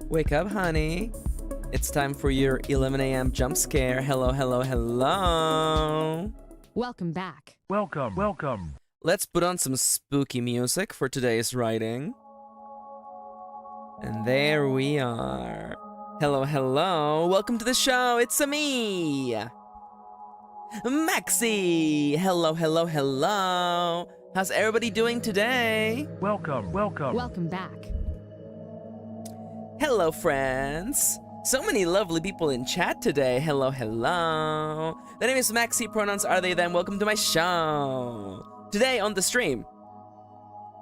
Wake up, honey. It's time for your 11 a.m. jump scare. Hello, hello, hello. Welcome back. Welcome. Let's put on some spooky music for today's writing. And there we are. Hello, hello. Welcome to the show. It's me, Maxi. Hello, hello, hello. How's everybody doing today? Welcome. Welcome back. Hello, friends. So many lovely people in chat today. Hello, hello. The name is Maxi. Pronouns are they, them. Welcome to my show. Today on the stream,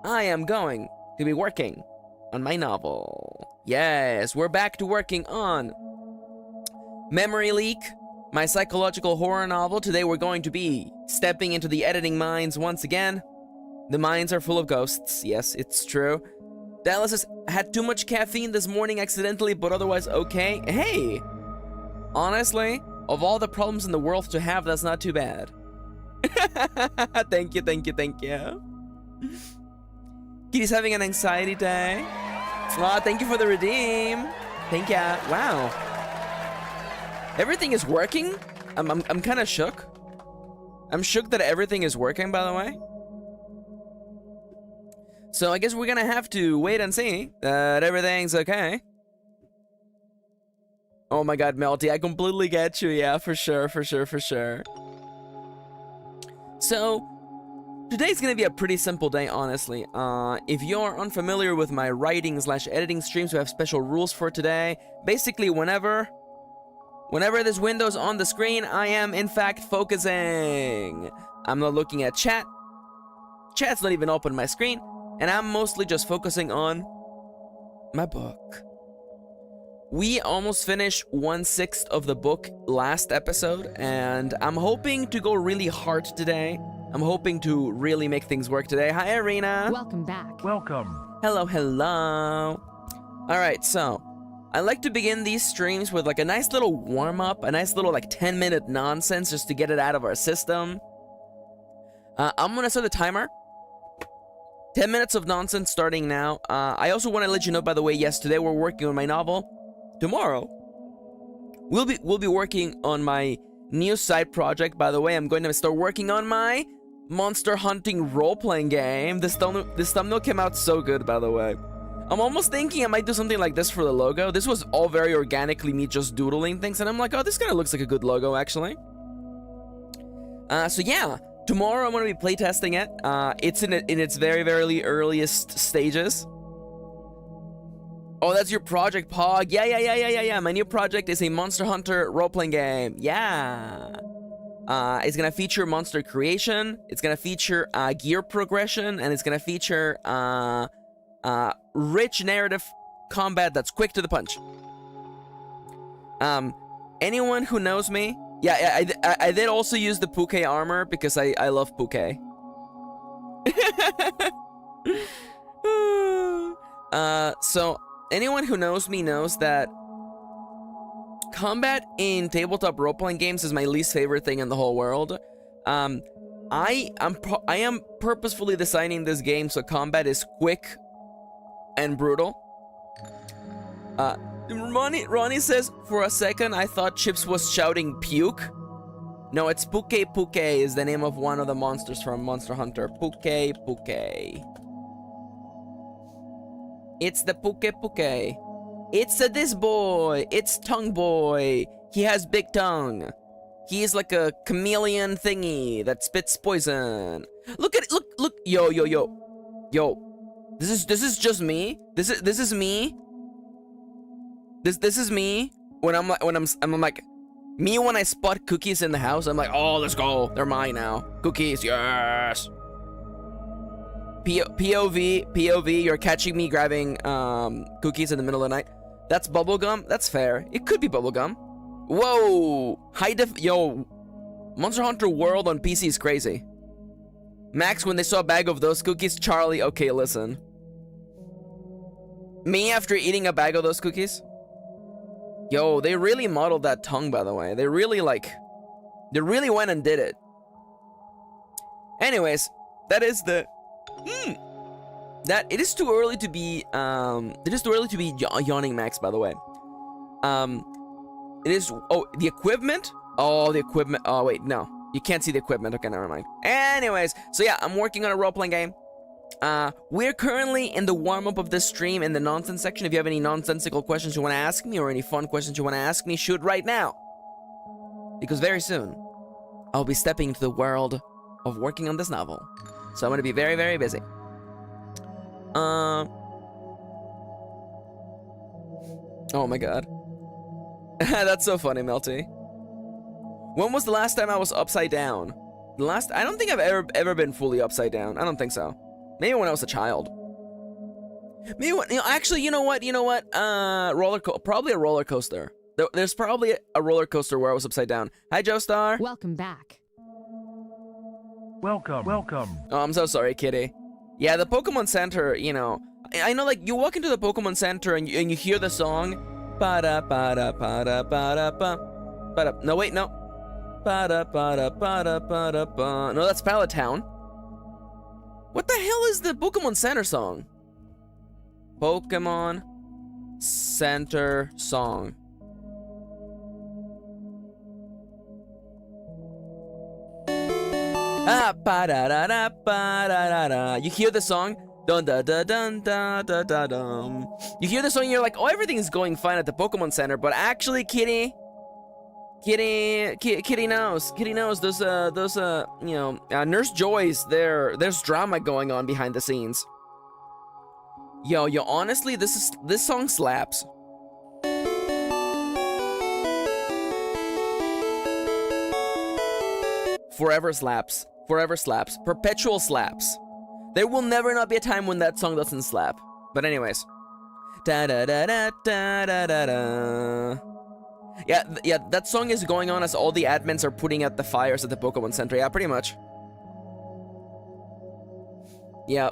I am going to be working on my novel. Yes, we're back to working on Memory Leak, my psychological horror novel. Today we're going to be stepping into the editing mines once again. The mines are full of ghosts. Yes, it's true. Dallas has had too much caffeine this morning accidentally, but otherwise okay. Hey, honestly, of all the problems in the world to have, that's not too bad. Thank you. Kitty's having an anxiety day. Aw, thank you for the redeem. Thank ya. Wow. Everything is working? I'm kind of shook. I'm shook that everything is working, by the way. So I guess we're gonna have to wait and see that everything's okay. Oh my god, Melty, I completely get you. Yeah, for sure. So, today's gonna be a pretty simple day, honestly. If you're unfamiliar with my writing/editing streams, we have special rules for today. Basically, whenever this window's on the screen, I am, in fact, focusing. I'm not looking at chat. Chat's not even open on my screen. And I'm mostly just focusing on my book. We almost finished 1/6 of the book last episode, and I'm hoping to go really hard today. I'm hoping to really make things work today. Hi, Irina. Welcome back. Welcome. Hello, hello. All right, so I like to begin these streams with like a nice little warm-up, a nice little like 10-minute nonsense just to get it out of our system. I'm gonna start the timer. 10 minutes of nonsense starting now. I also want to let you know, by the way, yes, today we're working on my novel. Tomorrow, we'll be working on my new side project. By the way, I'm going to start working on my monster hunting role-playing game. This thumbnail came out so good, by the way. I'm almost thinking I might do something like this for the logo. This was all very organically me just doodling things, and I'm like, oh, this kind of looks like a good logo, actually. So yeah, tomorrow I'm going to be playtesting it. It's in its very, very earliest stages. Oh, that's your project, Pog. Yeah. My new project is a Monster Hunter role-playing game. Yeah. It's gonna feature monster creation. It's gonna feature gear progression, and it's gonna feature rich narrative combat that's quick to the punch. Anyone who knows me, yeah, I did also use the Puke armor because I love Puke. So anyone who knows me knows that combat in tabletop role-playing games is my least favorite thing in the whole world. I am purposefully designing this game so combat is quick and brutal. Ronnie says, for a second I thought Chips was shouting puke. No, it's Puke. Puke is the name of one of the monsters from Monster Hunter. Puke. It's the Puke. It's this boy. It's Tongue Boy. He has big tongue. He's like a chameleon thingy that spits poison. Look at it. Look. Yo. This is just me. This is me. This is me when I'm like me when I spot cookies in the house. I'm like, oh, let's go. They're mine now. Cookies, yes. POV, you're catching me grabbing cookies in the middle of the night. That's bubblegum. That's fair. It could be bubblegum. Whoa! Yo, Monster Hunter World on PC is crazy. Max, when they saw a bag of those cookies, Charlie, okay, listen. Me after eating a bag of those cookies? Yo, they really modeled that tongue, by the way. They really went and did it. Anyways, that is the... It is too early to be, yawning, Max, by the way. It is, the equipment? Oh, the equipment, oh, wait, no. You can't see the equipment, okay, never mind. Anyways, so yeah, I'm working on a role-playing game. We're currently in the warm-up of this stream in the nonsense section. If you have any nonsensical questions you want to ask me, or any fun questions you want to ask me, shoot right now. Because very soon, I'll be stepping into the world of working on this novel. So I'm going to be very, very busy. Oh my god. That's so funny, Melty. When was the last time I was upside down? I don't think I've ever been fully upside down. I don't think so. Maybe when I was a child. Maybe when, actually, you know what? Probably a roller coaster. There's probably a roller coaster where I was upside down. Hi, Joestar. Welcome back. Welcome. Oh, I'm so sorry, kitty. Yeah, the Pokemon Center, I know, like, you walk into the Pokemon Center and you hear the song. No, wait, no. No, that's Pallet Town. What the hell is the Pokemon Center song? Pokemon Center song. You hear the song? Dun dun dun dun dun dun dun dun. You hear the song and you're like, oh, everything is going fine at the Pokemon Center, but actually, Kitty knows. Kitty knows those Nurse Joy's there's drama going on behind the scenes. Yo, honestly, this song slaps. Forever slaps. Perpetual slaps. There will never not be a time when that song doesn't slap. But anyways. Da da da da da da da da. Yeah, that song is going on as all the admins are putting out the fires at the Pokemon Center. Yeah, pretty much. Yeah.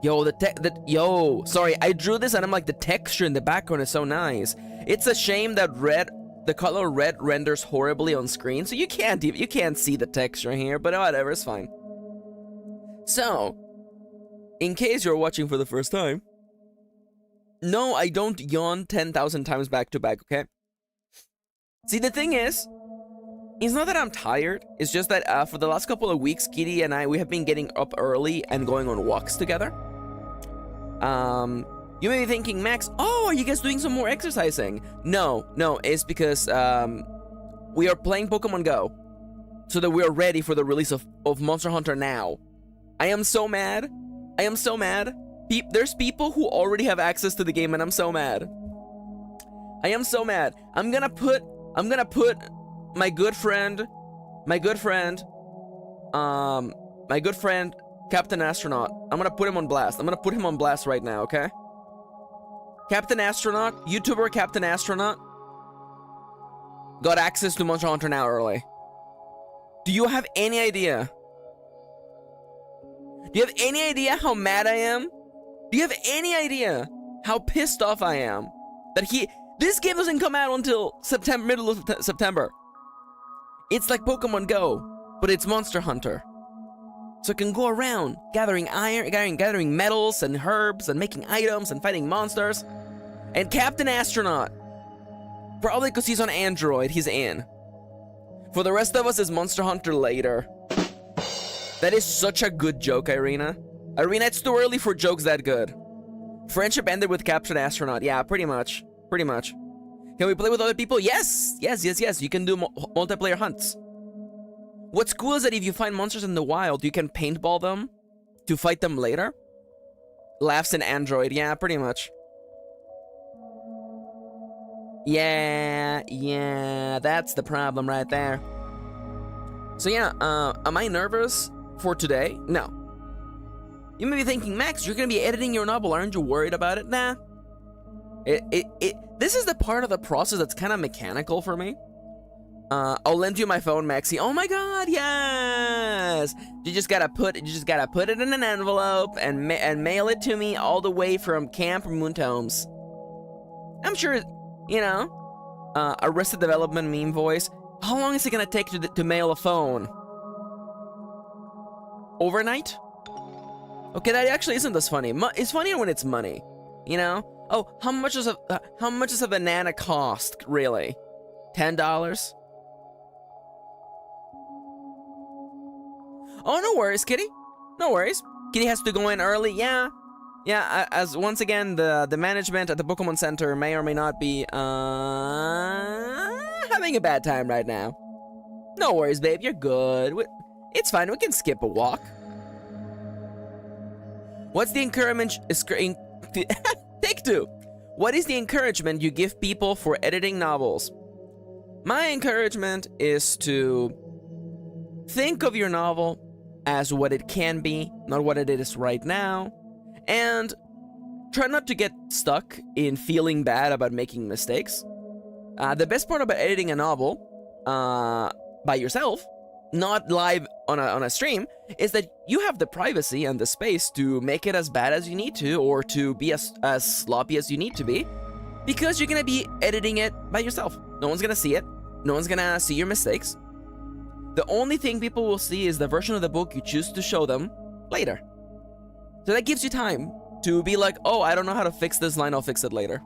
Yo, sorry, I drew this and I'm like, the texture in the background is so nice. It's a shame that the color red renders horribly on screen, so you can't see the texture here, but whatever, it's fine. So, in case you're watching for the first time, no, I don't yawn 10,000 times back to back, okay? See, the thing is, it's not that I'm tired. It's just that for the last couple of weeks, Kitty and I, we have been getting up early and going on walks together. You may be thinking, Max, oh, are you guys doing some more exercising? No, it's because we are playing Pokemon Go so that we are ready for the release of Monster Hunter now. I am so mad. There's people who already have access to the game, and I'm so mad. I'm gonna put my good friend, Captain Astronaut. I'm gonna put him on blast. I'm gonna put him on blast right now, okay? Captain Astronaut, YouTuber Captain Astronaut, got access to Monster Hunter now early. Do you have any idea? Do you have any idea how mad I am? Do you have any idea how pissed off I am that this game doesn't come out until middle of September? It's like Pokemon Go, but it's Monster Hunter. So it can go around gathering iron, gathering metals and herbs and making items and fighting monsters. And Captain Astronaut, probably because he's on Android, he's in. For the rest of us, it's Monster Hunter later. That is such a good joke, Irina. Irina, it's too early for jokes that good. Friendship ended with Captain Astronaut. Yeah, pretty much. Can we play with other people? Yes. You can do multiplayer hunts. What's cool is that if you find monsters in the wild, you can paintball them to fight them later. Laughs in Android. Yeah, pretty much. Yeah, that's the problem right there. So yeah, am I nervous for today? No. You may be thinking, Max, you're gonna be editing your novel, aren't you worried about it? Nah. This is the part of the process that's kind of mechanical for me. I'll lend you my phone, Maxi. Oh my god, yes! You just gotta put it in an envelope and mail it to me all the way from Camp Moontomes. I'm sure, you know, Arrested Development meme voice. How long is it gonna take to mail a phone? Overnight? Okay, that actually isn't as funny. It's funnier when it's money, you know? Oh, how much does a banana cost, really? $10? Oh, no worries, Kitty. No worries. Kitty has to go in early. Yeah, as once again, the management at the Pokemon Center may or may not be having a bad time right now. No worries, babe. You're good. It's fine. We can skip a walk. What's the encouragement? Take two. What is the encouragement you give people for editing novels? My encouragement is to think of your novel as what it can be, not what it is right now, and try not to get stuck in feeling bad about making mistakes. The best part about editing a novel by yourself, not live on a stream, is that you have the privacy and the space to make it as bad as you need to, or to be as sloppy as you need to be, because you're gonna be editing it by yourself. No one's gonna see it. No one's gonna see your mistakes. The only thing people will see is the version of the book you choose to show them later. So that gives you time to be like, oh, I don't know how to fix this line, I'll fix it later.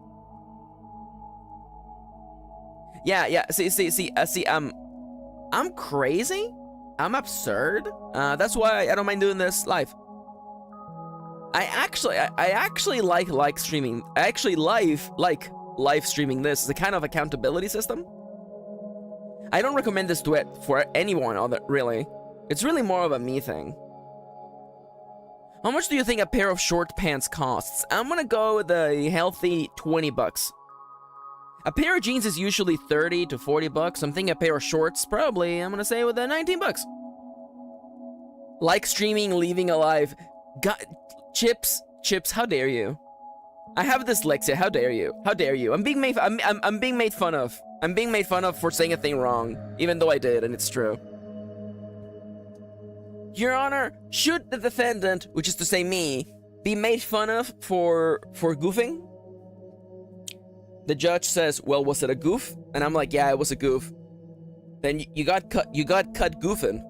Yeah, see, I'm crazy. I'm absurd. That's why I don't mind doing this live. I actually like streaming. I actually like live streaming this as a kind of accountability system. I don't recommend this duet for anyone other, really. It's really more of a me thing. How much do you think a pair of short pants costs? I'm gonna go with a healthy 20 bucks. A pair of jeans is usually 30 to 40 bucks. I'm thinking a pair of shorts, probably, I'm gonna say with a 19 bucks. Like streaming, leaving alive. God, Chips, how dare you? I have dyslexia, how dare you? How dare you? I'm being made fun of. I'm being made fun of for saying a thing wrong, even though I did, and it's true. Your Honor, should the defendant, which is to say me, be made fun of for goofing? The judge says, well, was it a goof? And I'm like, yeah, it was a goof. Then you got cut goofing.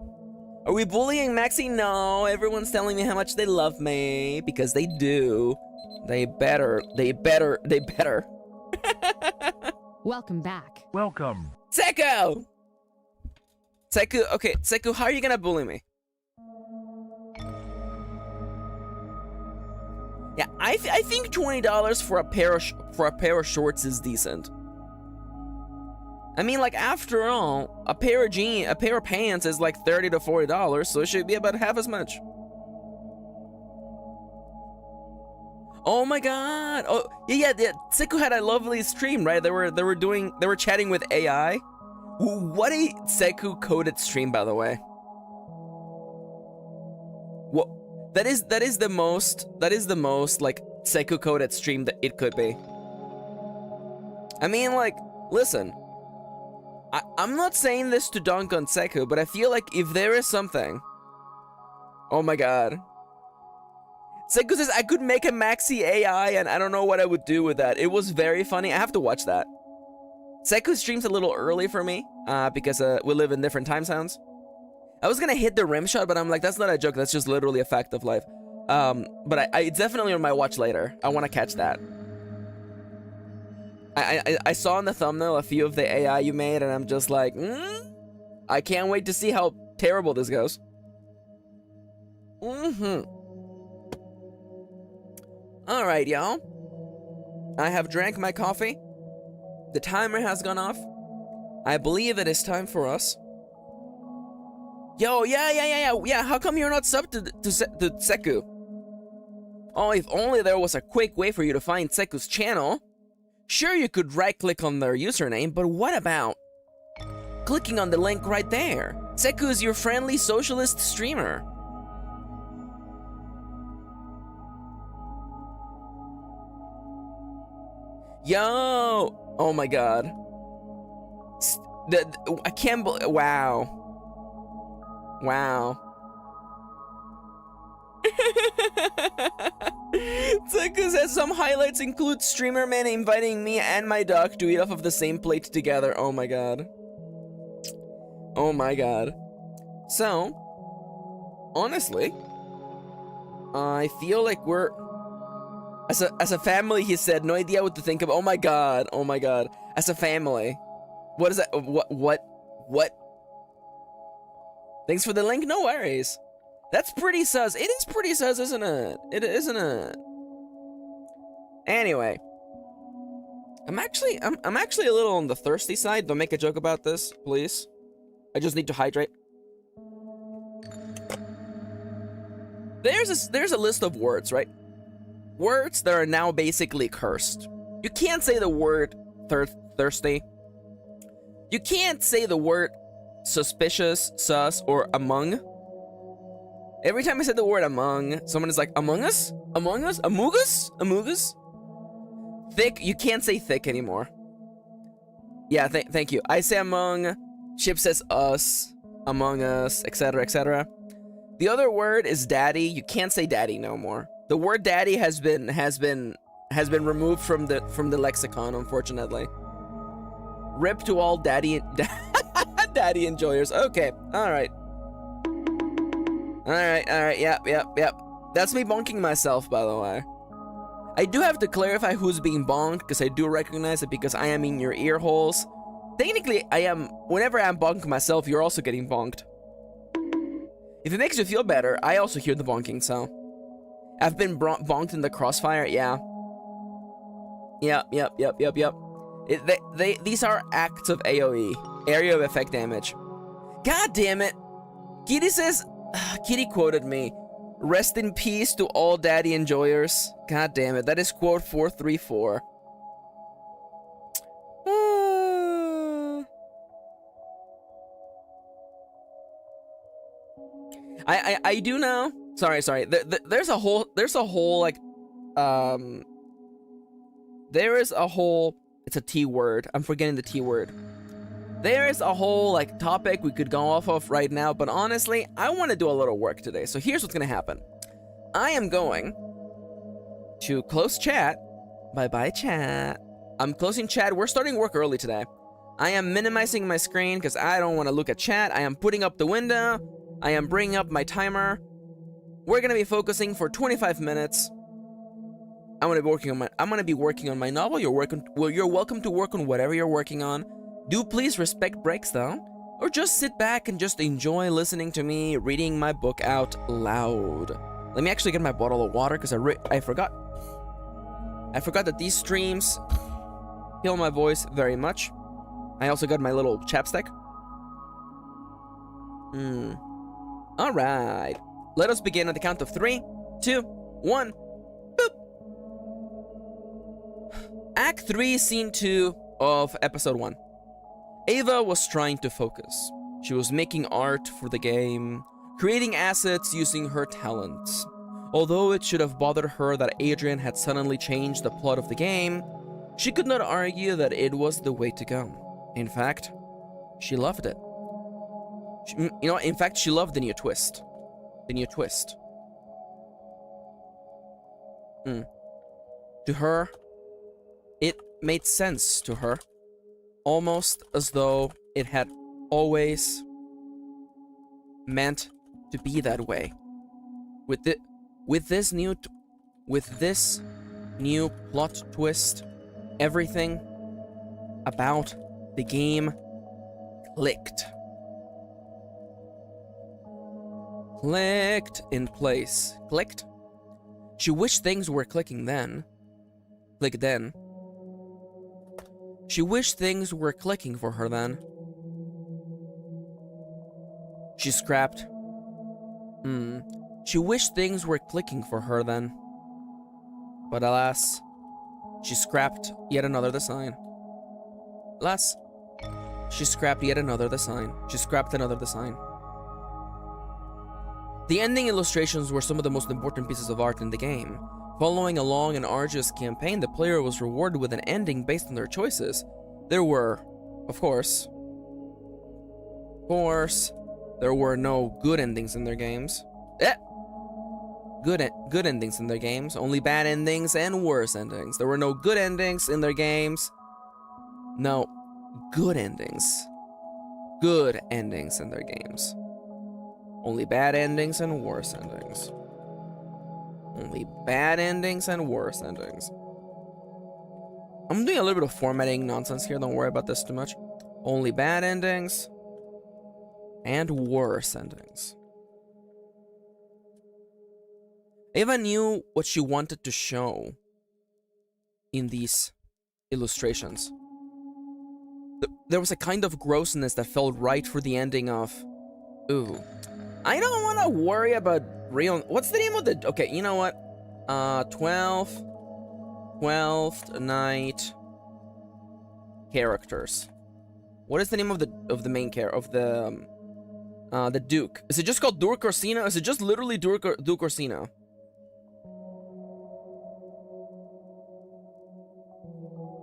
Are we bullying Maxi? No, everyone's telling me how much they love me, because they do. They better. Welcome back. Welcome. Seku! Seku, okay, Seku, how are you gonna bully me? Yeah, I think $20 for a pair of shorts is decent. I mean, like, after all, a pair of pants is like $30 to $40, so it should be about half as much. Oh my god! Oh yeah. Seku had a lovely stream, right? They were chatting with AI. What a Seku coded stream, by the way. What? That is the most like Seku coded stream that it could be. I mean, like, listen. I'm not saying this to dunk on Seku, but I feel like if there is something... Oh my god. Seku says, I could make a Maxi AI and I don't know what I would do with that. It was very funny. I have to watch that. Seku streams a little early for me, because we live in different time zones. I was gonna hit the rim shot, but I'm like, that's not a joke. That's just literally a fact of life. But it's definitely on my watch later. I want to catch that. I saw in the thumbnail a few of the AI you made, and I'm just like, I can't wait to see how terrible this goes. Alright, y'all. I have drank my coffee. The timer has gone off. I believe it is time for us. Yo, yeah. How come you're not subbed to Seku? Oh, if only there was a quick way for you to find Seku's channel. Sure, you could right-click on their username, but what about clicking on the link right there? Seku is your friendly socialist streamer. Yo! Oh my god. I can't believe... Wow. Wow. Seku says some highlights include streamer man inviting me and my dog to eat off of the same plate together. Oh my god. Oh my god. So, honestly, I feel like we're... As a family, he said, no idea what to think of. Oh my god. Oh my god. As a family. What is that? What? Thanks for the link. No worries. That's pretty sus. It is pretty sus, isn't it? Isn't it? Anyway. I'm actually a little on the thirsty side. Don't make a joke about this, please. I just need to hydrate. There's a list of words, right? Words that are now basically cursed. You can't say the word thirsty. You can't say the word suspicious, sus, or among. Every time I said the word among, someone is like, Among Us? Among Us? Among Us? Among Us? Thick, you can't say thick anymore. Yeah, thank you. I say among, Chip says us, Among Us, etc., etc. The other word is daddy. You can't say daddy no more. The word daddy has been removed from the lexicon, unfortunately. Rip to all daddy enjoyers. Okay, alright. Alright, yep. That's me bonking myself, by the way. I do have to clarify who's being bonked, because I do recognize it because I am in your ear holes. Technically, whenever I'm bonking myself, you're also getting bonked. If it makes you feel better, I also hear the bonking, so. I've been bonked in the crossfire, yeah. Yep. These are acts of AoE, area of effect damage. God damn it. Kitty says, Kitty quoted me, rest in peace to all daddy enjoyers. God damn it, that is quote 434. I do know. Sorry. There's a whole like, there is a whole, it's a T word. I'm forgetting the T word. There is a whole like topic we could go off of right now, but honestly, I want to do a little work today. So here's what's gonna happen. I am going to close chat. Bye chat. I'm closing chat. We're starting work early today. I am minimizing my screen because I don't want to look at chat. I am putting up the window. I am bringing up my timer. We're gonna be focusing for 25 minutes. I'm gonna be working on my novel. You're welcome to work on whatever you're working on. Do please respect breaks though, or just sit back and just enjoy listening to me reading my book out loud. Let me actually get my bottle of water because I forgot. I forgot that these streams kill my voice very much. I also got my little chapstick. All right. Let us begin at the count of 3, 2, 1. Boop. Act 3, Scene 2 of Episode 1. Ava was trying to focus. She was making art for the game, creating assets using her talents. Although it should have bothered her that Adrian had suddenly changed the plot of the game, she could not argue that it was the way to go. In fact, she loved it. In fact, she loved the new twist. The new twist. To her, it made sense to her. Almost as though it had always meant to be that way. With this new plot twist, everything about the game clicked. Clicked in place. Clicked? She wished things were clicking then. Click then. She wished things were clicking for her then. She scrapped. She wished things were clicking for her then. But alas, she scrapped yet another design. Alas, she scrapped yet another design. She scrapped another design. The ending illustrations were some of the most important pieces of art in the game. Following a long and arduous campaign, the player was rewarded with an ending based on their choices. There were, of course, there were no good endings in their games. Good endings in their games. Only bad endings and worse endings. There were no good endings in their games. No, good endings. Good endings in their games. Only bad endings and worse endings. Only bad endings and worse endings. I'm doing a little bit of formatting nonsense here. Don't worry about this too much. Only bad endings and worse endings. Ava knew what she wanted to show in these illustrations. There was a kind of grossness that felt right for the ending of... Ooh. I don't want to worry about real... What's the name of the... Okay, you know what? 12th night characters. What is the name of the main character of the Duke? Is it just called Duke Orsino? Is it just literally Duke Orsino?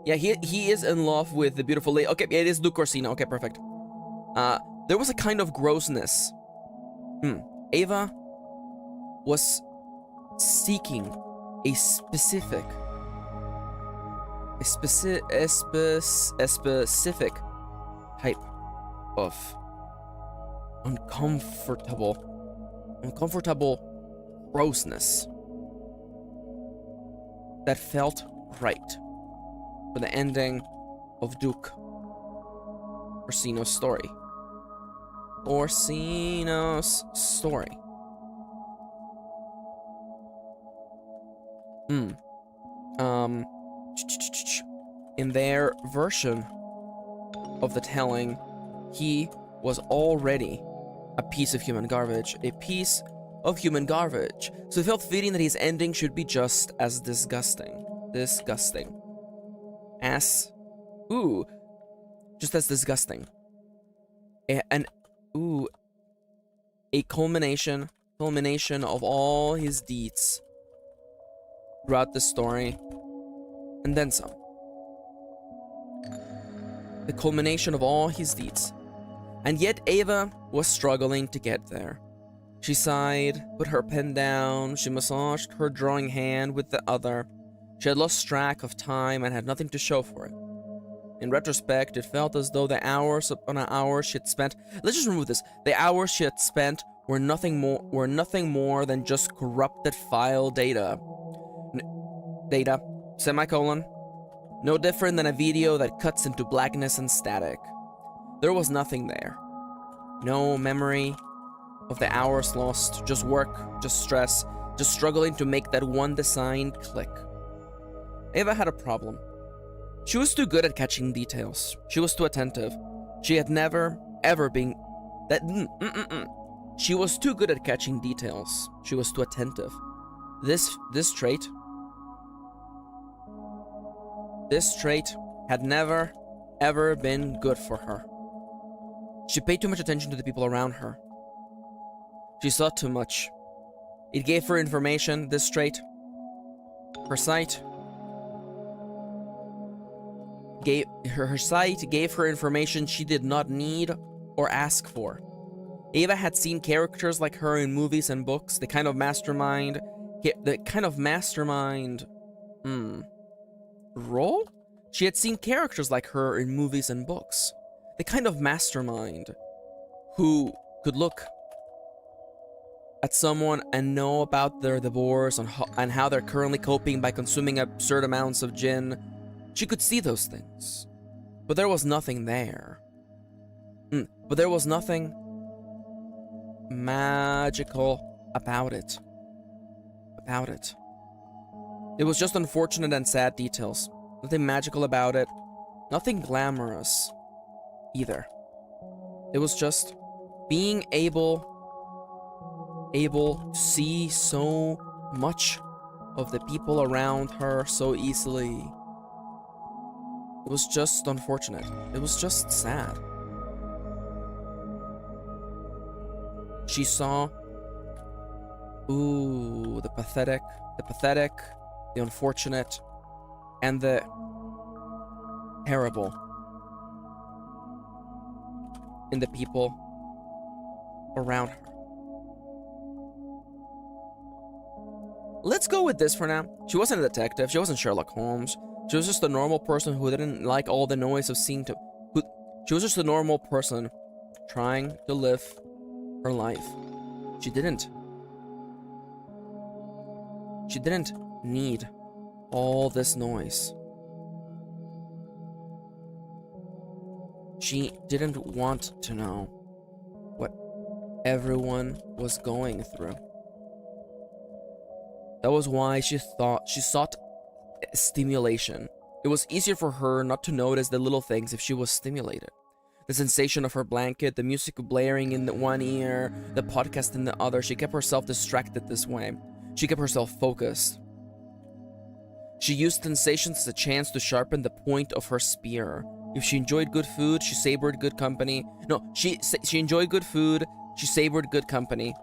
Yeah, he is in love with the beautiful lady. Okay, it is Duke Orsino. Okay, perfect. There was a kind of grossness. Ava was seeking a specific type of uncomfortable grossness that felt right for the ending of Duke Orsino's story. Orsino's story. In their version of the telling, he was already a piece of human garbage. A piece of human garbage. So it felt fitting that his ending should be just as disgusting. Disgusting. Just as disgusting. A culmination of all his deeds throughout the story, and then some. The culmination of all his deeds. And yet Ava was struggling to get there. She sighed, put her pen down, she massaged her drawing hand with the other. She had lost track of time and had nothing to show for it. In retrospect, it felt as though the hours upon hours she had spent... Let's just remove this. The hours she had spent were nothing more than just corrupted file data. Data, semicolon. No different than a video that cuts into blackness and static. There was nothing there. No memory of the hours lost, just work, just stress, just struggling to make that one design click. Ava had a problem. She was too good at catching details. She was too attentive. She had never, ever been that. She was too good at catching details. She was too attentive. This trait had never, ever been good for her. She paid too much attention to the people around her. She saw too much. It gave her information, this trait. Her sight gave her information she did not need or ask for. Ava had seen characters like her in movies and books, the kind of mastermind role? She had seen characters like her in movies and books, the kind of mastermind who could look at someone and know about their divorce and how they're currently coping by consuming absurd amounts of gin. She could see those things, but there was nothing there. But there was nothing magical about it. It was just unfortunate and sad details. Nothing magical about it. Nothing glamorous either. It was just being able to see so much of the people around her so easily. It was just unfortunate. It was just sad. She saw, the pathetic, the unfortunate, and the terrible in the people around her. Let's go with this for now. She wasn't a detective. She wasn't Sherlock Holmes. She was just a normal person who didn't like all the noise of seeing to... She was just a normal person trying to live her life. She didn't need all this noise. She didn't want to know what everyone was going through. That was why she sought stimulation. It was easier for her not to notice the little things if she was stimulated. The sensation of her blanket, the music blaring in the one ear, the podcast in the other. She kept herself distracted this way. She kept herself focused. She used sensations as a chance to sharpen the point of her spear. If she enjoyed good food, she savored good company. No, she enjoyed good food, she savored good company.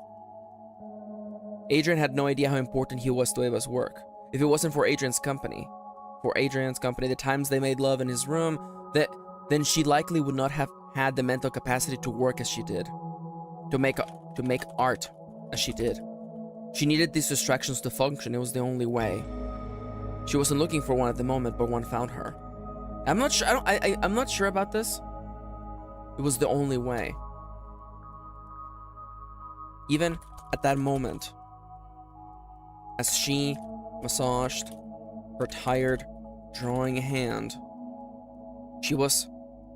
Adrian had no idea how important he was to Ava's work. If it wasn't for Adrian's company, the times they made love in his room, then she likely would not have had the mental capacity to work as she did, to make art as she did. She needed these distractions to function. It was the only way. She wasn't looking for one at the moment, but one found her. I'm not sure. I'm not sure about this. It was the only way. Even at that moment, as she massaged her tired, drawing hand, she was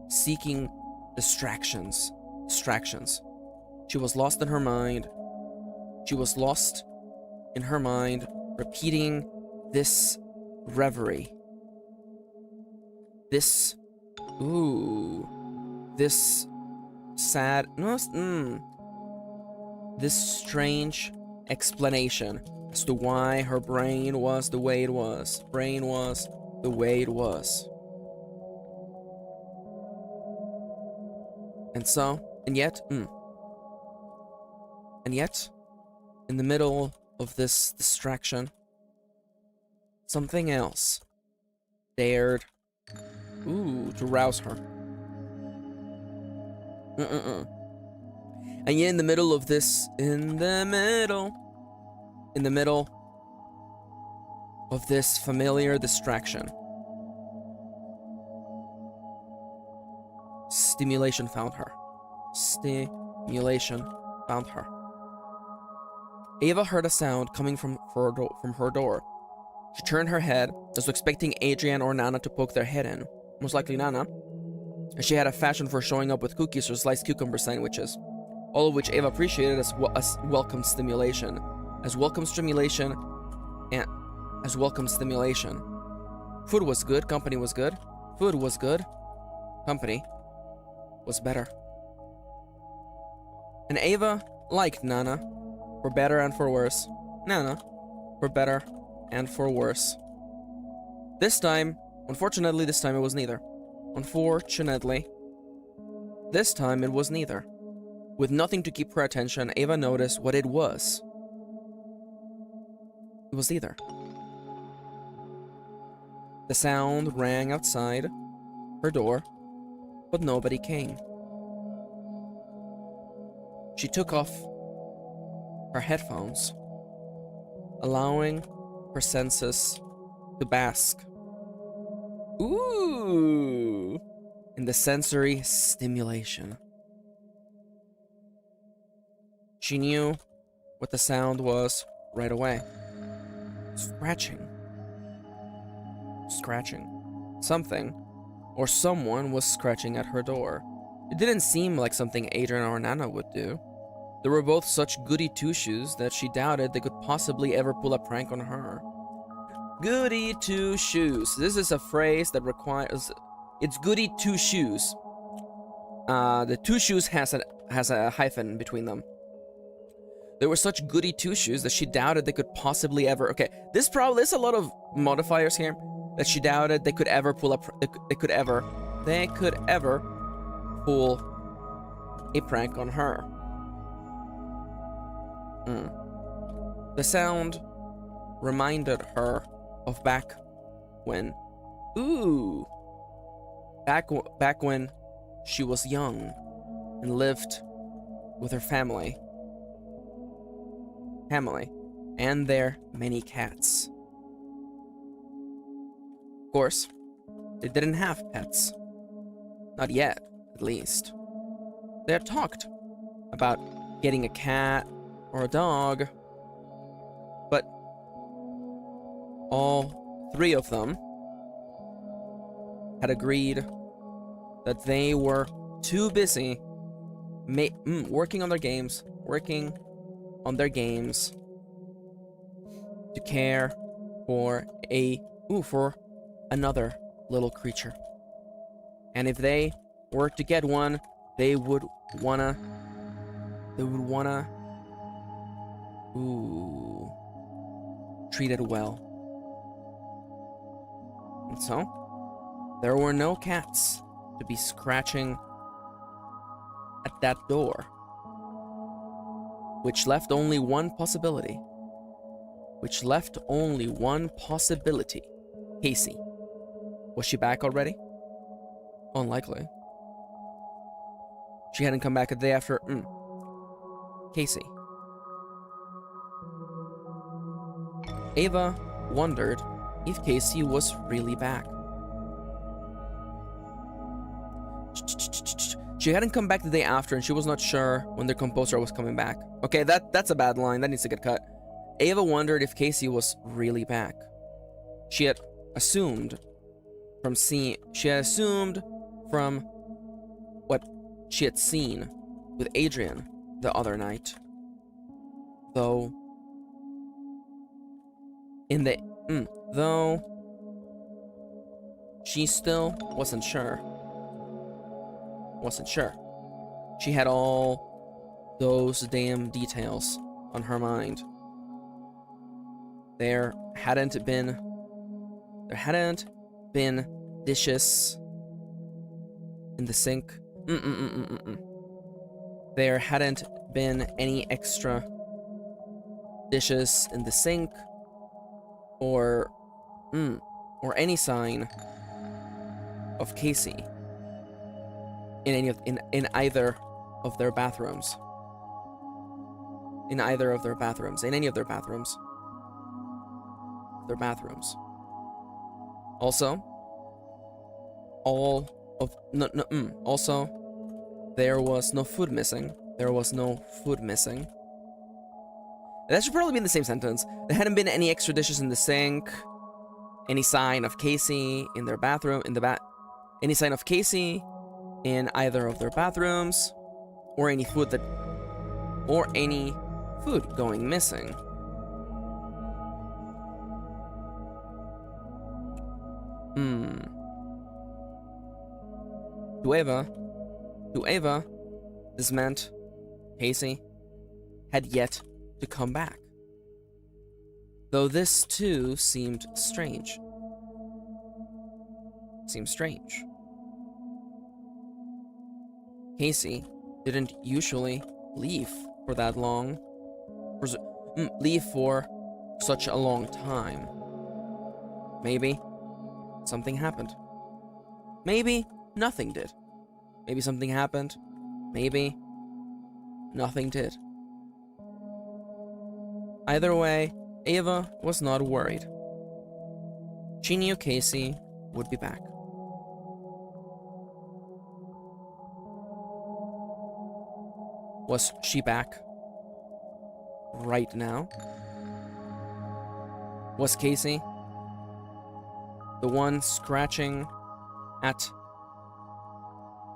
seeking distractions. She was lost in her mind. Repeating this reverie. This sad, this strange explanation as to why her brain was the way it was. And yet, in the middle of this distraction, something else dared to rouse her. And yet in the middle of this, in the middle of this familiar distraction, stimulation found her. Ava heard a sound coming from her door. She turned her head, as though expecting Adrian or Nana to poke their head in. Most likely Nana. She had a fashion for showing up with cookies or sliced cucumber sandwiches, all of which Ava appreciated as welcome stimulation. As welcome stimulation. Food was good, company was good. Food was good, company was better. And Ava liked Nana, for better and for worse. Nana, for better and for worse. Unfortunately, this time it was neither. Unfortunately, this time it was neither. With nothing to keep her attention, Ava noticed what it was. It was either. The sound rang outside her door, but nobody came. She took off her headphones, allowing her senses to bask. Ooh! In the sensory stimulation. She knew what the sound was right away. Scratching. Something or someone was scratching at her door. It didn't seem like something Adrian or Nana would do. They were both such goody two-shoes that she doubted they could possibly ever pull a prank on her. Goody two-shoes. This is a phrase that requires... It's goody two-shoes. The two shoes has a hyphen between them. They were such goody two-shoes that she doubted they could possibly ever... Okay, there's a lot of modifiers here that she doubted they could ever pull up... They could ever pull a prank on her. The sound reminded her of back when... Ooh! Back when she was young and lived with her family and their many cats. Of course, they didn't have pets. Not yet, at least. They had talked about getting a cat or a dog, but all three of them had agreed that they were too busy working on their games to care for another little creature. And if they were to get one, they would wanna treat it well. And so there were no cats to be scratching at that door, which left only one possibility. Casey. Was she back already? Unlikely. She hadn't come back a day after. Casey. Ava wondered if Casey was really back. She hadn't come back the day after, and she was not sure when the composer was coming back. Okay, that's a bad line. That needs to get cut. Ava wondered if Casey was really back. She had assumed from what she had seen with Adrian the other night. Though she still wasn't sure. She had all those damn details on her mind. There hadn't been dishes in the sink. There hadn't been any extra dishes in the sink or any sign of Casey in either of their bathrooms. In any of their bathrooms. Also, also, there was no food missing. That should probably be in the same sentence. There hadn't been any extra dishes in the sink. Any sign of Casey in their bathroom, any sign of Casey in either of their bathrooms, or any food going missing. To Ava, this meant Casey had yet to come back. Though this too seemed strange. Casey didn't usually leave for that long. Leave for such a long time. Maybe something happened. Maybe nothing did. Maybe something happened. Maybe nothing did. Either way, Ava was not worried. She knew Casey would be back. Was she back right now? Was Casey the one scratching at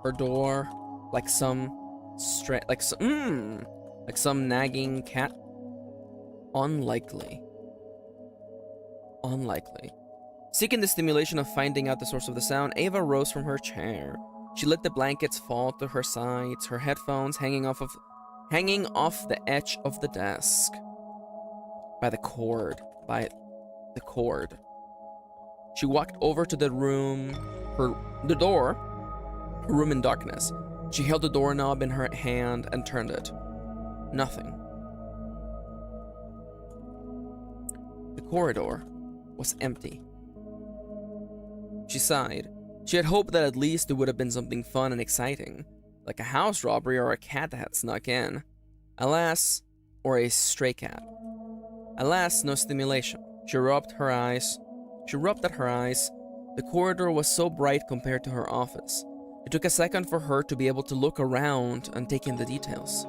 her door like some nagging cat? Unlikely. Seeking the stimulation of finding out the source of the sound, Ava rose from her chair. She let the blankets fall to her sides, her headphones hanging off the edge of the desk. By the cord. She walked over to the room in darkness. She held the doorknob in her hand and turned it. Nothing. The corridor was empty. She sighed. She had hoped that at least it would have been something fun and exciting, like a house robbery or a cat that had snuck in. Alas, or a stray cat. Alas, no stimulation. She rubbed at her eyes. The corridor was so bright compared to her office. It took a second for her to be able to look around and take in the details.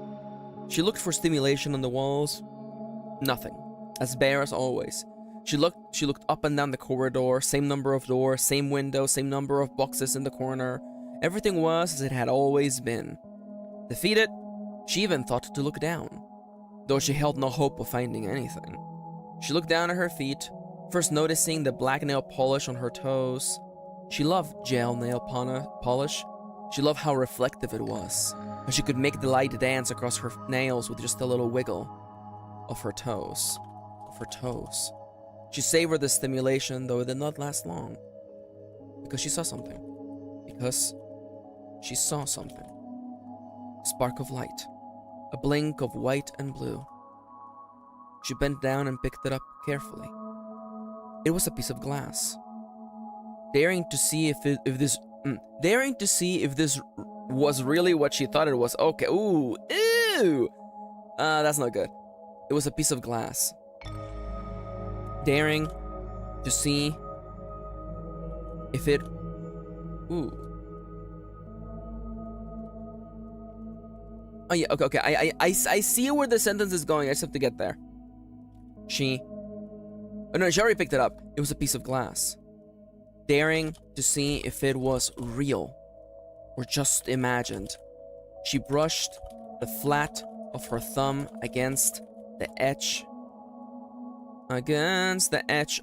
She looked for stimulation on the walls. Nothing. As bare as always. She looked up and down the corridor, same number of doors, same window, same number of boxes in the corner. Everything was as it had always been. Defeated, she even thought to look down, though she held no hope of finding anything. She looked down at her feet, first noticing the black nail polish on her toes. She loved gel nail polish. She loved how reflective it was, how she could make the light dance across her nails with just a little wiggle of her toes. She savored the stimulation, though it did not last long. Because she saw something. A spark of light. A blink of white and blue. She bent down and picked it up carefully. It was a piece of glass. Daring to see if this was really what she thought it was. Okay, ew! That's not good. It was a piece of glass. Daring to see if it... Ooh. Oh yeah, okay. I see where the sentence is going. I just have to get there. She already picked it up. It was a piece of glass. Daring to see if it was real or just imagined. She brushed the flat of her thumb against the edge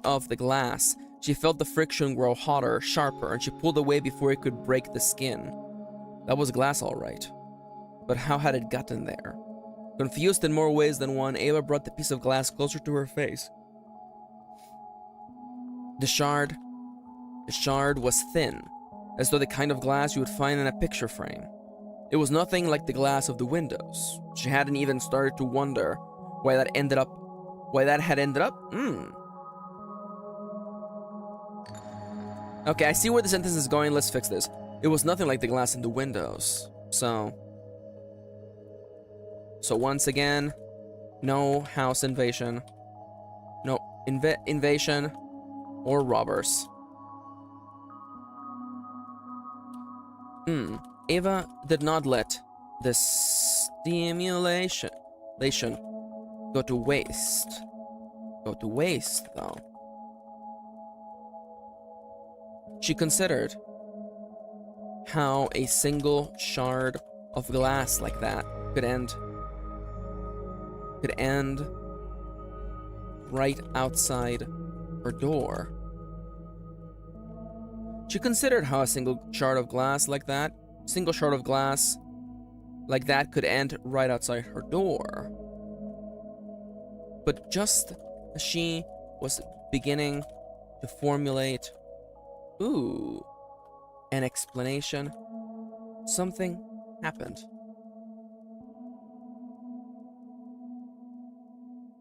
of the glass. She felt the friction grow hotter, sharper, and she pulled away before it could break the skin. That was glass, all right. But how had it gotten there? Confused in more ways than one, Ava brought the piece of glass closer to her face. The shard was thin, as though the kind of glass you would find in a picture frame. It was nothing like the glass of the windows. She hadn't even started to wonder why that had ended up. Okay, I see where the sentence is going. Let's fix this. It was nothing like the glass in the windows. So once again, no house invasion. No invasion or robbers. Ava did not let the stimulation go to waste. Though. She considered how a single shard of glass like that could end right outside her door. She considered how a single shard of glass like that could end right outside her door. But just as she was beginning to formulate, an explanation, something happened.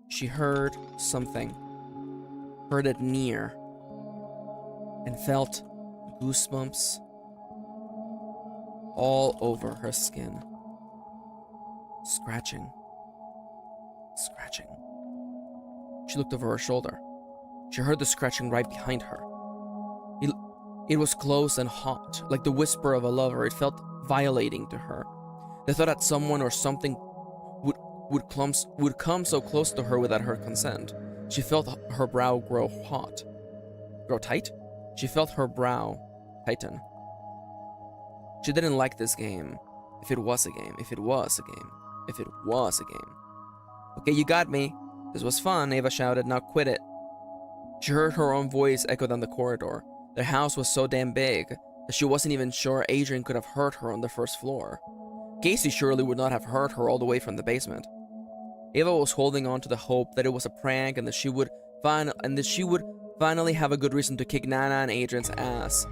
She heard something, heard it near, and felt goosebumps all over her skin. Scratching. She looked over her shoulder. She heard the scratching right behind her. It was close and hot, like the whisper of a lover. It felt violating to her. The thought that someone or something would come so close to her without her consent. She felt her brow grow tight. She felt her brow tighten. She didn't like this game. If it was a game. Okay, you got me. This was fun, Ava shouted. Now quit it. She heard her own voice echo down the corridor. Their house was so damn big that she wasn't even sure Adrian could have heard her on the first floor. Casey surely would not have heard her all the way from the basement. Ava was holding on to the hope that it was a prank and that she would finally have a good reason to kick Nana and Adrian's ass.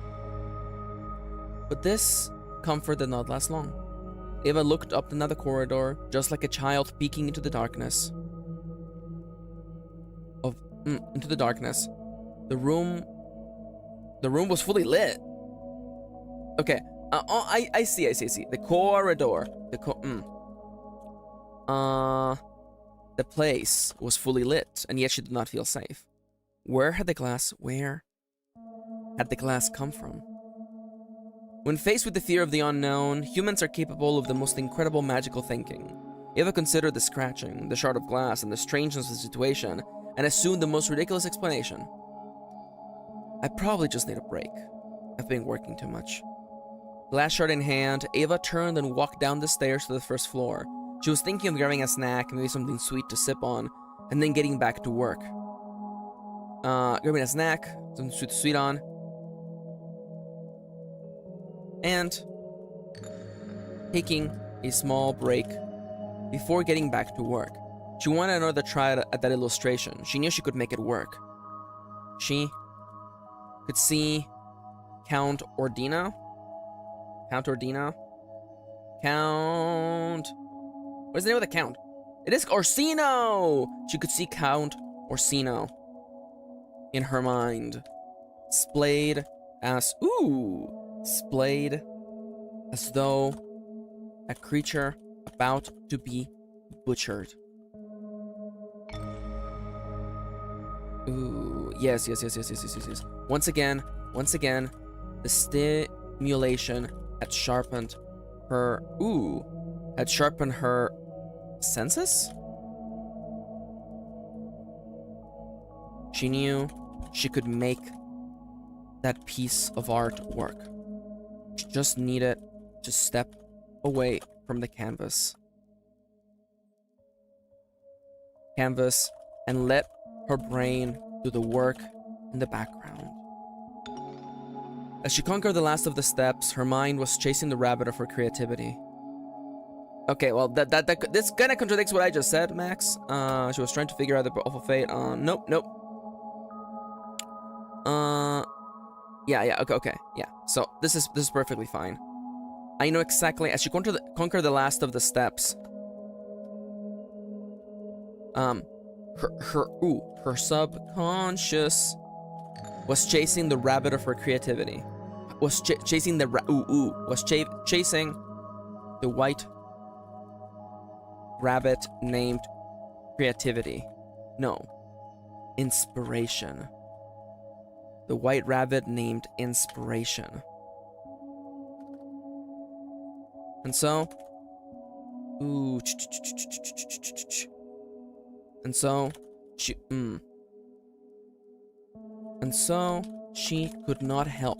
But this comfort did not last long. Ava looked up another corridor, just like a child peeking into the darkness. The room was fully lit. Okay. I see. The corridor. The place was fully lit, and yet she did not feel safe. Where had the glass come from? When faced with the fear of the unknown, humans are capable of the most incredible magical thinking. Ava considered the scratching, the shard of glass, and the strangeness of the situation, and assumed the most ridiculous explanation. I probably just need a break. I've been working too much. Glass shard in hand, Ava turned and walked down the stairs to the first floor. She was thinking of grabbing a snack, maybe something sweet to sip on, and then getting back to work. Grabbing a snack, something sweet on, and taking a small break before getting back to work. She wanted another try at that illustration. She knew she could make it work. She could see Count Ordina. What is the name of the Count? It is Orsino! She could see Count Orsino in her mind. Splayed as though a creature about to be butchered. Ooh, yes. Once again, the stimulation had sharpened her senses? She knew she could make that piece of art work. She just needed to step away from the canvas and let her brain do the work in the background. As she conquered the last of the steps, her mind was chasing the rabbit of her creativity. Okay, well, this kind of contradicts what I just said, Max. She was trying to figure out the awful fate. Nope. Yeah, okay, yeah. So this is perfectly fine. I know exactly. As she conquered the last of the steps, her subconscious was chasing the rabbit of her creativity. Chasing the white rabbit named creativity. No, inspiration. The white rabbit named inspiration. And so, she could not help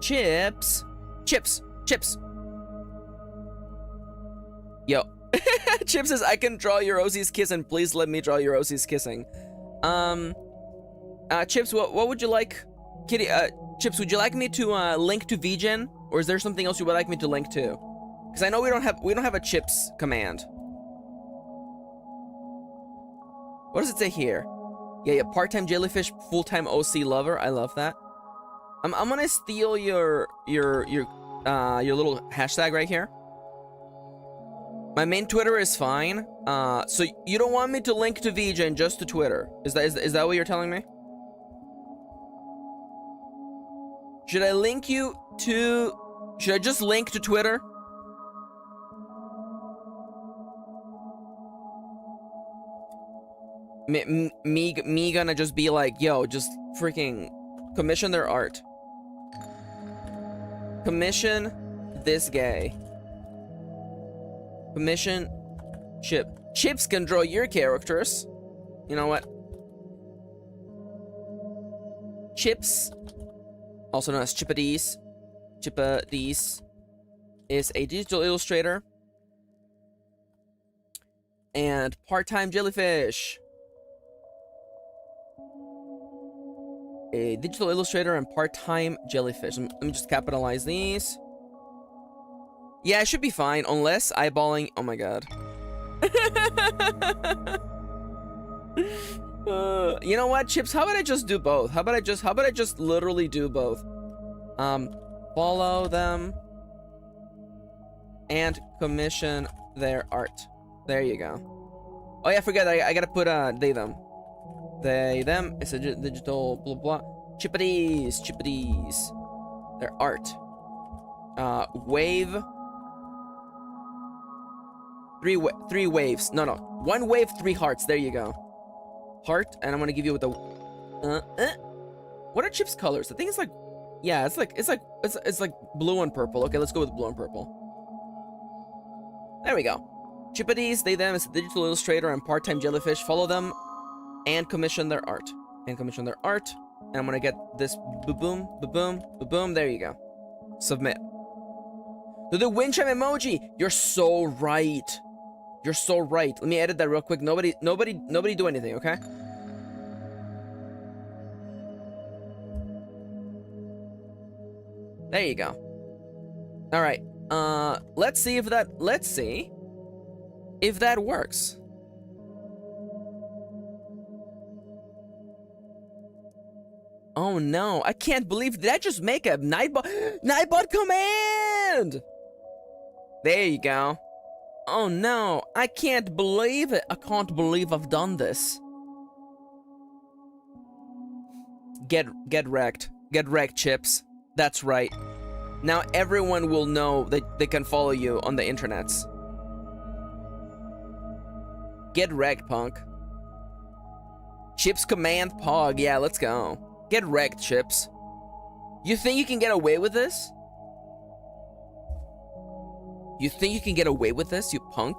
Chips. Yo. Chips says, I can draw your Rosie's kiss and please let me draw your Rosie's kissing. Chips, what would you like? Kitty, Chips, would you like me to link to VGen, or is there something else you would like me to link to? Because I know we don't have a Chips command. What does it say here? Yeah, part-time jellyfish, full-time OC lover. I love that. I'm gonna steal your little hashtag right here. My main Twitter is fine. So you don't want me to link to VGen, just to Twitter? Is that what you're telling me? Should I link you to... Should I just link to Twitter? Me gonna just be like, yo, just freaking commission their art. Commission this gay. Commission Chips can draw your characters. You know what? Chips, also known as Chipadies, is a digital illustrator and part-time jellyfish. A digital illustrator and part-time jellyfish. Let me just capitalize these. Yeah, it should be fine, unless eyeballing... Oh my god. You know what, Chips? How about I just do both? How about I just literally do both? Follow them and commission their art. There you go. Oh yeah, I forgot. I gotta put they them. They them. It's a digital blah blah. Chipadies. Their art. Wave. Three waves. No. 1 wave, 3 hearts. There you go. Heart, and I'm gonna give you with the. What are Chips' colors? I think it's like. Yeah, it's like blue and purple. Okay, let's go with blue and purple. There we go. Chipadies, they them, is a digital illustrator and part-time jellyfish. Follow them and commission their art. And I'm gonna get this boom. There you go. Submit. Do the wind chime emoji. You're so right. Let me edit that real quick. Nobody do anything, okay? There you go. All right. Let's see if that works. Oh no, I can't believe, did I just make a Nightbot command? There you go. Oh no, I can't believe it. I can't believe I've done this. Get wrecked. Get wrecked, Chips. That's right. Now everyone will know that they can follow you on the internets. Get wrecked, punk. Chips command pog. Yeah, let's go. Get wrecked, Chips. You think you can get away with this? You think you can get away with this, you punk?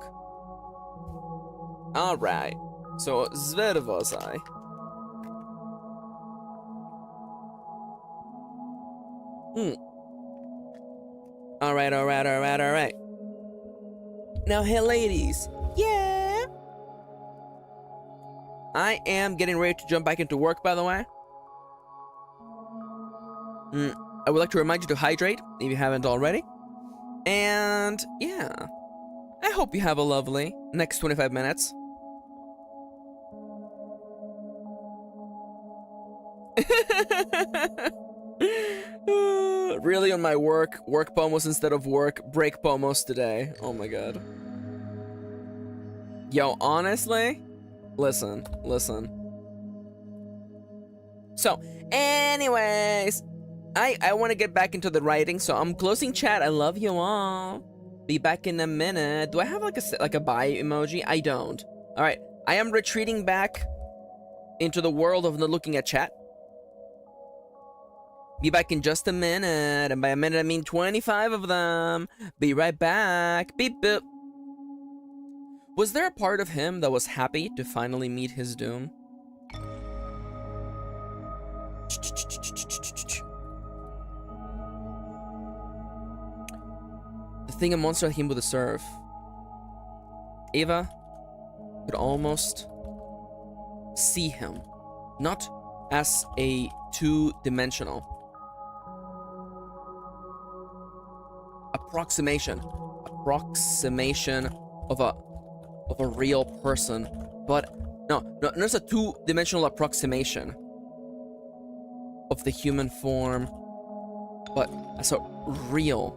Alright. So, Zvedvozai. Alright. Now, hey, ladies. Yeah! I am getting ready to jump back into work, by the way. I would like to remind you to hydrate, if you haven't already. And, yeah. I hope you have a lovely next 25 minutes. Really on my work pomos instead of work break pomos today. Oh my god. Yo, honestly, listen. So, anyways, I want to get back into the writing, so I'm closing chat. I love you all. Be back in a minute. Do I have like a bye emoji? I don't. All right, I am retreating back into the world of not looking at chat. Be back in just a minute, and by a minute I mean 25 of them. Be right back. Beep boop. Was there a part of him that was happy to finally meet his doom? thing a monster like him would deserve. Ava could almost see him, not as a two-dimensional approximation of a real person, but no, not as a two-dimensional approximation of the human form, but as a real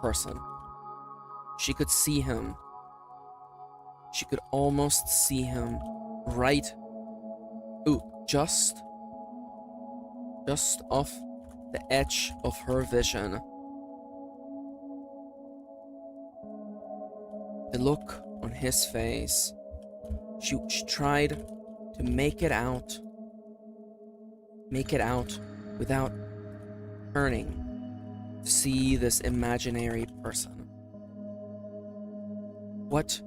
person. She could see him. She could almost see him right, just off the edge of her vision. The look on his face. She tried to make it out without turning to see this imaginary person. What?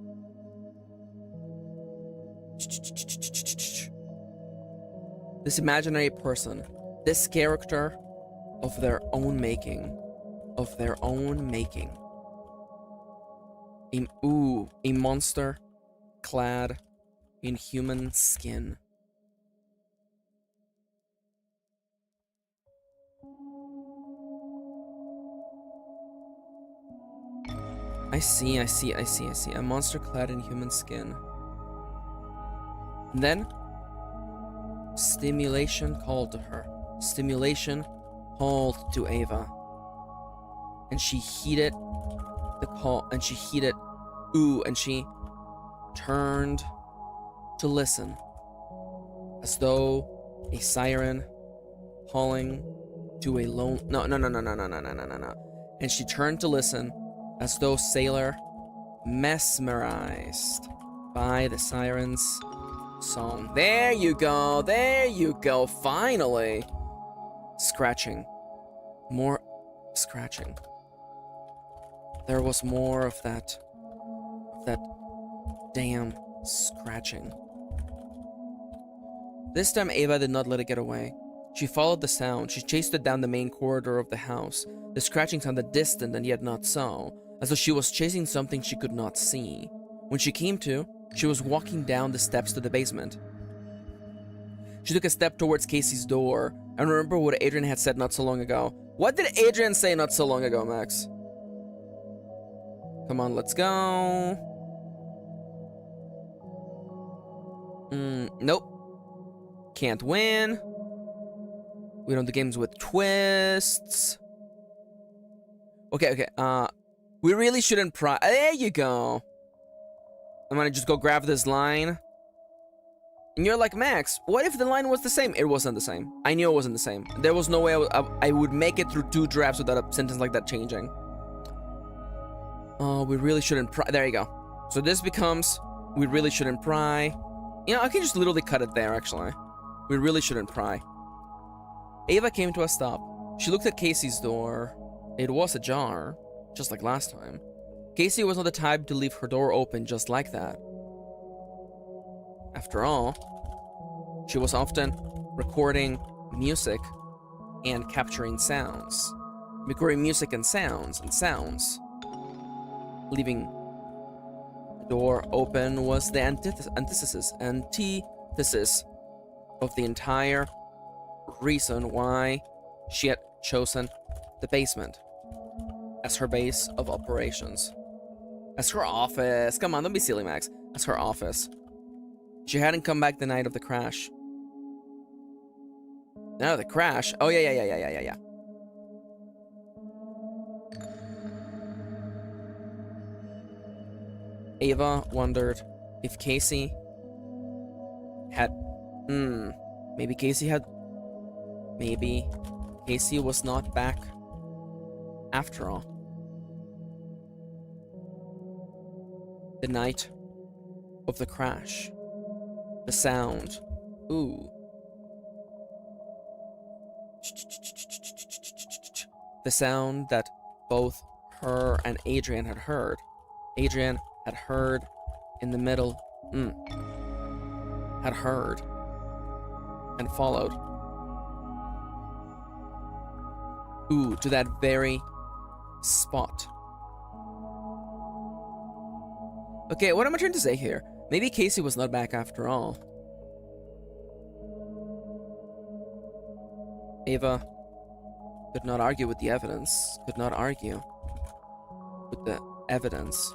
This imaginary person, this character of their own making, a monster clad in human skin. I see. A monster clad in human skin. And then, stimulation called to her. Stimulation called to Ava. And she heeded the call, and she heeded, and she turned to listen. As though a siren calling to a lone... No. And she turned to listen as though sailor mesmerized by the siren's song. There you go, finally. Scratching. More scratching. There was more of that damn scratching. This time Ava did not let it get away. She followed the sound. She chased it down the main corridor of the house. The scratching sounded distant and yet not so, as though she was chasing something she could not see. When she came to, she was walking down the steps to the basement. She took a step towards Casey's door and remembered what Adrian had said not so long ago. What did Adrian say not so long ago, Max? Come on, let's go. Nope. Can't win. We don't do games with twists. Okay. We really shouldn't there you go. I'm gonna just go grab this line. And you're like, Max, what if the line was the same? It wasn't the same. I knew it wasn't the same. There was no way I would make it through 2 drafts without a sentence like that changing. Oh, we really shouldn't pry. There you go. So this becomes, we really shouldn't pry. You know, I can just literally cut it there, actually. We really shouldn't pry. Ava came to a stop. She looked at Casey's door. It was ajar, just like last time. Casey was not the type to leave her door open just like that. After all, she was often recording music and capturing sounds. Recording music and sounds. Leaving the door open was the antithesis of the entire reason why she had chosen the basement as her base of operations. As her office. Come on, don't be silly, Max. As her office. She hadn't come back the night of the crash. No, the crash? Oh, yeah. Ava wondered if Casey had... Maybe Casey was not back after all. The night of the crash. The sound. The sound that both her and Adrian had heard. Adrian had heard in the middle. Had heard. And followed. To that very spot. Okay, what am I trying to say here? Maybe Casey was not back after all. Ava could not argue with the evidence. Could not argue with the evidence.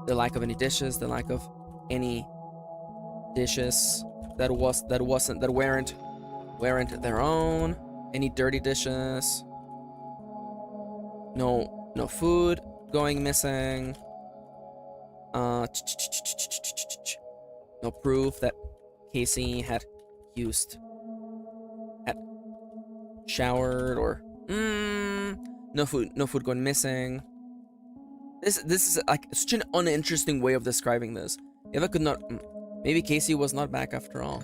The lack of any dishes, the lack of any dishes that weren't their own, any dirty dishes, no food going missing, no proof that Casey had showered, or no food going missing. This is like such an uninteresting way of describing this. Ava could not. Maybe Casey was not back after all.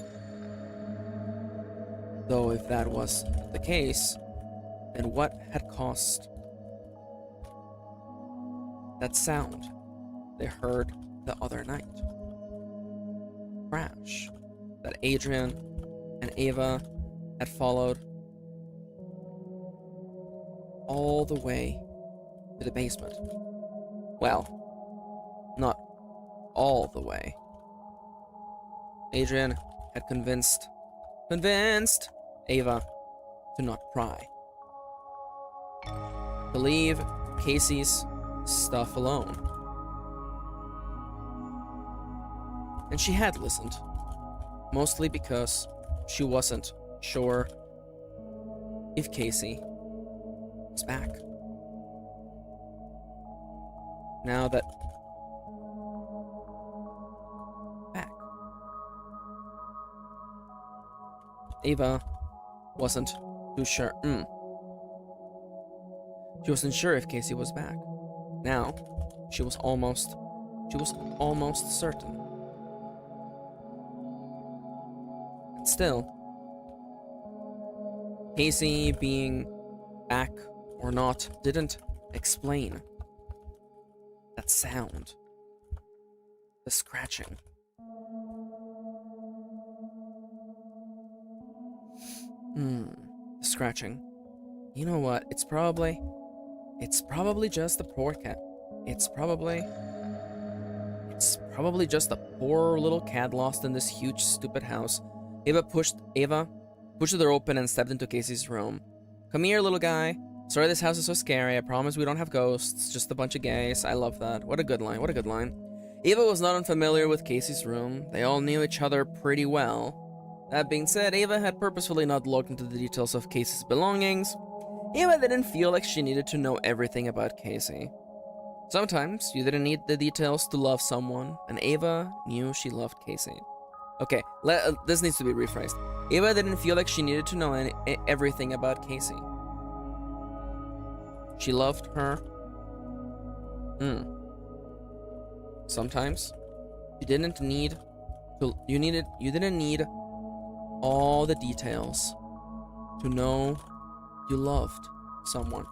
Though if that was the case, then what had caused that sound they heard the other night? Crash that Adrian and Ava had followed all the way to the basement. Well, not all the way. Adrian had convinced Ava to not pry. To leave Casey's stuff alone. And she had listened. Mostly because she wasn't sure if Casey was back. Now that back, Ava wasn't too sure. She wasn't sure if Casey was back. Now, she was almost certain. And still, Casey being back or not didn't explain that sound. The scratching. The scratching. You know what? It's probably just the poor cat. It's probably just a poor little cat lost in this huge stupid house. Ava pushed the door open and stepped into Casey's room. Come here, little guy. Sorry this house is so scary. I promise we don't have ghosts, just a bunch of gays. I love that. What a good line. What a good line. Ava was not unfamiliar with Casey's room. They all knew each other pretty well. That being said, Ava had purposefully not looked into the details of Casey's belongings. Ava didn't feel like she needed to know everything about Casey. Sometimes you didn't need the details to love someone, and Ava knew she loved Casey. Okay, this needs to be rephrased. Ava didn't feel like she needed to know everything about Casey. She loved her. Sometimes you didn't need all the details to know you loved someone.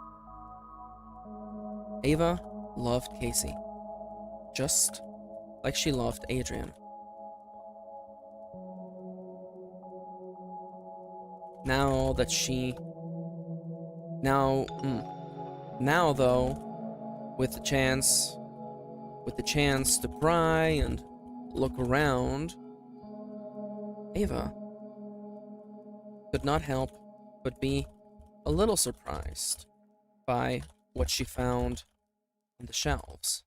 Ava loved Casey, just like she loved Adrian. Now though, with the chance to pry and look around, Ava could not help but be a little surprised by what she found on the shelves.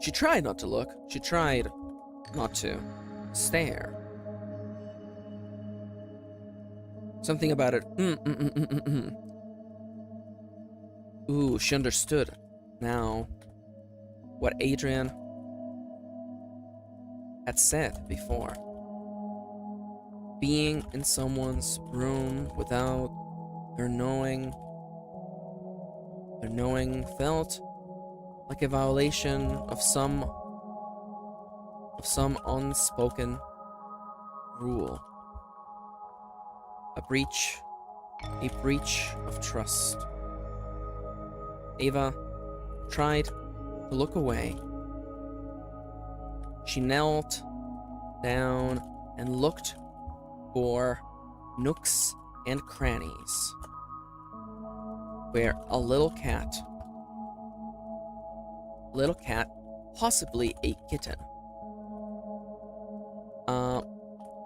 She tried not to look. She tried not to stare. Something about it. Ooh, she understood now what Adrian had said before. Being in someone's room without their knowing felt like a violation of some unspoken rule. A breach of trust. Ava tried to look away. She knelt down and looked for nooks and crannies where a little cat, possibly a kitten,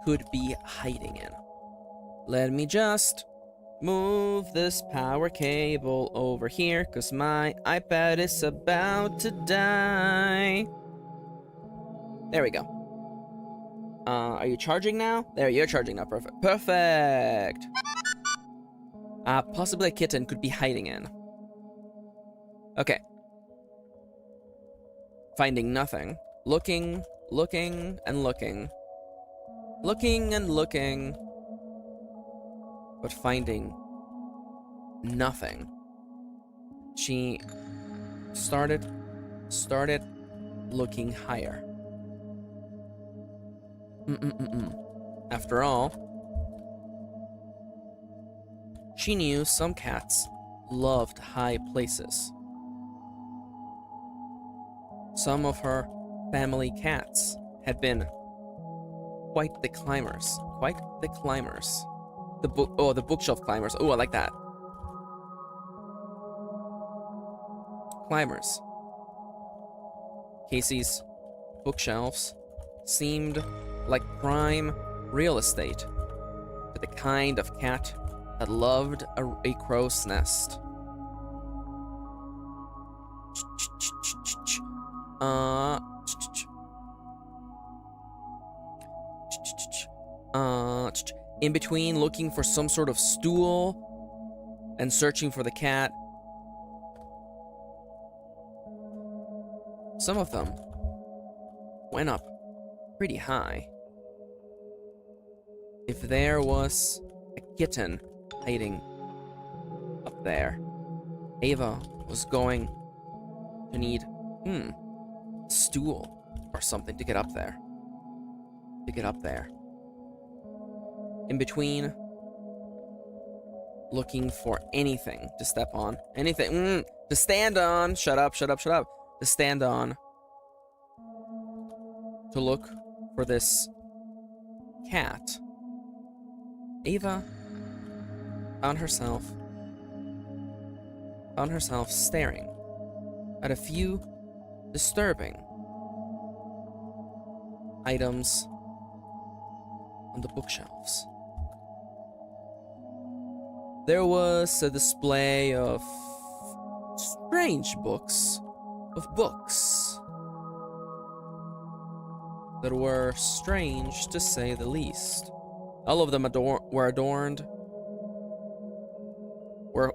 could be hiding in. Let me just move this power cable over here, cause my iPad is about to die. There we go. Are you charging now? There, you're charging now. Perfect. Perfect! Possibly a kitten could be hiding in. Okay. Finding nothing. Looking, and looking. Looking and looking. But finding nothing. She started looking higher. After all, she knew some cats loved high places. Some of her family cats had been quite the climbers. The bookshelf climbers. Oh, I like that. Climbers. Casey's bookshelves seemed like prime real estate for the kind of cat that loved a crow's nest. In between looking for some sort of stool and searching for the cat, some of them went up pretty high. If there was a kitten hiding up there, Ava was going to need, a stool or something to get up there. In between, looking for anything to step on. Anything, to stand on. Shut up. To stand on. To look for this cat. Ava found herself staring at a few disturbing items on the bookshelves. There was a display of strange books, that were strange to say the least. All of them were adorned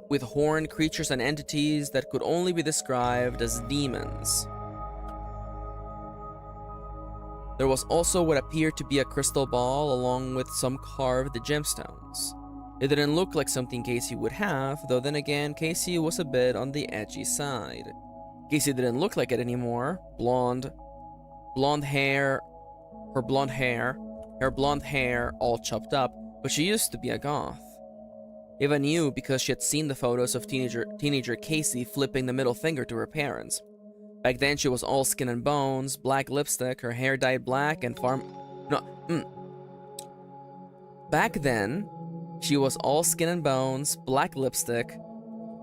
with horned creatures and entities that could only be described as demons. There was also what appeared to be a crystal ball along with some carved gemstones. It didn't look like something Casey would have, though then again, Casey was a bit on the edgy side. Casey didn't look like it anymore. Blonde hair, her blonde hair all chopped up, but she used to be a goth. Ava knew because she had seen the photos of teenager Casey flipping the middle finger to her parents. Back then she was all skin and bones, black lipstick, her hair dyed black and Back then, she was all skin and bones, black lipstick,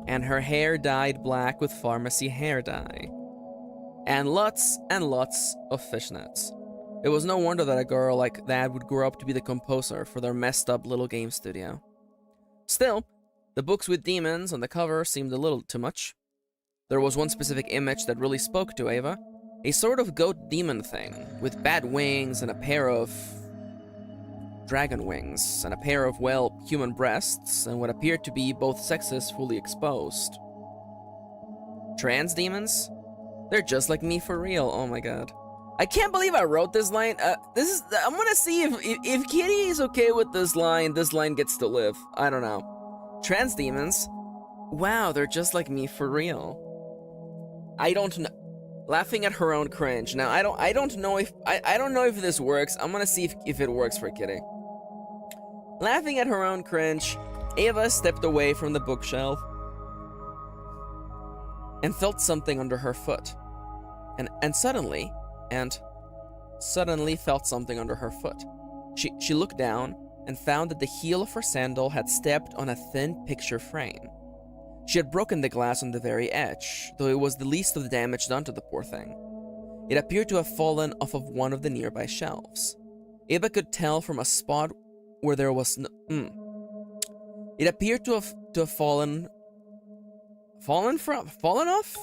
and her hair dyed black with pharmacy hair dye. And lots of fishnets. It was no wonder that a girl like that would grow up to be the composer for their messed up little game studio. Still, the books with demons on the cover seemed a little too much. There was one specific image that really spoke to Ava. A sort of goat demon thing, with bat wings and a pair of dragon wings, and a pair of, well, human breasts, and what appeared to be both sexes fully exposed. Trans demons? They're just like me for real, oh my god. I can't believe I wrote this line. I'm gonna see if Kitty is okay with this line gets to live. I don't know. Trans demons? Wow, they're just like me for real. I don't know. Laughing at her own cringe. Now, I don't know if this works. I'm gonna see if it works for Kitty. Laughing at her own cringe, Ava stepped away from the bookshelf and felt something under her foot. And suddenly, suddenly felt something under her foot. She looked down and found that the heel of her sandal had stepped on a thin picture frame. She had broken the glass on the very edge, though it was the least of the damage done to the poor thing. It appeared to have fallen off of one of the nearby shelves. Ava could tell from a spot where there was no... It appeared to have fallen off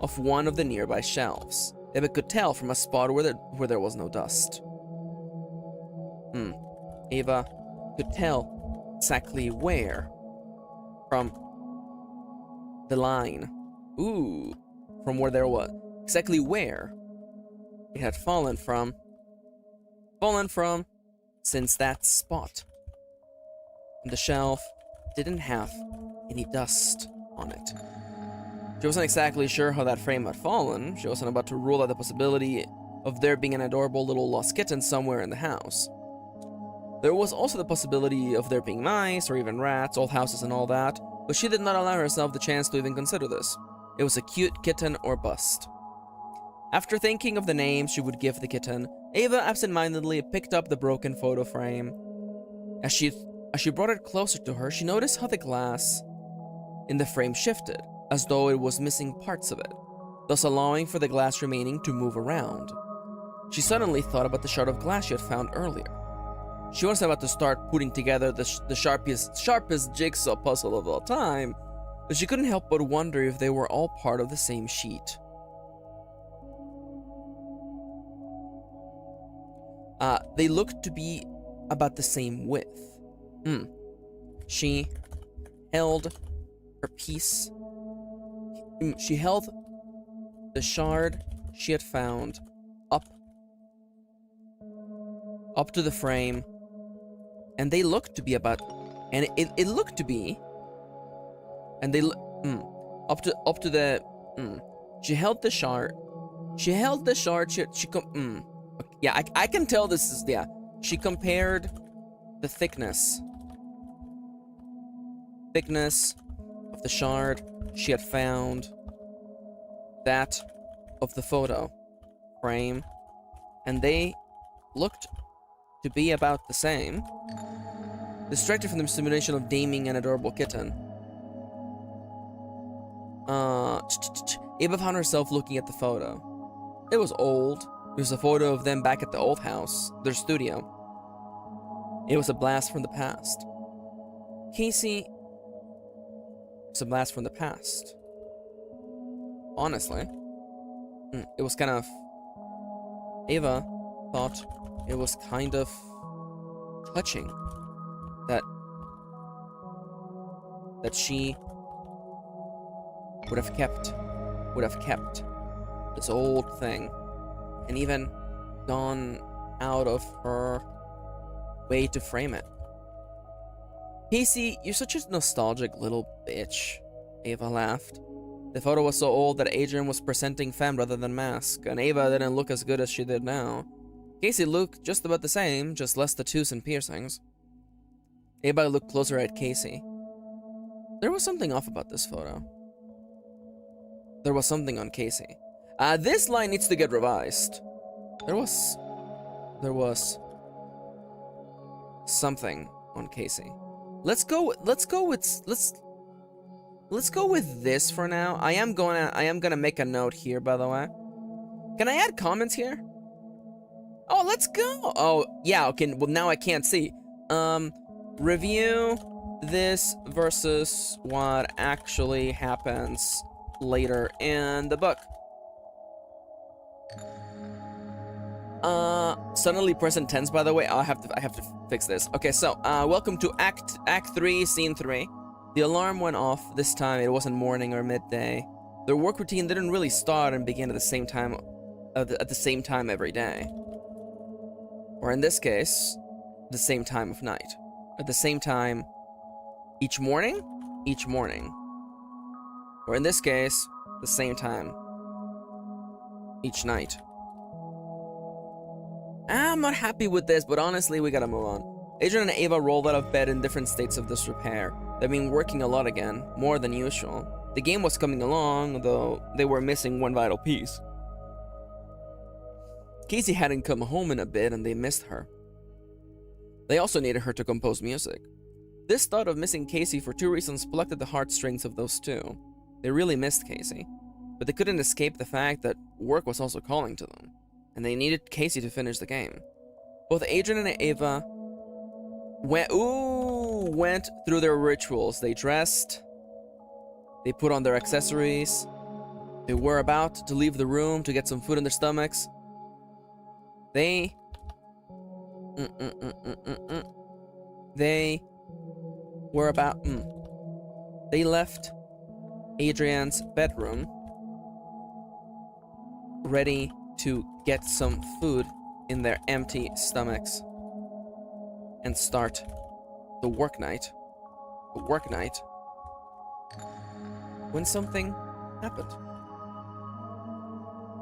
of one of the nearby shelves. Ava could tell from a spot where there was no dust. Ava could tell exactly where from the line. From where there was exactly where it had fallen from, since that spot. And the shelf didn't have any dust on it. She wasn't exactly sure how that frame had fallen. She wasn't about to rule out the possibility of there being an adorable little lost kitten somewhere in the house. There was also the possibility of there being mice or even rats, old houses and all that, but she did not allow herself the chance to even consider this. It was a cute kitten or bust. After thinking of the name she would give the kitten, Ava absentmindedly picked up the broken photo frame. As she brought it closer to her, she noticed how the glass in the frame shifted, as though it was missing parts of it, thus allowing for the glass remaining to move around. She suddenly thought about the shard of glass she had found earlier. She was about to start putting together the sharpest jigsaw puzzle of all time, but she couldn't help but wonder if they were all part of the same sheet. They looked to be about the same width. She held her piece. She held the shard she had found up to the frame, and they looked to be about, and it looked to be, and they up to the she held the shard. Yeah, I can tell this is, yeah. She compared the thickness of the shard she had found, that of the photo frame, and they looked to be about the same. Distracted from the stimulation of damning an adorable kitten, Ava found herself looking at the photo. It was old. It was a photo of them back at the old house, their studio. It was a blast from the past. Casey was a blast from the past. Honestly. It was kind of... Ava thought it was kind of touching that she would have kept this old thing and even gone out of her way to frame it. Casey, you're such a nostalgic little bitch, Ava laughed. The photo was so old that Adrian was presenting femme rather than mask, and Ava didn't look as good as she did now. Casey looked just about the same, just less tattoos and piercings. Ava looked closer at Casey. There was something off about this photo. There was something on Casey. This line needs to get revised. There was something on Casey. Let's go with this for now. I am gonna make a note here, by the way. Can I add comments here? Oh, let's go. Oh, yeah, okay. Well, now I can't see. Review this versus what actually happens later in the book. Suddenly present tense, by the way. I have to fix this. Okay, so welcome to Act 3, Scene 3. The alarm went off. This time it wasn't morning or midday. Their work routine didn't really start and begin at the same time every day. Or in this case, the same time of night. At the same time each morning? Each morning. Or in this case, the same time each night. I'm not happy with this, but honestly, we gotta move on. Adrian and Ava rolled out of bed in different states of disrepair. They've been working a lot again, more than usual. The game was coming along, though they were missing one vital piece. Casey hadn't come home in a bit and they missed her. They also needed her to compose music. This thought of missing Casey for two reasons plucked at the heartstrings of those two. They really missed Casey, but they couldn't escape the fact that work was also calling to them, and they needed Casey to finish the game. Both Adrian and Ava went through their rituals. They dressed, they put on their accessories, they were about to leave the room to get some food in their stomachs. They were about they left Adrian's bedroom ready to get some food in their empty stomachs and start the work night when something happened.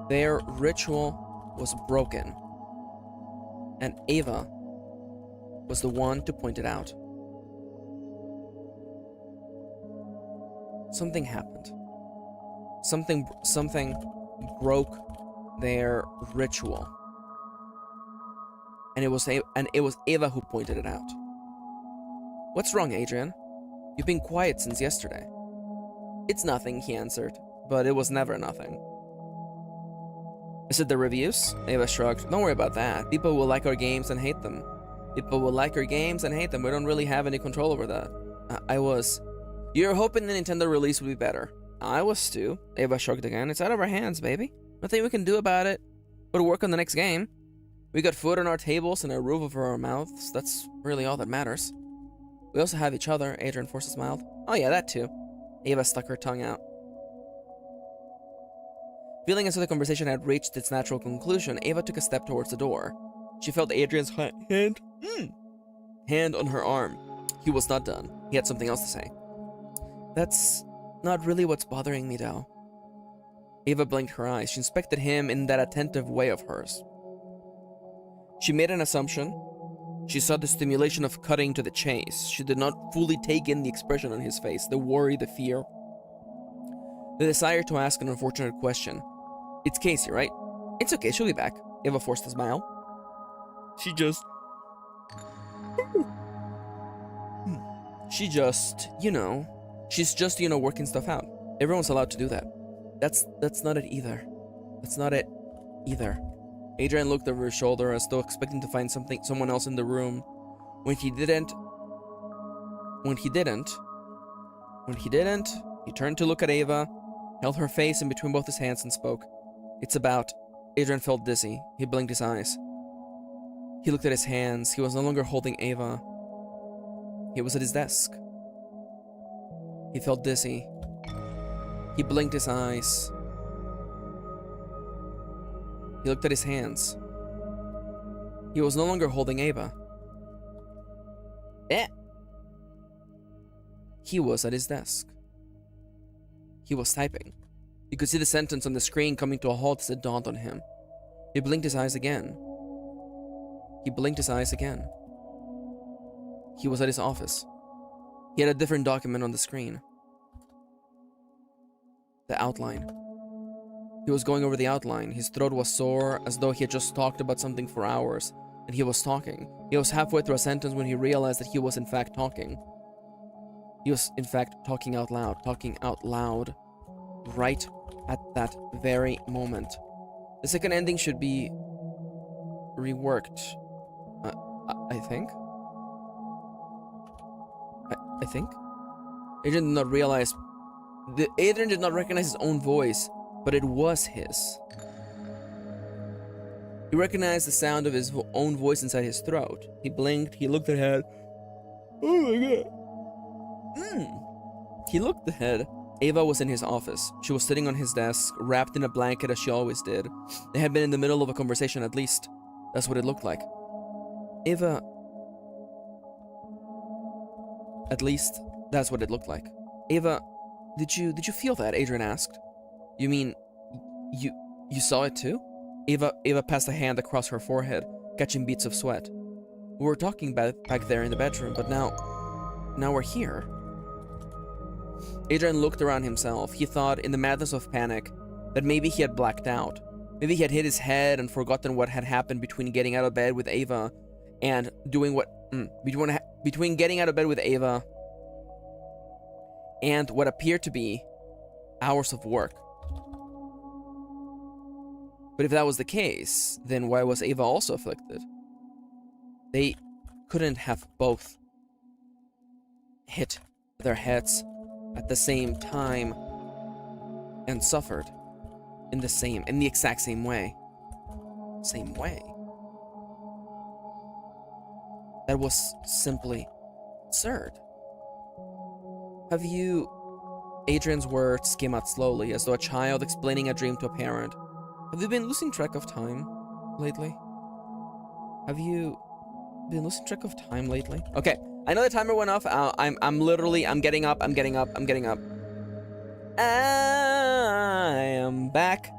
Their ritual was broken, and Ava was the one to point it out. Something happened. Something broke their ritual. And it was Ava who pointed it out. "What's wrong, Adrian? You've been quiet since yesterday." "It's nothing," he answered, but it was never nothing. "Is it the reviews?" Ava shrugged. "Don't worry about that. People will like our games and hate them. People will like our games and hate them. We don't really have any control over that." You're hoping the Nintendo release would be better." "I was too." Ava shrugged again. "It's out of our hands, baby. Nothing we can do about it but work on the next game. We got food on our tables and a roof over our mouths. That's really all that matters. We also have each other." Adrian forced a smile. "Oh yeah, that too." Ava stuck her tongue out. Feeling as though the conversation had reached its natural conclusion, Ava took a step towards the door. She felt Adrian's hand on her arm. He was not done. He had something else to say. "That's not really what's bothering me, though." Ava blinked her eyes. She inspected him in that attentive way of hers. She made an assumption. She saw the stimulation of cutting to the chase. She did not fully take in the expression on his face, the worry, the fear, the desire to ask an unfortunate question. "It's Casey, right?" "It's okay, she'll be back." Ava forced a smile. She's just, working stuff out. Everyone's allowed to do that. That's not it either. That's not it either. Adrian looked over his shoulder as though expecting to find someone else in the room. When he didn't, he turned to look at Ava, held her face in between both his hands and spoke. "It's about..." Adrian felt dizzy. He blinked his eyes. He looked at his hands. He was no longer holding Ava. He was at his desk. He felt dizzy. He blinked his eyes. He looked at his hands. He was no longer holding Ava. He was at his desk. He was typing. You could see the sentence on the screen coming to a halt as it dawned on him. He blinked his eyes again. He blinked his eyes again. He was at his office. He had a different document on the screen. The outline. He was going over the outline. His throat was sore, as though he had just talked about something for hours, and he was talking. He was halfway through a sentence when he realized that he was in fact talking. He was in fact talking out loud, right at that very moment. The second ending should be reworked. I think. Adrian did not recognize his own voice, but it was his. He recognized the sound of his own voice inside his throat. He blinked, he looked ahead. Oh my god. He looked ahead. Ava was in his office. She was sitting on his desk, wrapped in a blanket as she always did. They had been in the middle of a conversation, at least. That's what it looked like. Ava... At least, that's what it looked like. "Ava, did you feel that?" Adrian asked. "You mean, you saw it too?" Ava passed a hand across her forehead, catching beads of sweat. "We were talking back there in the bedroom, but now we're here." Adrian looked around himself. He thought, in the madness of panic, that maybe he had blacked out. Maybe he had hit his head and forgotten what had happened between getting out of bed with Ava and doing what... between getting out of bed with Ava and what appeared to be hours of work. But if that was the case, then why was Ava also afflicted? They couldn't have both hit their heads at the same time and suffered in the exact same way. Same way. That was simply absurd. Have you... Adrian's words skim out slowly, as though a child explaining a dream to a parent. Have you been losing track of time lately? Have you been losing track of time lately? Okay, I know the timer went off. I'm getting up. I am back.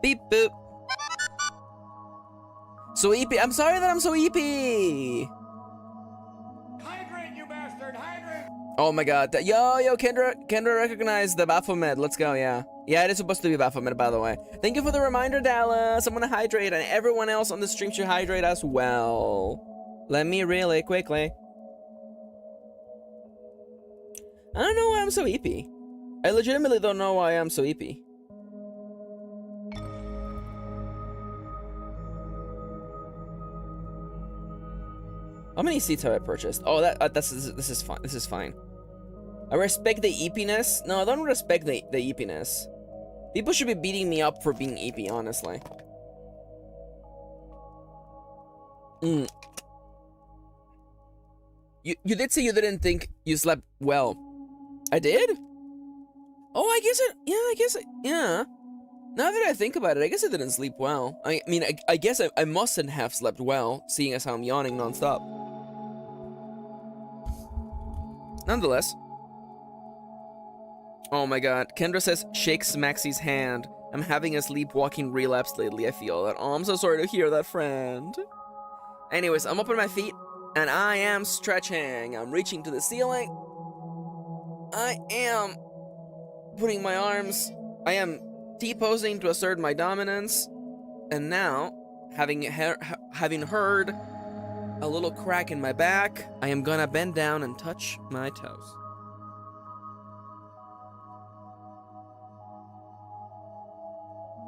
Beep boop. So EP. I'm sorry that I'm so EP. Hydrate, you bastard! Hydrate! Oh my god. Yo, Kendra recognized the Baphomet. Let's go, yeah. Yeah, it is supposed to be Baphomet, by the way. Thank you for the reminder, Dallas. I'm gonna hydrate, and everyone else on the stream should hydrate as well. Let me really quickly. I don't know why I'm so EP. I legitimately don't know why I'm so EP. How many seats have I purchased? Oh, this is fine. This is fine. I respect the EP-ness. No, I don't respect the EP-ness. People should be beating me up for being EP, honestly. You did say you didn't think you slept well. I did? Oh, I guess yeah. Now that I think about it, I guess I didn't sleep well. I mean, I guess I mustn't have slept well, seeing as how I'm yawning nonstop. Nonetheless. Oh my god. Kendra says, shakes Maxi's hand. I'm having a sleepwalking relapse lately, I feel that. Oh, I'm so sorry to hear that, friend. Anyways, I'm up on my feet, and I am stretching. I'm reaching to the ceiling. I am putting my arms... I am T-posing to assert my dominance. And now, having heard a little crack in my back, I am gonna bend down and touch my toes.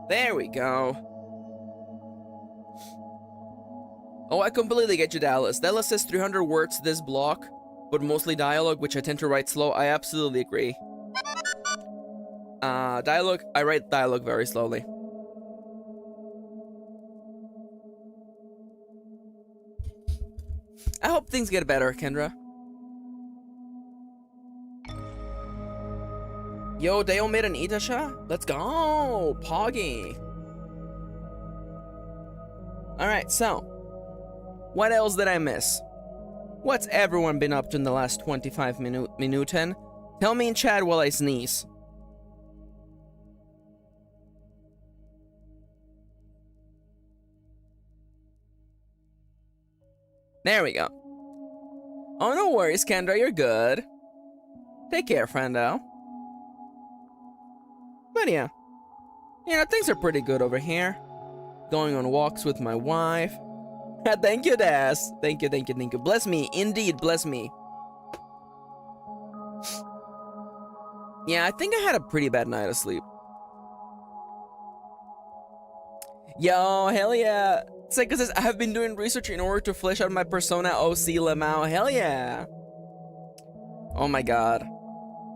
There we go. Oh, I completely get you, Dallas. Dallas says 300 words this block, but mostly dialogue, which I tend to write slow. I absolutely agree. Dialogue, I write dialogue very slowly. I hope things get better, Kendra. Yo, Deo made an Itasha? Let's go! Poggy! Alright, so. What else did I miss? What's everyone been up to in the last 25 minuten? Tell me in chat while I sneeze. There we go. Oh, no worries, Kendra, you're good. Take care, friendo. But yeah, things are pretty good over here. Going on walks with my wife. Thank you, Das. Thank you. Bless me, indeed, bless me. Yeah, I think I had a pretty bad night of sleep. Yo, hell yeah. Seiko says, I have been doing research in order to flesh out my persona OC Lamau. Hell yeah. Oh my god.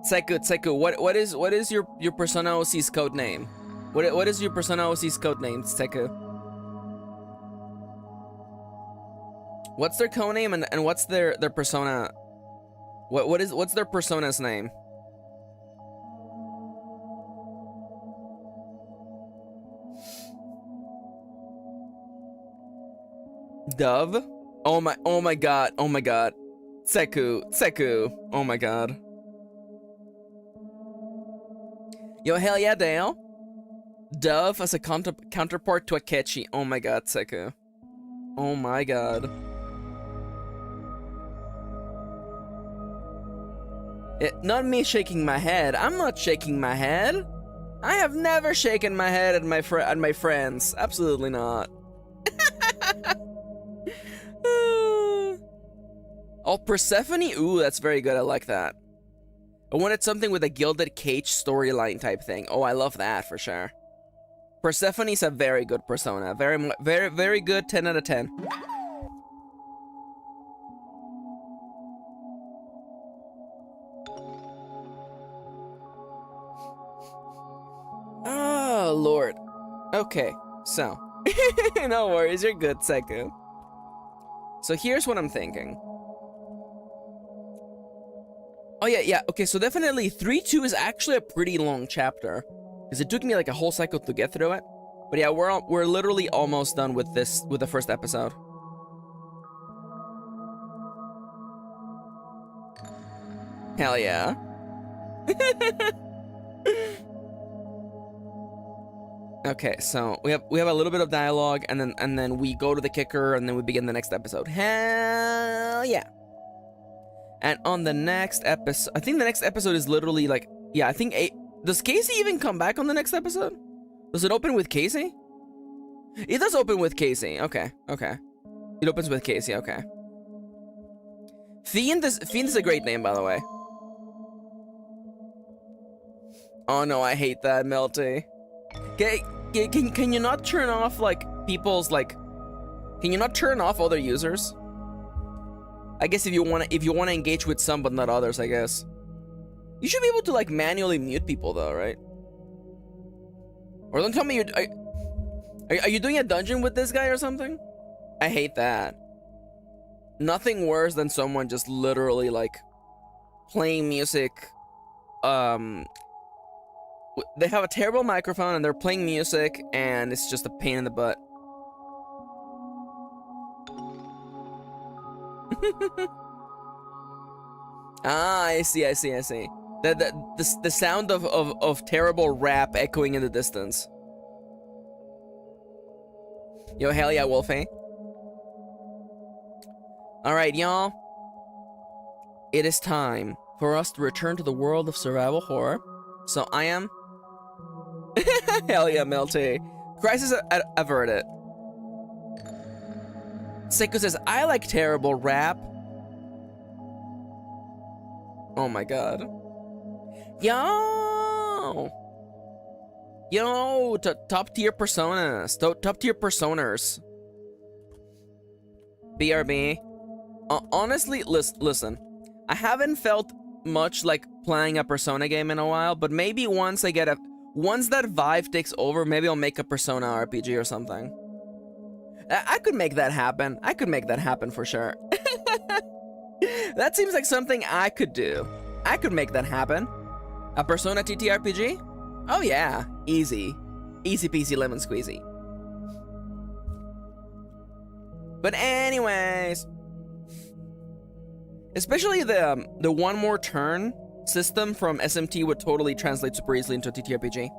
Seiko, what is your persona OC's code name? What is your persona OC's code name, Seiko? What's their code name and what's their persona? What's their persona's name? Dove? Oh my god. Seku. Oh my god. Yo, hell yeah, Dale. Dove as a counterpart to Akechi. Oh my god, Seku. Oh my god. Not me shaking my head. I'm not shaking my head. I have never shaken my head at my friends. Absolutely not. Oh, Persephone? Ooh, that's very good. I like that. I wanted something with a Gilded Cage storyline type thing. Oh, I love that for sure. Persephone's a very good persona. Very good. 10 out of 10. Oh, Lord. Okay, so. No worries, you're good, Seku. So here's what I'm thinking. Oh, yeah, okay, so definitely 3-2 is actually a pretty long chapter. Because it took me like a whole cycle to get through it. But yeah, we're literally almost done with the first episode. Hell yeah. Okay, so we have a little bit of dialogue, and then we go to the kicker, and then we begin the next episode. Hell yeah! And on the next episode, I think the next episode is literally like, yeah, I think does Casey even come back on the next episode? Does it open with Casey? It does open with Casey. Okay. It opens with Casey. Okay. Fiend is a great name, by the way. Oh no, I hate that, Melty. Can you not turn off like people's like? Can you not turn off other users? I guess if you want to engage with some but not others, I guess. You should be able to like manually mute people though, right? Or don't tell me are you doing a dungeon with this guy or something? I hate that. Nothing worse than someone just literally like playing music. They have a terrible microphone and they're playing music and it's just a pain in the butt. Ah, I see. The sound of terrible rap echoing in the distance. Yo, hell yeah, Wolfie. Alright, y'all. It is time for us to return to the world of survival horror. So I am... Hell yeah, Melty. Crisis averted. Seiko says, I like terrible rap. Oh my god. Yo, top tier personas. Top tier personers. BRB. Honestly, listen. I haven't felt much like playing a Persona game in a while, but maybe once that vibe takes over, maybe I'll make a Persona RPG or something. I could make that happen. I could make that happen for sure. That seems like something I could do. I could make that happen. A Persona TTRPG? Oh yeah, easy. Easy peasy lemon squeezy. But anyways, especially the one more turn system from SMT would totally translate super easily into a TTRPG.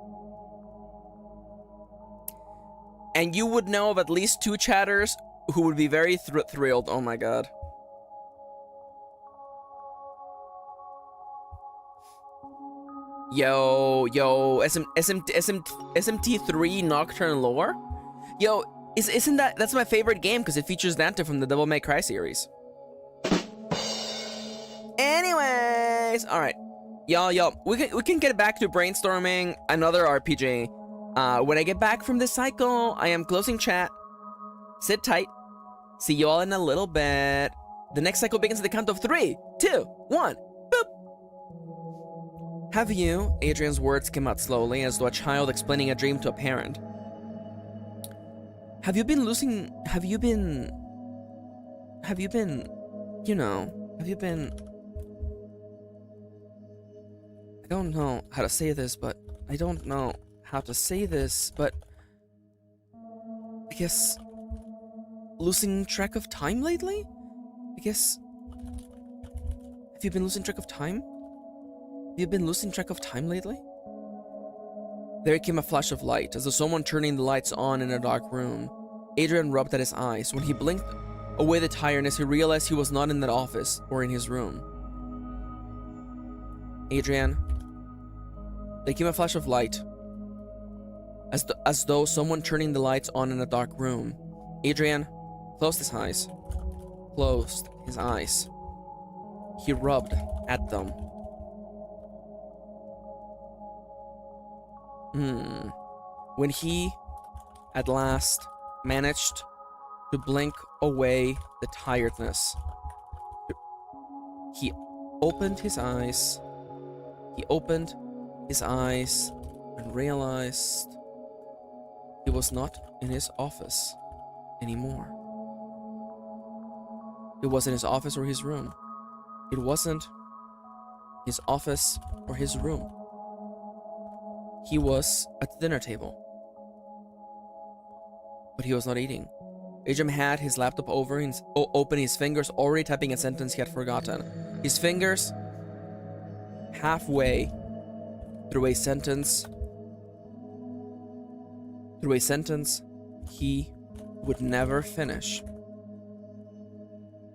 And you would know of at least 2 chatters who would be very thrilled. Oh my god. Yo, SMT3 Nocturne lore? Yo, isn't that's my favorite game because it features Dante from the Devil May Cry series. Anyways, alright. Y'all, we can get back to brainstorming another RPG. When I get back from this cycle, I am closing chat. Sit tight. See you all in a little bit. The next cycle begins at the count of 3, 2, 1. Boop. Have you? Adrian's words came out slowly, as though a child explaining a dream to a parent. Have you been, you know, I don't know how to say this, but I guess losing track of time lately? Have you been losing track of time? Have you been losing track of time lately? There came a flash of light, as though someone turning the lights on in a dark room. Adrian rubbed at his eyes. When he blinked away the tiredness, he realized he was not in that office or in his room. Adrian, there came a flash of light, as though someone turning the lights on in a dark room. Adrian closed his eyes. He rubbed at them. When he, at last, managed to blink away the tiredness, he opened his eyes. And realized he was not in his office anymore. It wasn't his office or his room. It wasn't his office or his room. He was at the dinner table. But he was not eating. Adrian had his laptop open, his fingers already typing a sentence he had forgotten. His fingers halfway through a sentence he would never finish.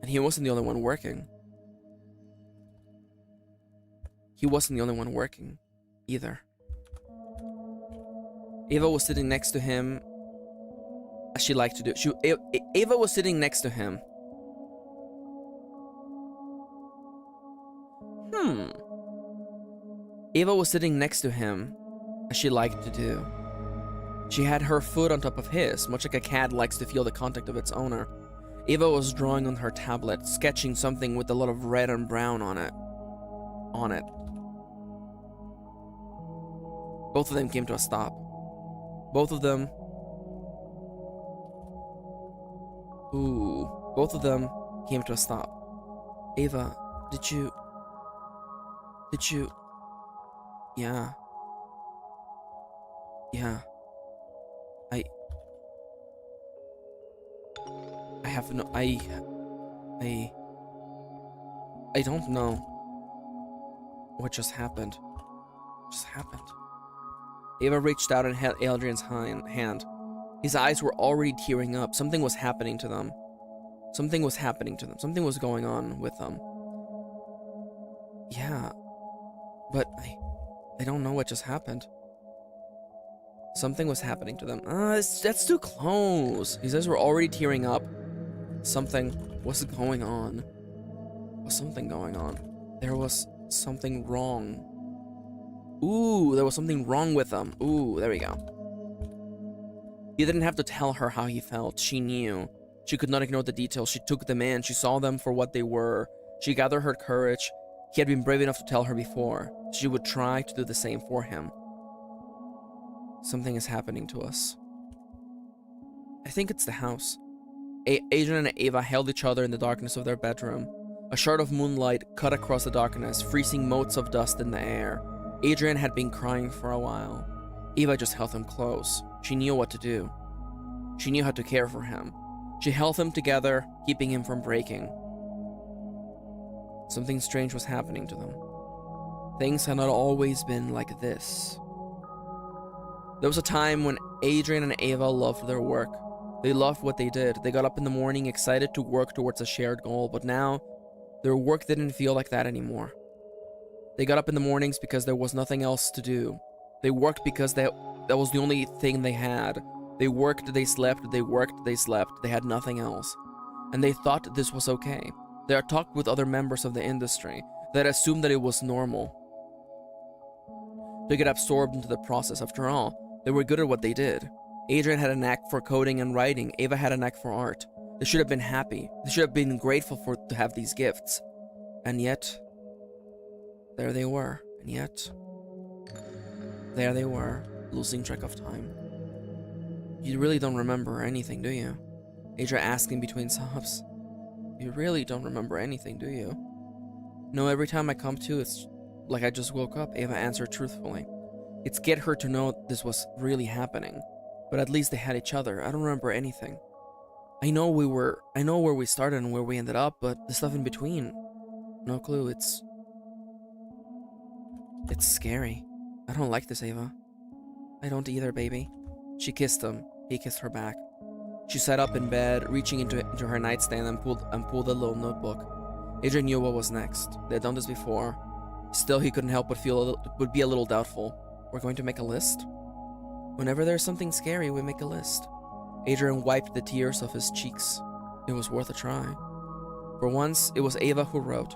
And he wasn't the only one working. He wasn't the only one working either. Ava was sitting next to him, as she liked to do. Ava was sitting next to him. Ava was sitting next to him, as she liked to do. She had her foot on top of his, much like a cat likes to feel the contact of its owner. Ava was drawing on her tablet, sketching something with a lot of red and brown on it. Both of them came to a stop. Both of them came to a stop. Ava, did you... Yeah. I have no... I don't know what just happened. Ava reached out and held Adrian's hand. His eyes were already tearing up. Something was happening to them. Something was going on with them. Yeah, but I don't know what just happened. Something was happening to them. That's too close. His eyes were already tearing up. Something was going on. There was something wrong. Ooh, there was something wrong with them. Ooh, there we go. He didn't have to tell her how he felt. She knew. She could not ignore the details. She took them in. She saw them for what they were. She gathered her courage. He had been brave enough to tell her before. She would try to do the same for him. Something is happening to us. I think it's the house. Adrian and Ava held each other in the darkness of their bedroom. A shard of moonlight cut across the darkness, freezing motes of dust in the air. Adrian had been crying for a while. Ava just held him close. She knew what to do. She knew how to care for him. She held them together, keeping him from breaking. Something strange was happening to them. Things had not always been like this. There was a time when Adrian and Ava loved their work. They loved what they did. They got up in the morning excited to work towards a shared goal, but now their work didn't feel like that anymore. They got up in the mornings because there was nothing else to do. They worked because that was the only thing they had. They worked, they slept, they worked, they slept. They had nothing else. And they thought this was okay. They had talked with other members of the industry that assumed that it was normal. They get absorbed into the process. After all, they were good at what they did. Adrian had a knack for coding and writing. Ava had a knack for art. They should have been happy. They should have been grateful to have these gifts. And yet, there they were. And yet, there they were, losing track of time. You really don't remember anything, do you? Adrian asked in between sobs. You really don't remember anything, do you? No, every time I come to, it's like I just woke up, Ava answered truthfully. It scared her to know this was really happening. But at least they had each other. I don't remember anything. I know where we started and where we ended up, but the stuff in between, no clue. It's scary. I don't like this, Ava. I don't either, baby. She kissed him. He kissed her back. She sat up in bed, reaching into her nightstand and pulled a little notebook. Adrian knew what was next. They had done this before. Still, he couldn't help but be a little doubtful. We're going to make a list? Whenever there's something scary, we make a list. Adrian wiped the tears off his cheeks. It was worth a try. For once, it was Ava who wrote.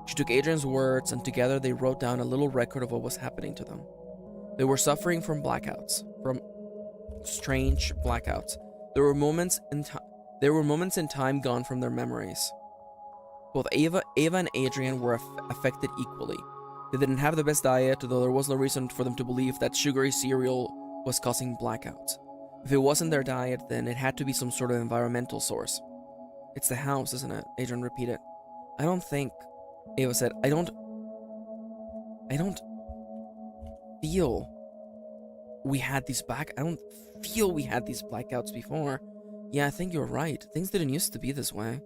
She took Adrian's words, and together they wrote down a little record of what was happening to them. They were suffering from blackouts, from strange blackouts. There were moments in time gone from their memories. Both Ava and Adrian were affected equally. They didn't have the best diet, though there was no reason for them to believe that sugary cereal was causing blackouts. If it wasn't their diet, then it had to be some sort of environmental source. It's the house, isn't it? Adrian repeated. I don't think... Ava said, I don't feel we had these blackouts before. Yeah, I think you're right. Things didn't used to be this way.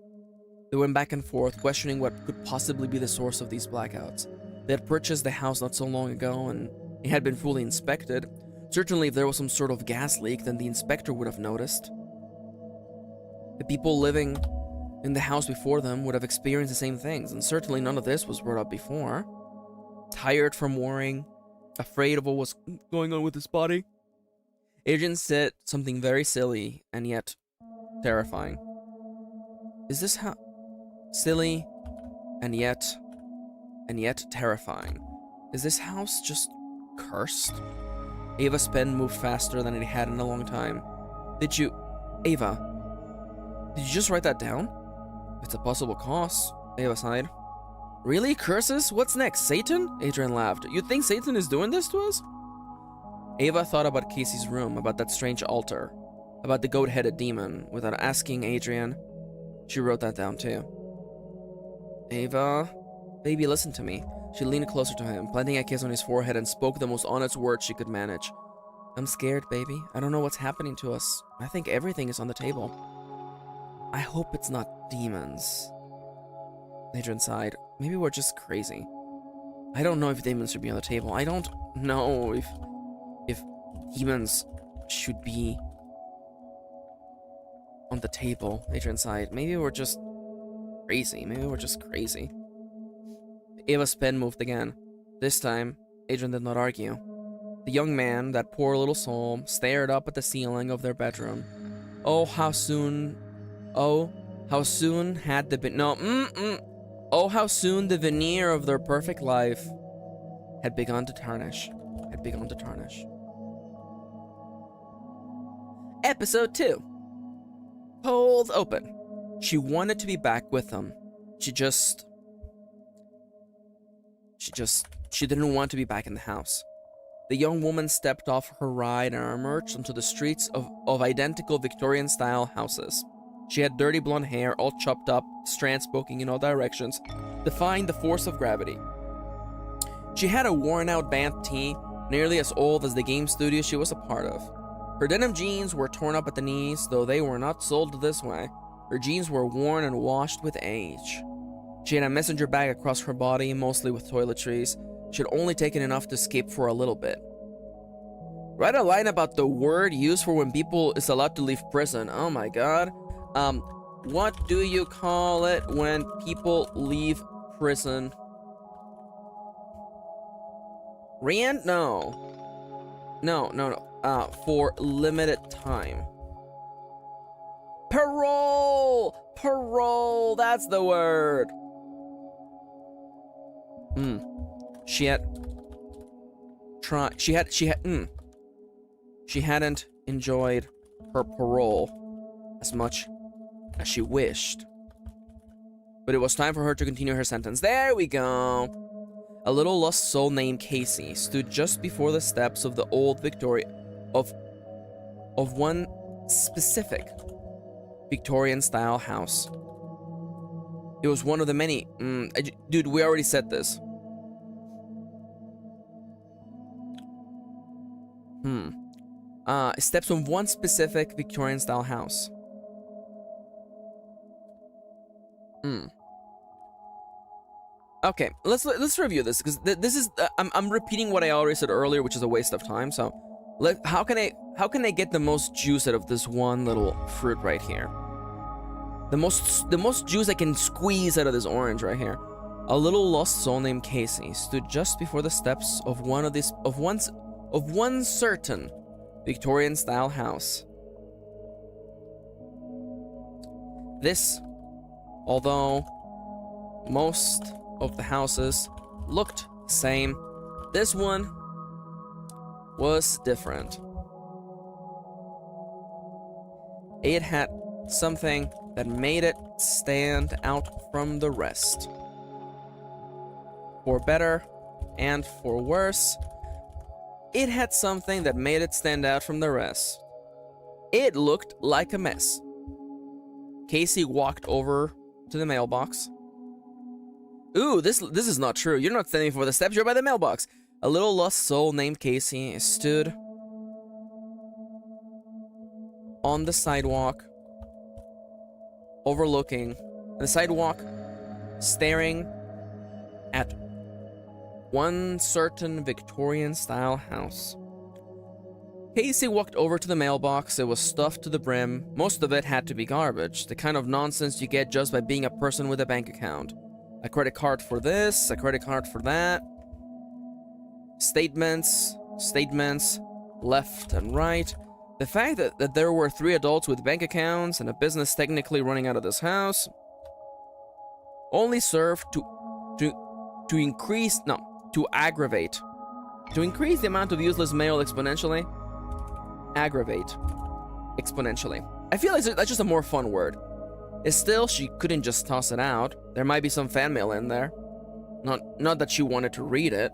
They went back and forth, questioning what could possibly be the source of these blackouts. They had purchased the house not so long ago, and it had been fully inspected. Certainly, if there was some sort of gas leak, then the inspector would have noticed. The people living in the house before them would have experienced the same things, and certainly none of this was brought up before. Tired from worrying, afraid of what was going on with his body, Adrian said something very silly and yet terrifying. Is this how silly and yet terrifying? Is this house just cursed? Ava's pen moved faster than it had in a long time. Ava, did you just write that down? It's a possible cause, Ava sighed. Really? Curses? What's next? Satan? Adrian laughed. You think Satan is doing this to us? Ava thought about Casey's room, about that strange altar, about the goat-headed demon. Without asking Adrian, she wrote that down too. Ava, baby, listen to me. She leaned closer to him, planting a kiss on his forehead, and spoke the most honest words she could manage. I'm scared, baby. I don't know what's happening to us. I think everything is on the table. I hope it's not demons. Adrian sighed. Maybe we're just crazy. I don't know if demons should be on the table. I don't know if demons should be on the table. Adrian sighed. Maybe we're just crazy. Ava's pen moved again. This time, Adrian did not argue. The young man, that poor little soul, stared up at the ceiling of their bedroom. Oh, how soon had how soon the veneer of their perfect life had begun to tarnish. Episode 2. Polls open. She wanted to be back with them. She didn't want to be back in the house. The young woman stepped off her ride and emerged onto the streets of identical Victorian-style houses. She had dirty blonde hair, all chopped up, strands poking in all directions, defying the force of gravity. She had a worn-out band tee, nearly as old as the game studio she was a part of. Her denim jeans were torn up at the knees, though they were not sold this way. Her jeans were worn and washed with age. She had a messenger bag across her body, mostly with toiletries. She had only taken enough to escape for a little bit. Write a line about the word used for when people is allowed to leave prison. Oh my god. What do you call it when people leave prison? Rent? No. For limited time. Parole! Parole! That's the word. She hadn't enjoyed her parole as much as she wished. But it was time for her to continue her sentence. There we go. A little lost soul named Casey stood just before the steps of the old of one specific Victorian-style house. It was one of the many... dude, we already said this. Steps of one specific Victorian-style house. Okay, let's review this, because this is I'm repeating what I already said earlier, which is a waste of time. So, how can I get the most juice out of this one little fruit right here? The most juice I can squeeze out of this orange right here. A little lost soul named Casey stood just before the steps of one certain Victorian-style house. This, although most of the houses looked the same, this one was different. It had something that made it stand out from the rest. For better and for worse, it had something that made it stand out from the rest. It looked like a mess. Casey walked over to the mailbox. Ooh, this is not true. You're not standing for the steps, you're by the mailbox. A little lost soul named Casey stood on the sidewalk, overlooking the sidewalk, staring at one certain Victorian-style house. Casey walked over to the mailbox. It was stuffed to the brim. Most of it had to be garbage, the kind of nonsense you get just by being a person with a bank account. A credit card for this, a credit card for that. Statements, left and right. The fact that there were 3 adults with bank accounts and a business technically running out of this house only served to aggravate. To increase the amount of useless mail exponentially. Aggravate. Exponentially. I feel like that's just a more fun word. It's still, she couldn't just toss it out. There might be some fan mail in there. Not that she wanted to read it.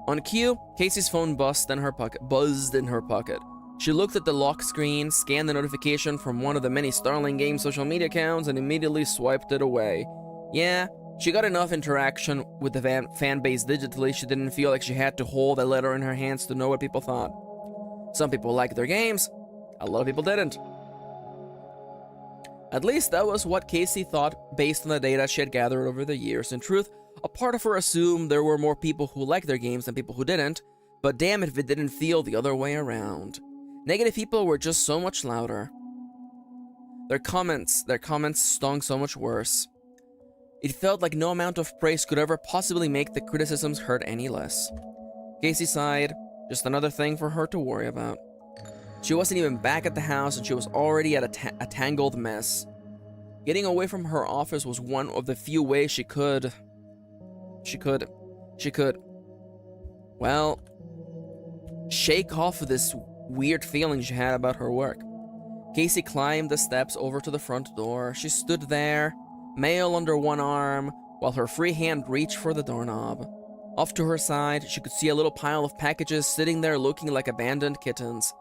On cue, Casey's phone buzzed in her pocket. She looked at the lock screen, scanned the notification from one of the many Starling Games social media accounts, and immediately swiped it away. Yeah, she got enough interaction with the fan base digitally, she didn't feel like she had to hold a letter in her hands to know what people thought. Some people liked their games, a lot of people didn't. At least that was what Casey thought based on the data she had gathered over the years. In truth, a part of her assumed there were more people who liked their games than people who didn't, but damn it if it didn't feel the other way around. Negative people were just so much louder. Their comments stung so much worse. It felt like no amount of praise could ever possibly make the criticisms hurt any less. Casey sighed, just another thing for her to worry about. She wasn't even back at the house and she was already at a tangled mess. Getting away from her office was one of the few ways she could, well, shake off this weird feeling she had about her work. Casey climbed the steps over to the front door. She stood there, mail under one arm, while her free hand reached for the doorknob. Off to her side, she could see a little pile of packages sitting there looking like abandoned kittens.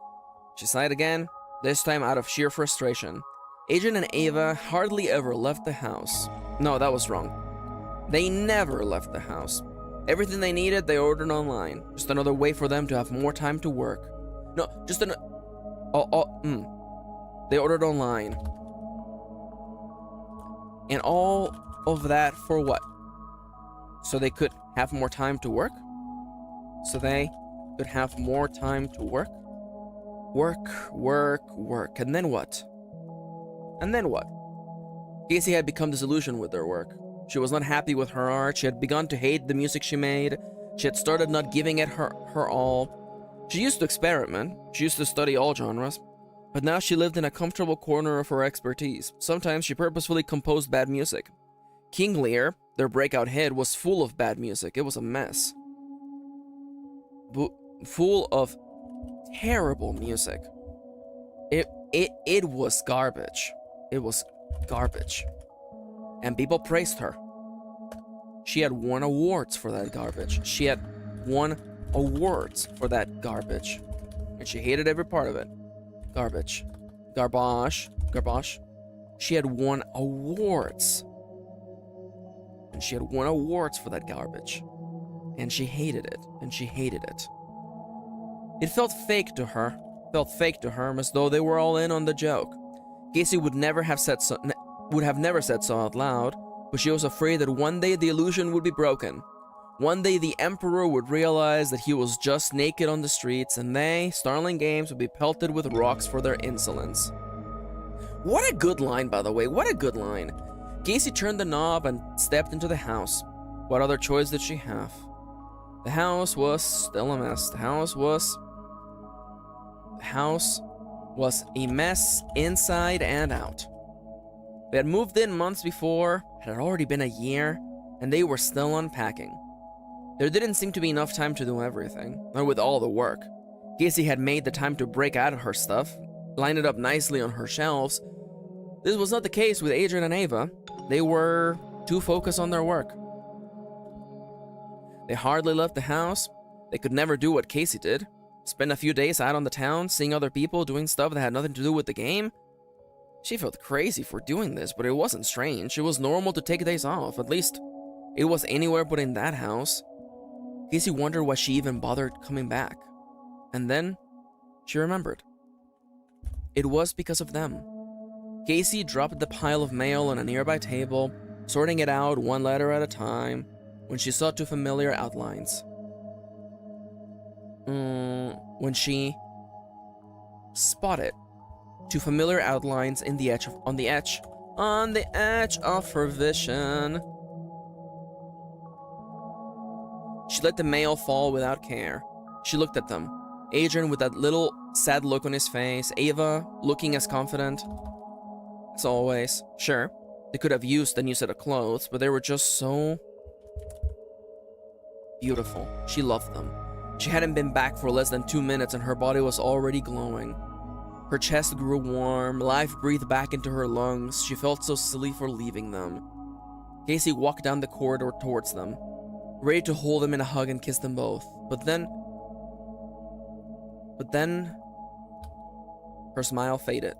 She sighed again, this time out of sheer frustration. Adrian and Ava hardly ever left the house. No, that was wrong. They never left the house. Everything they needed, they ordered online. Just another way for them to have more time to work. No, They ordered online. And all of that for what? So they could have more time to work? So they could have more time to work? Work. And then what? Casey had become disillusioned with their work. She was not happy with her art. She had begun to hate the music she made. She had started not giving it her all. She used to experiment. She used to study all genres. But now she lived in a comfortable corner of her expertise. Sometimes she purposefully composed bad music. King Lear, their breakout hit, was full of bad music. It was a mess. Full of terrible music. It was garbage. It was garbage. And people praised her. She had won awards for that garbage. And she hated every part of it. Garbage. She had won awards. And she had won awards for that garbage. And she hated it. It felt fake to her. As though they were all in on the joke. Casey would never have said so out loud, but she was afraid that one day the illusion would be broken. One day the Emperor would realize that he was just naked on the streets, and they, Starling Games, would be pelted with rocks for their insolence. What a good line, by the way, what a good line. Casey turned the knob and stepped into the house. What other choice did she have? The house was still a mess. The house was The house was a mess inside and out. They had moved in months before, it had already been a year, and they were still unpacking. There didn't seem to be enough time to do everything, not with all the work. Casey had made the time to break out of her stuff, line it up nicely on her shelves. This was not the case with Adrian and Ava. They were too focused on their work. They hardly left the house. They could never do what Casey did. Spend a few days out on the town, seeing other people doing stuff that had nothing to do with the game. She felt crazy for doing this, but it wasn't strange. It was normal to take days off. At least, it was anywhere but in that house. Casey wondered why she even bothered coming back. And then, she remembered. It was because of them. Casey dropped the pile of mail on a nearby table, sorting it out one letter at a time, when she saw two familiar outlines. When she spotted two familiar outlines on the edge of her vision. She let the mail fall without care. She looked at them. Adrian with that little sad look on his face, Ava looking as confident as always. Sure, they could have used a new set of clothes, but they were just so beautiful. She loved them. She hadn't been back for less than 2 minutes and her body was already glowing. Her chest grew warm, life breathed back into her lungs. She felt so silly for leaving them. Casey walked down the corridor towards them, ready to hold them in a hug and kiss them both. But then, her smile faded.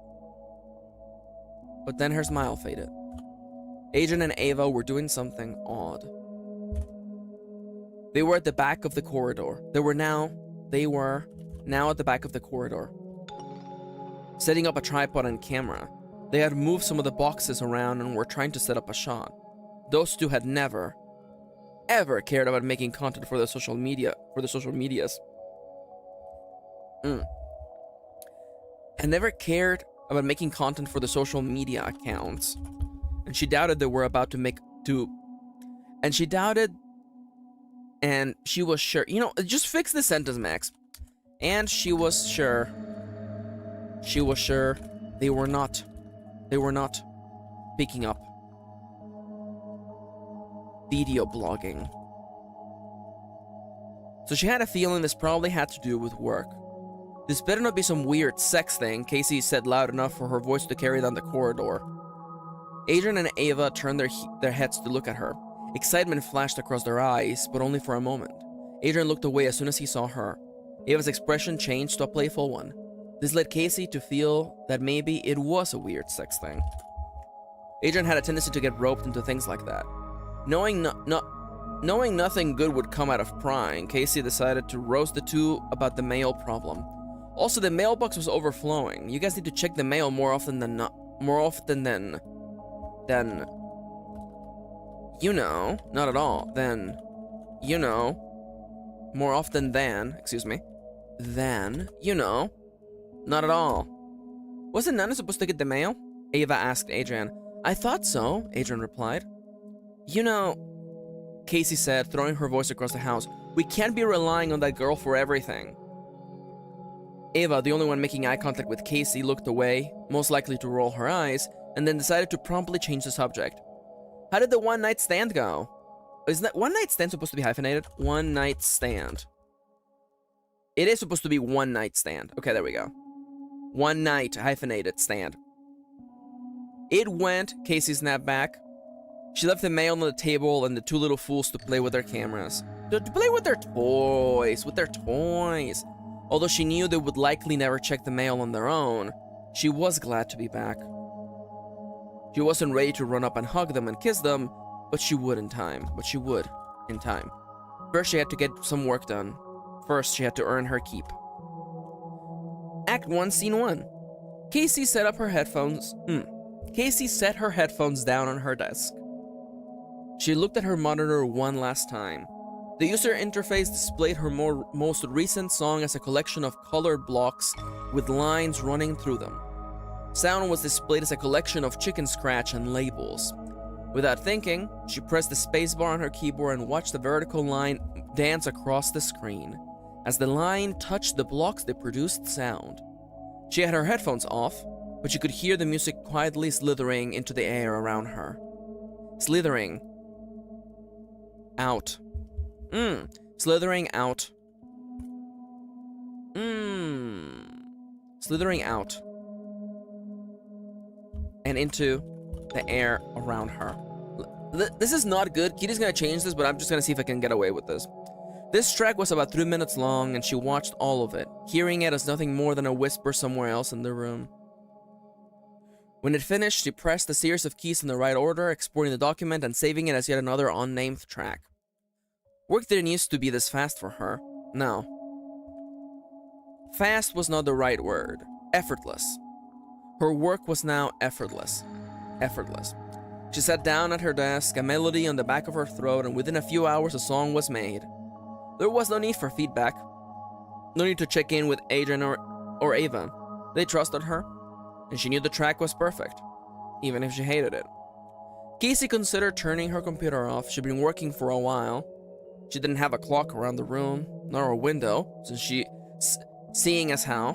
Adrian and Ava were doing something odd. They were at the back of the corridor. They were now at the back of the corridor, setting up a tripod and camera. They had moved some of the boxes around and were trying to set up a shot. Those two had never, ever cared about making content for the social medias. And never cared about making content for the social media accounts. And she doubted they were about to make and she doubted, and she was sure, just fix the sentence, Max. And she was sure they were not picking up video blogging. So she had a feeling this probably had to do with work. This better not be some weird sex thing, Casey said loud enough for her voice to carry down the corridor. Adrian and Ava turned their heads to look at her. Excitement flashed across their eyes, but only for a moment. Adrian looked away as soon as he saw her. Ava's expression changed to a playful one. This led Casey to feel that maybe it was a weird sex thing. Adrian had a tendency to get roped into things like that. Knowing nothing good would come out of prying, Casey decided to roast the two about the mail problem. Also, the mailbox was overflowing. You guys need to check the mail more often than not at all. More often than, not at all. Wasn't Nana supposed to get the mail? Ava asked Adrian. I thought so, Adrian replied. Casey said, throwing her voice across the house, we can't be relying on that girl for everything. Ava, the only one making eye contact with Casey, looked away, most likely to roll her eyes, and then decided to promptly change the subject. How did the one-night stand go? Isn't that one-night stand supposed to be hyphenated? One-night stand. It is supposed to be one-night stand. Okay, there we go. One-night hyphenated stand. It went, Casey snapped back. She left the mail on the table and the two little fools to play with their cameras. To play with their toys. Although she knew they would likely never check the mail on their own, she was glad to be back. She wasn't ready to run up and hug them and kiss them, but she would in time. First, she had to get some work done. First, she had to earn her keep. Act 1, Scene 1. Casey set her headphones down on her desk. She looked at her monitor one last time. The user interface displayed her most recent song as a collection of colored blocks with lines running through them. Sound was displayed as a collection of chicken scratch and labels. Without thinking, she pressed the spacebar on her keyboard and watched the vertical line dance across the screen. As the line touched the blocks, they produced sound. She had her headphones off, but she could hear the music quietly slithering into the air around her. Slithering out. Slithering out. Slithering out. And into the air around her. This is not good. Kitty's gonna change this, but I'm just gonna see if I can get away with this. This track was about 3 minutes long, and she watched all of it, hearing it as nothing more than a whisper somewhere else in the room. When it finished, she pressed a series of keys in the right order, exporting the document and saving it as yet another unnamed track. Work didn't used to be this fast for her. No. Fast was not the right word. Effortless. Her work was now effortless. Effortless. She sat down at her desk, a melody on the back of her throat, and within a few hours a song was made. There was no need for feedback. No need to check in with Adrian or Ava. They trusted her, and she knew the track was perfect, even if she hated it. Casey considered turning her computer off. She'd been working for a while. She didn't have a clock around the room, nor a window, since seeing as how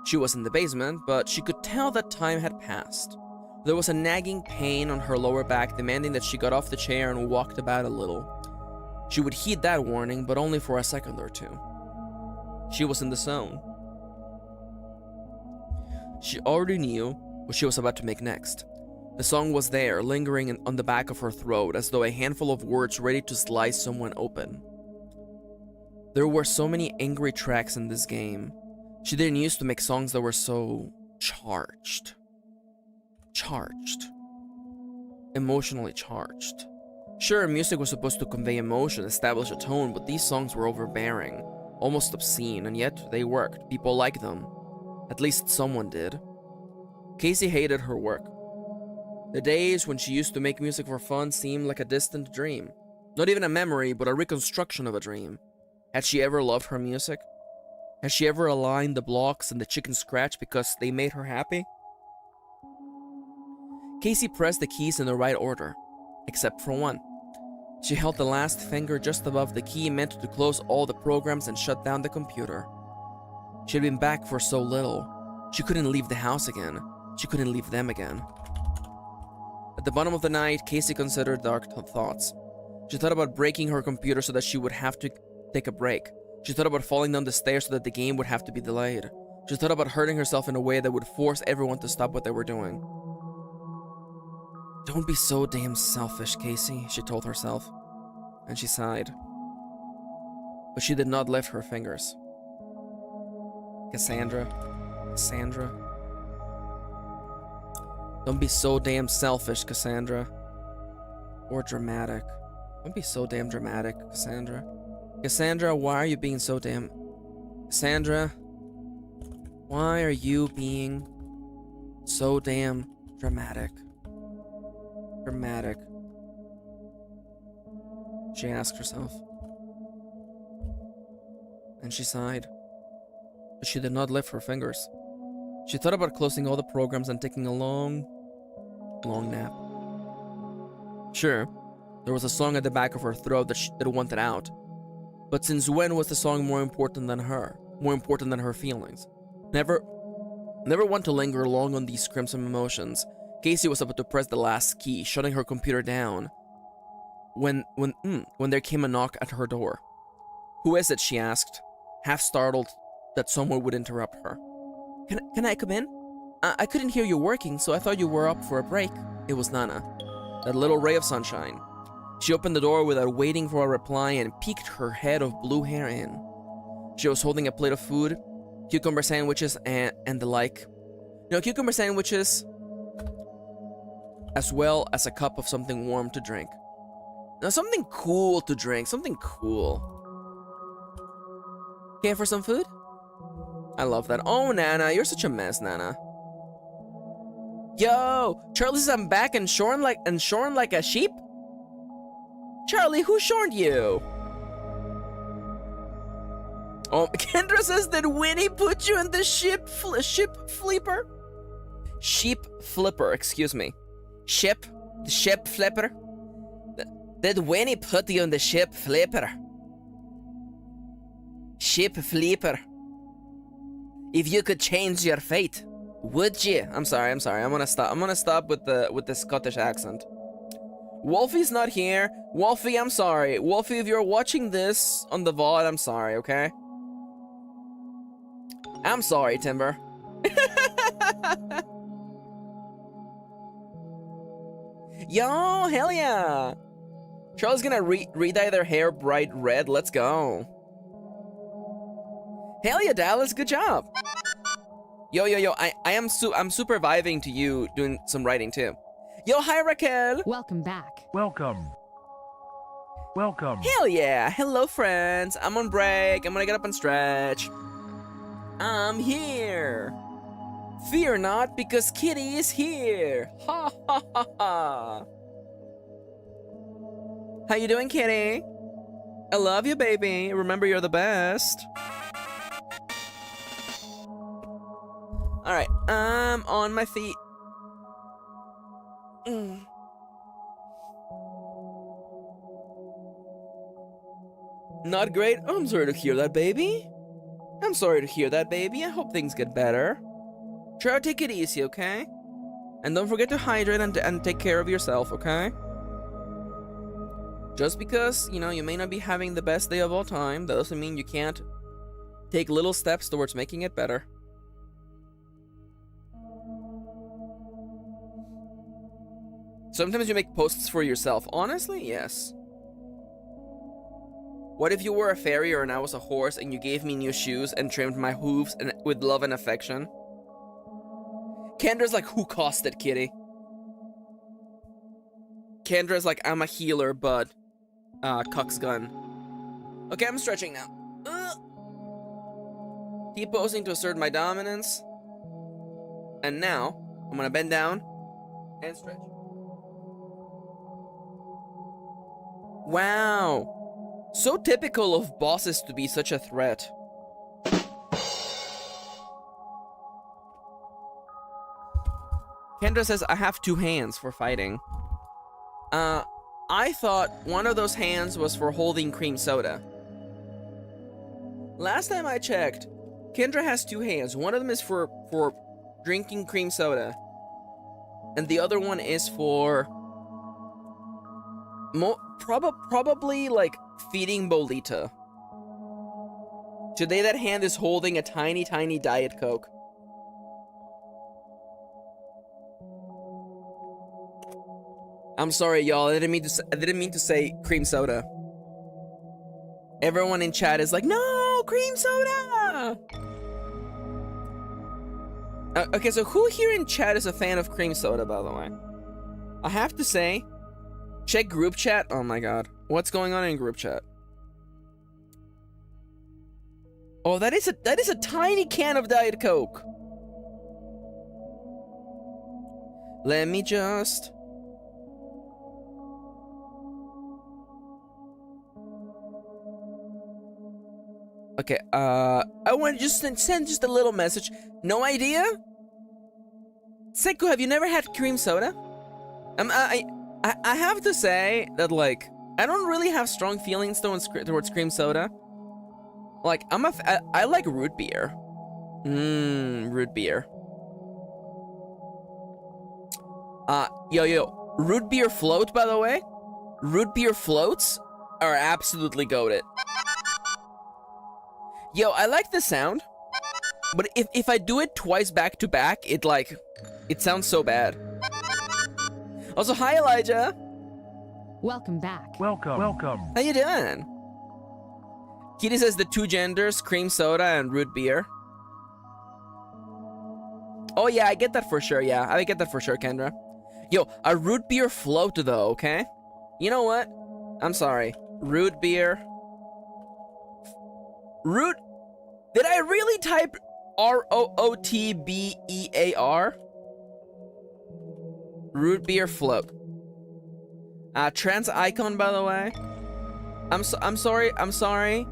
she was in the basement, but she could tell that time had passed. There was a nagging pain on her lower back, demanding that she got off the chair and walked about a little. She would heed that warning, but only for a second or two. She was in the zone. She already knew what she was about to make next. The song was there, lingering on the back of her throat, as though a handful of words ready to slice someone open. There were so many angry tracks in this game. She didn't used to make songs that were so charged. Emotionally charged. Sure, music was supposed to convey emotion, establish a tone, but these songs were overbearing, almost obscene, and yet they worked. People liked them. At least someone did. Casey hated her work. The days when she used to make music for fun seemed like a distant dream. Not even a memory, but a reconstruction of a dream. Had she ever loved her music? Had she ever aligned the blocks and the chicken scratch because they made her happy? Casey pressed the keys in the right order, except for one. She held the last finger just above the key meant to close all the programs and shut down the computer. She had been back for so little. She couldn't leave the house again. She couldn't leave them again. At the bottom of the night, Casey considered dark thoughts. She thought about breaking her computer so that she would have to take a break. She thought about falling down the stairs so that the game would have to be delayed. She thought about hurting herself in a way that would force everyone to stop what they were doing. Don't be so damn selfish, Casey, she told herself. And she sighed. But she did not lift her fingers. Cassandra. Don't be so damn selfish, Cassandra. Or dramatic. Don't be so damn dramatic, Cassandra. Cassandra, why are you being so damn... Cassandra, why are you being so damn dramatic? Dramatic. She asked herself. And she sighed. But she did not lift her fingers. She thought about closing all the programs and taking a long nap. Sure, there was a song at the back of her throat that wanted out. But since when was the song more important than her? More important than her feelings? Never want to linger long on these crimson emotions. Casey was about to press the last key, shutting her computer down, when there came a knock at her door. Who is it? She asked, half startled that someone would interrupt her. Can I come in? I couldn't hear you working, so I thought you were up for a break. It was Nana, that little ray of sunshine. She opened the door without waiting for a reply and peeked her head of blue hair in. She was holding a plate of food, cucumber sandwiches and the like. No, cucumber sandwiches, as well as a cup of something warm to drink. Now, something cool to drink, something cool. Care for some food? I love that. Oh, Nana, you're such a mess, Nana. Yo, Charlie says I'm back and shorn like a sheep? Charlie, who shorned you? Oh, Kendra says that Winnie put you in the ship flipper? Sheep flipper, excuse me. The ship flipper? Did Winnie put you in the ship flipper? ship flipper. If you could change your fate, would you? I'm sorry. I'm gonna stop with the Scottish accent. Wolfie's not here. Wolfie, I'm sorry. Wolfie, if you're watching this on the VOD, I'm sorry, okay? I'm sorry, Timber. Yo, hell yeah! Charlie's gonna re-dye their hair bright red. Let's go. Hell yeah, Dallas, good job. Yo, I'm super vibing to you doing some writing too. Yo, hi Raquel. Welcome back. Welcome. Welcome. Hell yeah, hello friends. I'm on break. I'm gonna get up and stretch. I'm here. Fear not, because Kitty is here. Ha ha ha ha. How you doing, Kitty? I love you, baby. Remember, you're the best. Alright, I'm on my feet. Not great? Oh, I'm sorry to hear that, baby. I'm sorry to hear that, baby. I hope things get better. Try to take it easy, okay? And don't forget to hydrate and take care of yourself, okay? Just because, you know, you may not be having the best day of all time, that doesn't mean you can't take little steps towards making it better. Sometimes you make posts for yourself. Honestly, yes. What if you were a fairy and I was a horse and you gave me new shoes and trimmed my hooves and with love and affection? Kendra's like, who caused it, kitty? Kendra's like, I'm a healer, but cuck's gun. Okay, I'm stretching now. Keep posing to assert my dominance. And now, I'm gonna bend down and stretch. Wow. So typical of bosses to be such a threat. Kendra says, I have 2 hands for fighting. I thought one of those hands was for holding cream soda. Last time I checked, Kendra has 2 hands. One of them is for drinking cream soda. And the other one is for... probably like feeding Bolita. Today that hand is holding a tiny Diet Coke. I'm sorry, y'all. I didn't mean to say cream soda. Everyone in chat is like, no, cream soda. Okay, so who here in chat is a fan of cream soda, by the way? I have to say, check group chat. Oh my god. What's going on in group chat? Oh, that is a tiny can of Diet Coke. Let me just... Okay, I want to just send just a little message. No idea? Seiko, have you never had cream soda? I have to say that, like, I don't really have strong feelings towards cream soda. Like, I like root beer. Root beer. Yo, root beer float, by the way. Root beer floats are absolutely goated. Yo, I like the sound, but if I do it twice back to back, it sounds so bad. Also, hi Elijah. Welcome back. Welcome. Welcome. How you doing? Kitty says the 2 genders, cream soda and root beer. Oh yeah, I get that for sure. Yeah, I get that for sure, Kendra. Yo, a root beer float though, okay? You know what? I'm sorry. Root beer. Root... Did I really type ROOTBEAR? Root beer float. Trans icon, by the way. I'm sorry.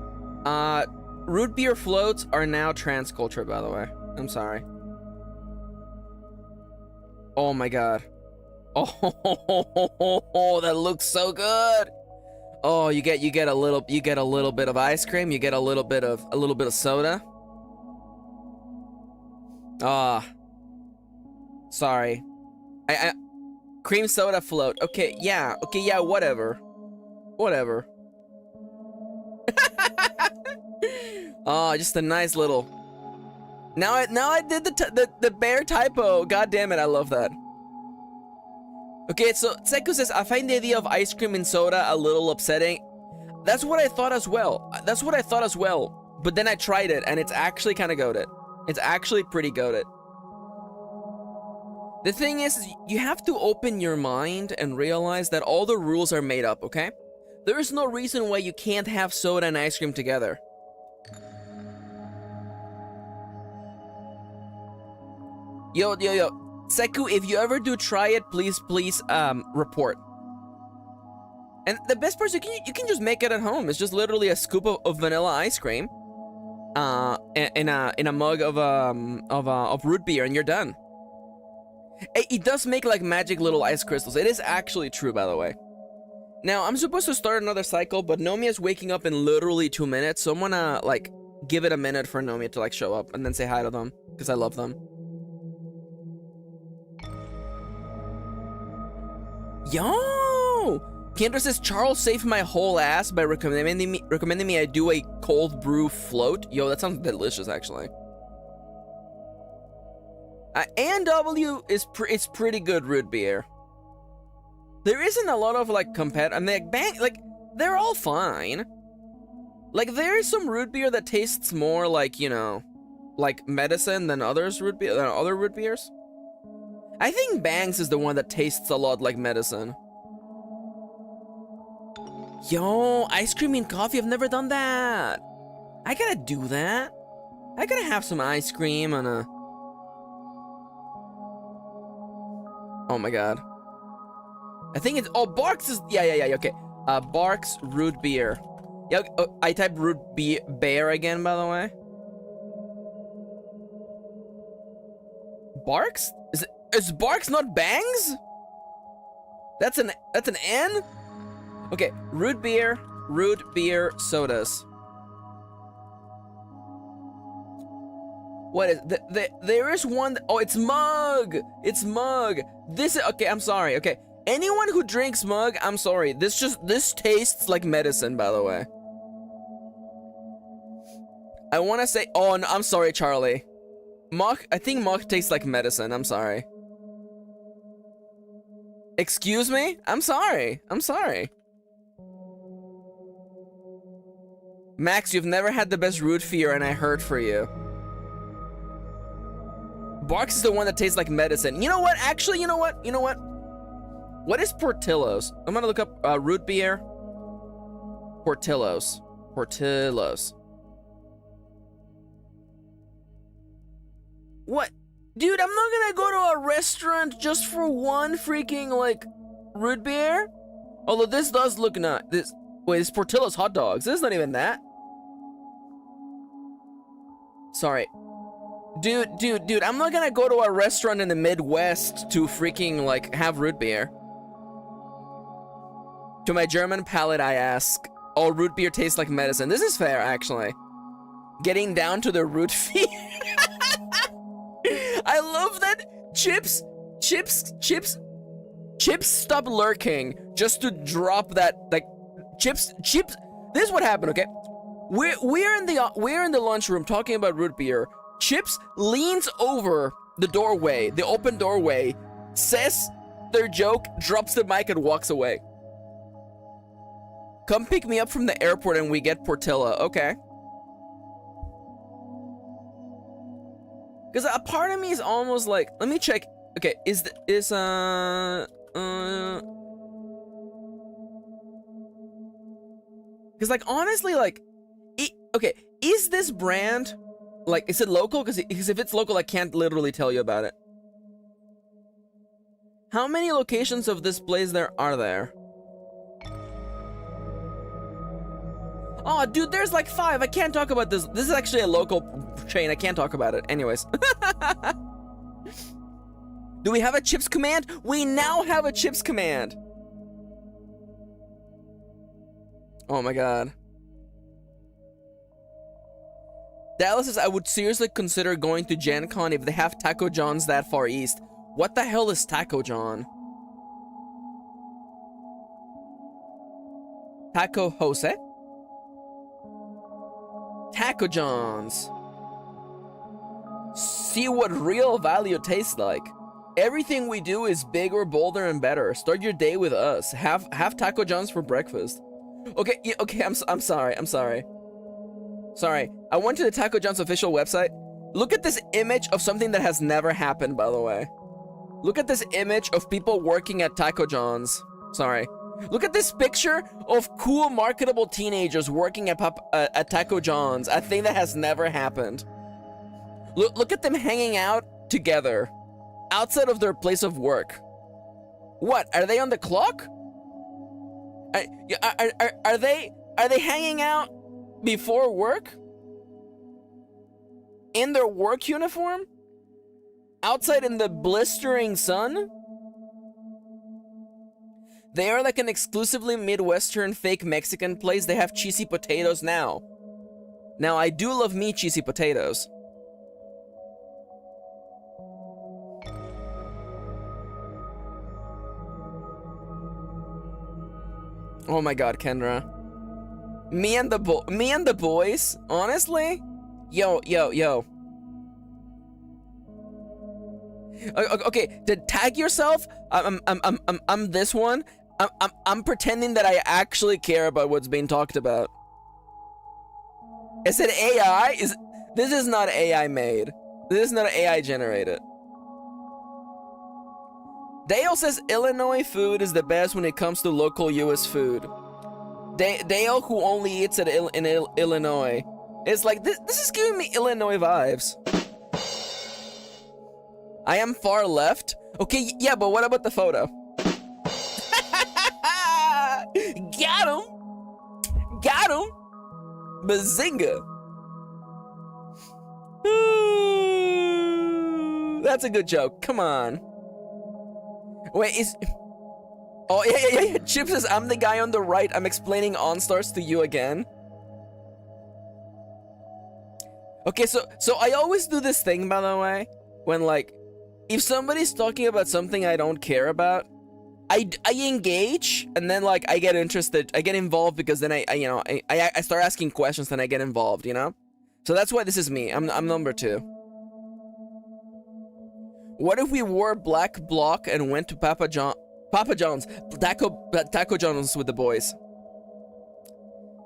Root beer floats are now trans culture, by the way. I'm sorry. Oh my god. Oh, that looks so good. Oh, you get a little bit of ice cream, you get a little bit of soda. Ah. Sorry. I cream soda float. Okay, yeah, whatever. Whatever. Oh, just a nice little. Now I did the bear typo. God damn it, I love that. Okay, so Seku says, I find the idea of ice cream and soda a little upsetting. That's what I thought as well. But then I tried it, and it's actually kind of goated. It's actually pretty goated. The thing is, you have to open your mind and realize that all the rules are made up, okay? There is no reason why you can't have soda and ice cream together. Yo. Seku, if you ever do try it, please, report. And the best part is you can just make it at home. It's just literally a scoop of vanilla ice cream, in a mug of root beer, and you're done. It does make like magic little ice crystals. It is actually true, by the way. Now I'm supposed to start another cycle, but Nomi is waking up in literally 2 minutes, so I'm gonna like give it a minute for Nomi to like show up and then say hi to them because I love them. Yo! Kendra says, Charles saved my whole ass by recommending me I do a cold brew float. Yo, that sounds delicious, actually. A&W is pretty good root beer. There isn't a lot of like I mean, they're all fine. Like there is some root beer that tastes more like, you know, like medicine than other root beers. I think Bangs is the one that tastes a lot like medicine. Yo, ice cream and coffee, I've never done that. I gotta do that. I gotta have some ice cream and a... Oh my god. I think it's... Oh, Barks is... Yeah, okay. Barks root beer. Yeah, I typed root beer again, by the way. Barks? Is Barks not Bangs? That's an N? Okay, root beer sodas. What is there is one oh, it's mug. It's mug. This is okay, I'm sorry. Okay. Anyone who drinks mug, I'm sorry. This tastes like medicine, by the way. I want to say oh, no, I'm sorry, Charlie. I think mug tastes like medicine. I'm sorry. Excuse me? I'm sorry. Max, you've never had the best root beer, and I hurt for you. Barks is the one that tastes like medicine. You know what? Actually, you know what? What is Portillo's? I'm gonna look up root beer. Portillo's. What? Dude, I'm not gonna go to a restaurant just for one freaking, like, root beer? Although this does look not... Wait, it's Portillo's hot dogs. This is not even that. Sorry. Dude, I'm not gonna go to a restaurant in the Midwest to freaking, like, have root beer. To my German palate, I ask, all root beer tastes like medicine. This is fair, actually. Getting down to the root beer. I love that Chips stop lurking just to drop that, like, Chips. This is what happened, okay? We're in the lunchroom talking about root beer. Chips leans over the doorway, the open doorway, says their joke, drops the mic, and walks away. Come pick me up from the airport and we get Portillo. Okay. Because a part of me is almost like, let me check. Okay, because like honestly, like, okay, is this brand, like, is it local? Because if it's local, I can't literally tell you about it. How many locations of this place are there? Oh, dude, there's like 5. I can't talk about this. This is actually a local chain. I can't talk about it. Anyways. Do we have a Chips command? We now have a Chips command. Oh my god. Dallas says, I would seriously consider going to Gen Con if they have Taco John's that far east. What the hell is Taco John? Taco Jose? Taco John's. See what real value tastes like. Everything we do is bigger, bolder, and better. Start your day with us. Have Taco John's for breakfast. Okay, okay, I'm sorry. Sorry. I went to the Taco John's official website. Look at this image of something that has never happened, by the way. Look at this image of people working at Taco John's. Sorry. Look at this picture of cool, marketable teenagers working at Taco John's. A thing that has never happened. Look at them hanging out together. Outside of their place of work. What? Are they on the clock? Are they hanging out before work? In their work uniform? Outside in the blistering sun? They are like an exclusively Midwestern fake Mexican place. They have cheesy potatoes now. Now, I do love me cheesy potatoes. Oh my god, Kendra. Me and the boys, honestly? Yo. Okay, to tag yourself, I'm this one. I'm pretending that I actually care about what's being talked about. Is it AI? This is not AI made. This is not AI generated. Dale says Illinois food is the best when it comes to local US food. Dale, who only eats it in Illinois, is like, this is giving me Illinois vibes. I am far left. Okay, yeah, but what about the photo? Got him! Bazinga! Ooh, that's a good joke. Come on. Wait, oh, yeah. Chip says, I'm the guy on the right. I'm explaining OnStars to you again. Okay, so I always do this thing, by the way, when, like, if somebody's talking about something I don't care about, I engage, and then, like, I get interested, I get involved, because then I start asking questions, and I get involved, you know? So that's why this is me. I'm number 2. What if we wore black block and went to Papa John's, Taco John's with the boys?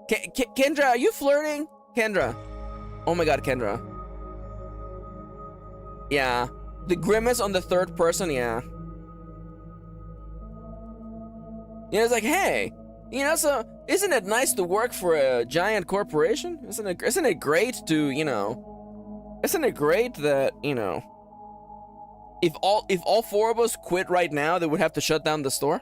Kendra, are you flirting? Kendra. Oh my god, Kendra. Yeah. The grimace on the third person, yeah. You know, it's like, hey, you know, so isn't it nice to work for a giant corporation? Isn't it great to, you know, isn't it great that, you know, if all 4 of us quit right now, they would have to shut down the store?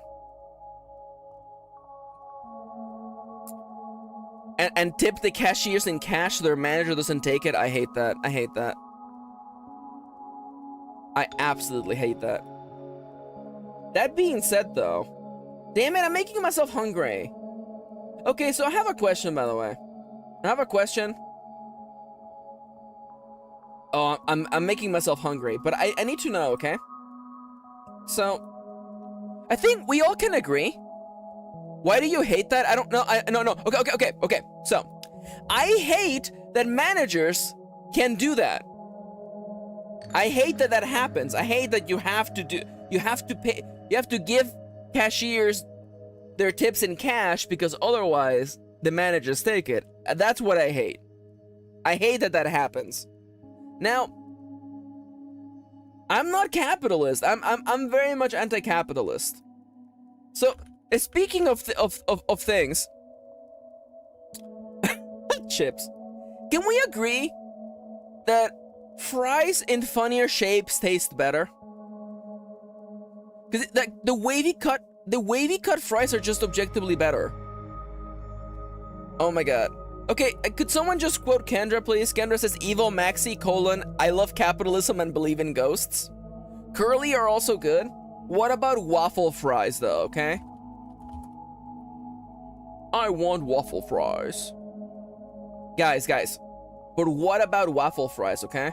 And tip the cashiers in cash so their manager doesn't take it. I hate that. I hate that. I absolutely hate that. That being said, though, damn it, I'm making myself hungry. Okay, so I have a question, by the way. I have a question. Oh, I'm making myself hungry, but I need to know, okay? So, I think we all can agree. Why do you hate that? I don't know. No. Okay. So, I hate that managers can do that. I hate that that happens. I hate that you have to give cashiers their tips in cash because otherwise the managers take it. That's what I hate. I hate that that happens. Now, I'm not capitalist. I'm very much anti-capitalist. So, speaking of things, chips. Can we agree that fries in funnier shapes taste better? Because the wavy cut fries are just objectively better. Oh my god. Okay, could someone just quote Kendra, please? Kendra says, evil Maxi, I love capitalism and believe in ghosts. Curly are also good. What about waffle fries, though, okay? I want waffle fries. Guys. But what about waffle fries, okay?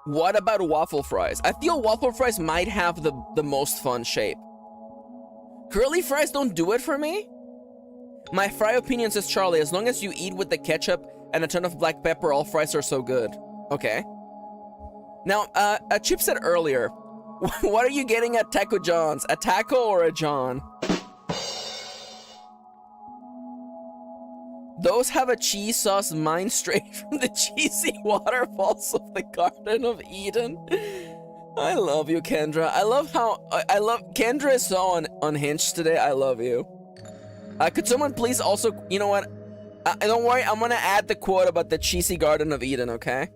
What about waffle fries? I feel waffle fries might have the most fun shape. Curly fries don't do it for me? My fry opinion, says Charlie, as long as you eat with the ketchup and a ton of black pepper, all fries are so good. Okay. Now, Chip said earlier, what are you getting at Taco John's? A taco or a John? Those have a cheese sauce mined straight from the cheesy waterfalls of the Garden of Eden. I love you, Kendra. I love Kendra is so unhinged today. I love you. Could someone please also, you know what? Don't worry, I'm gonna add the quote about the cheesy Garden of Eden, okay?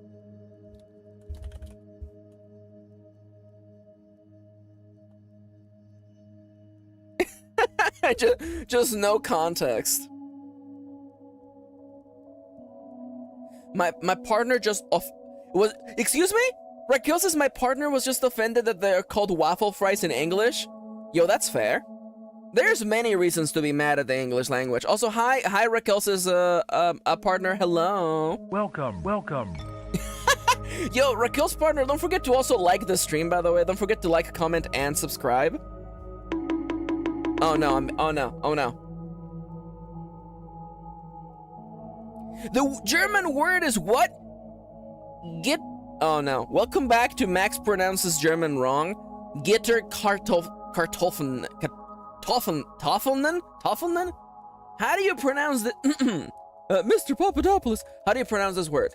just no context. My partner just was, excuse me? Raquel says my partner was just offended that they're called waffle fries in English. Yo, that's fair. There's many reasons to be mad at the English language. Also, hi Raquel says a partner, hello. Welcome. Yo, Raquel's partner, don't forget to also like the stream, by the way. Don't forget to like, comment, and subscribe. Oh no, oh no. The German word is what? Oh no. Welcome back to Max Pronounces German Wrong. Kartoffeln? How do you pronounce the Mr. Papadopoulos, how do you pronounce this word?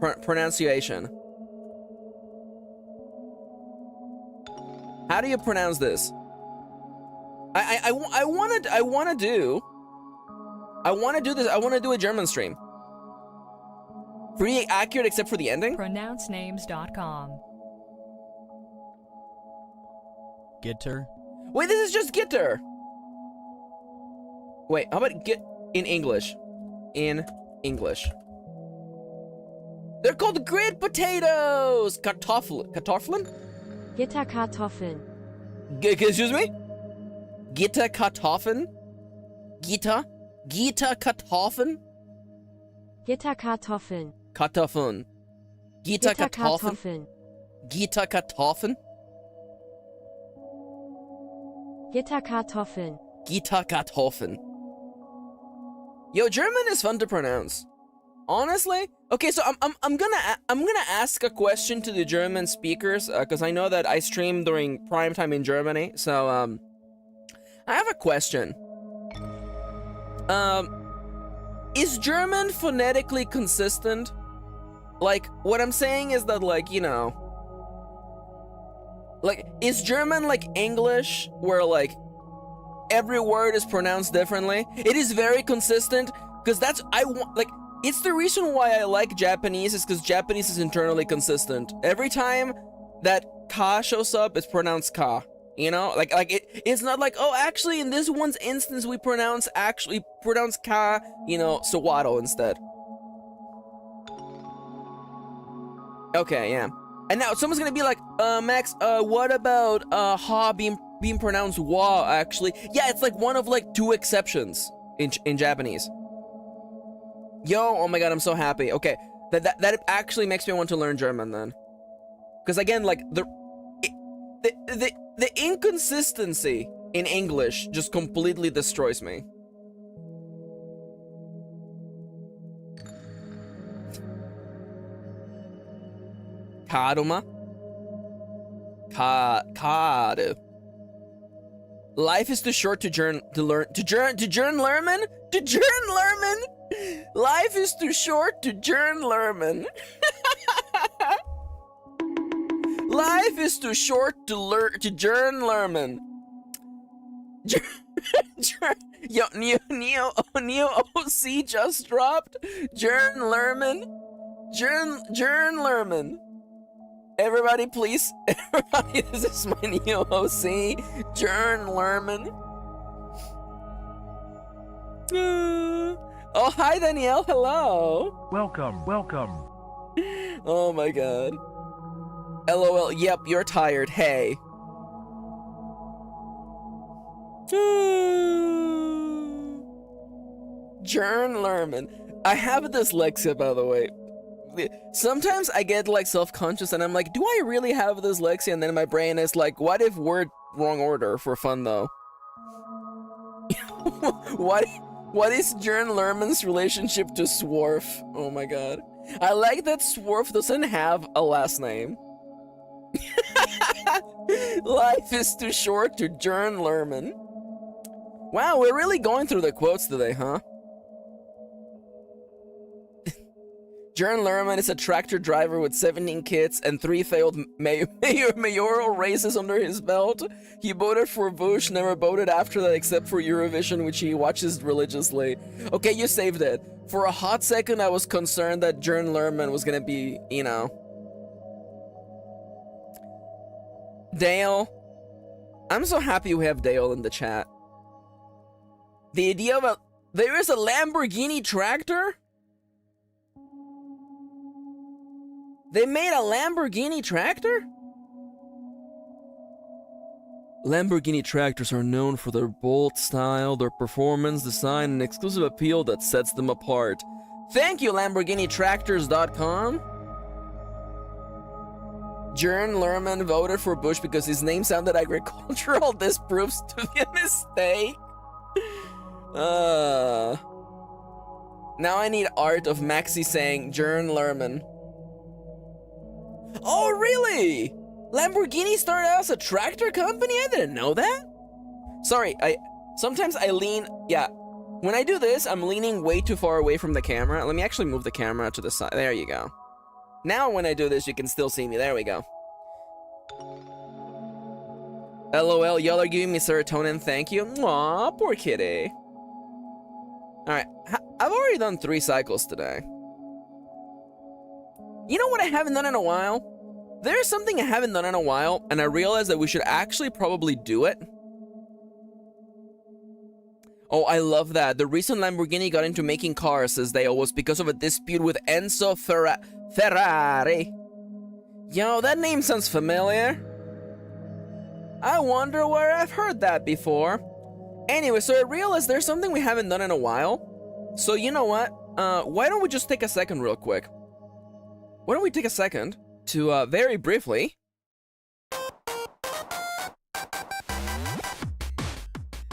Pronunciation. How do you pronounce this? I want to do this. I want to do a German stream. Pretty accurate except for the ending. Pronouncenames.com. Gitter. Wait, this is just Gitter. Wait, how about get in English? In English. They're called grilled potatoes. Kartoffeln? Gitterkartoffeln. Excuse me? Gitterkartoffeln? Gitterkartoffeln? Gitterkartoffeln. Kartoffeln. Gitterkartoffeln? Gitterkartoffeln. Gitterkartoffeln? Gitterkartoffeln. Gitterkartoffeln. Yo, German is fun to pronounce. Honestly, okay. So I'm gonna ask a question to the German speakers because I know that I stream during prime time in Germany. So I have a question. Is German phonetically consistent? Like, what I'm saying is that, like, you know, like, is German like English, where like every word is pronounced differently? It is very consistent, because that's, it's the reason why I like Japanese, is because Japanese is internally consistent. Every time that ka shows up, it's pronounced ka. You know, it's not like, oh, actually in this one's instance we pronounce ka, you know, sawato instead. Okay, yeah. And now someone's gonna be like, Max, what about ha being pronounced wa? Actually, yeah, it's like one of like 2 exceptions in Japanese. Yo, oh my god, I'm so happy. Okay, that actually makes me want to learn German then, because again, like the inconsistency in English just completely destroys me. Karuma. Kadu. Life is too short to learn. Life is too short to lerman. Life is too short to lerman. Yo, Neo OC just dropped. Lerman. Everybody, please. Everybody, this is my Neo OC. Lerman. Oh, hi, Danielle. Hello. Welcome. Oh my god. LOL. Yep, you're tired. Hey. Jern Lerman. I have dyslexia, by the way. Sometimes I get like self-conscious and I'm like, do I really have dyslexia? And then my brain is like, what if word wrong order for fun though? What is Jern Lerman's relationship to Swarf? Oh my god. I like that Swarf doesn't have a last name. Life is too short to Jern Lerman. Wow, we're really going through the quotes today, huh? Jern Lerman is a tractor driver with 17 kids and 3 failed mayoral races under his belt. He voted for Bush, never voted after that except for Eurovision, which he watches religiously. Okay, you saved it. For a hot second, I was concerned that Jern Lerman was gonna be, you know. Dale. I'm so happy we have Dale in the chat. The idea of there is a Lamborghini tractor? They made a Lamborghini tractor? Lamborghini tractors are known for their bold style, their performance, design, and exclusive appeal that sets them apart. Thank you, LamborghiniTractors.com. Jern Lerman voted for Bush because his name sounded agricultural. This proves to be a mistake. Now I need art of Maxi saying Jern Lerman. Oh, really? Lamborghini started out as a tractor company? I didn't know that. Sorry, sometimes I lean, yeah. When I do this, I'm leaning way too far away from the camera. Let me actually move the camera to the side. There you go. Now when I do this, you can still see me. There we go. LOL, y'all are giving me serotonin, thank you. Aw, poor kitty. Alright, I've already done 3 cycles today. You know what I haven't done in a while? There's something I haven't done in a while, and I realized that we should actually probably do it. Oh, I love that. The reason Lamborghini got into making cars, says Dale, was because of a dispute with Enzo Ferrari. Yo, that name sounds familiar. I wonder where I've heard that before. Anyway, so I realized there's something we haven't done in a while. So you know what? Why don't we just take a second real quick? Why don't we take a second to, very briefly...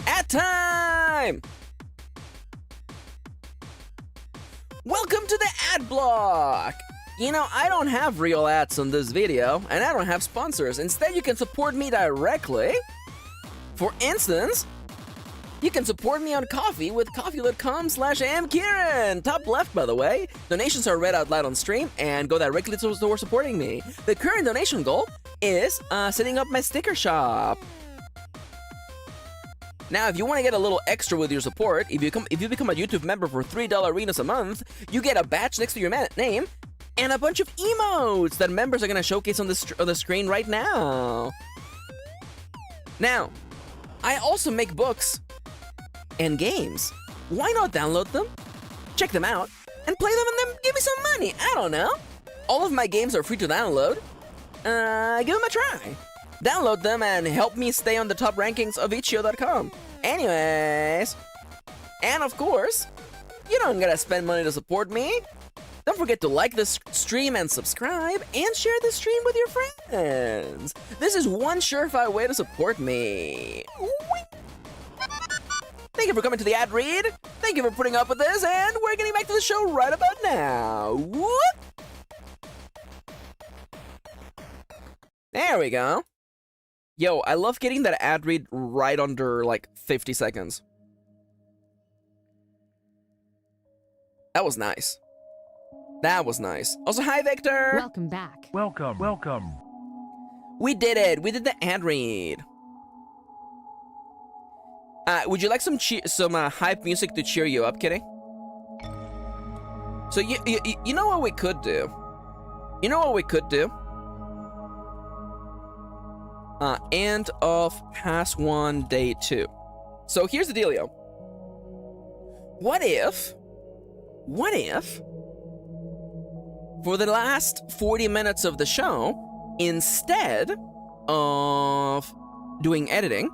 Ad time! Welcome to the ad block! You know, I don't have real ads on this video, and I don't have sponsors. Instead, you can support me directly. For instance, you can support me on Ko-fi with ko-fi.com/amkirin. Top left, by the way. Donations are read out loud on stream and go directly to the store supporting me. The current donation goal is setting up my sticker shop. Now, if you want to get a little extra with your support, if you become a YouTube member for $3 arenas a month, you get a badge next to your name and a bunch of emotes that members are going to showcase on the screen right now. Now, I also make books and games. Why not download them, check them out, and play them and then give me some money? I don't know. All of my games are free to download. Give them a try. Download them and help me stay on the top rankings of itch.io.com. Anyways, and of course, you don't gotta spend money to support me. Don't forget to like this stream and subscribe, and share the stream with your friends. This is one surefire way to support me. Thank you for coming to the ad read. Thank you for putting up with this, and we're getting back to the show right about now. Whoop. There we go. Yo, I love getting that ad read right under, like, 50 seconds. That was nice. That was nice. Also, hi, Victor! Welcome back. Welcome. Welcome. We did it! We did the ad read. Would you like some hype music to cheer you up, Kitty? So, you know what we could do? You know what we could do? End of Pass 1, Day 2. So here's the dealio. What if, for the last 40 minutes of the show, instead of doing editing,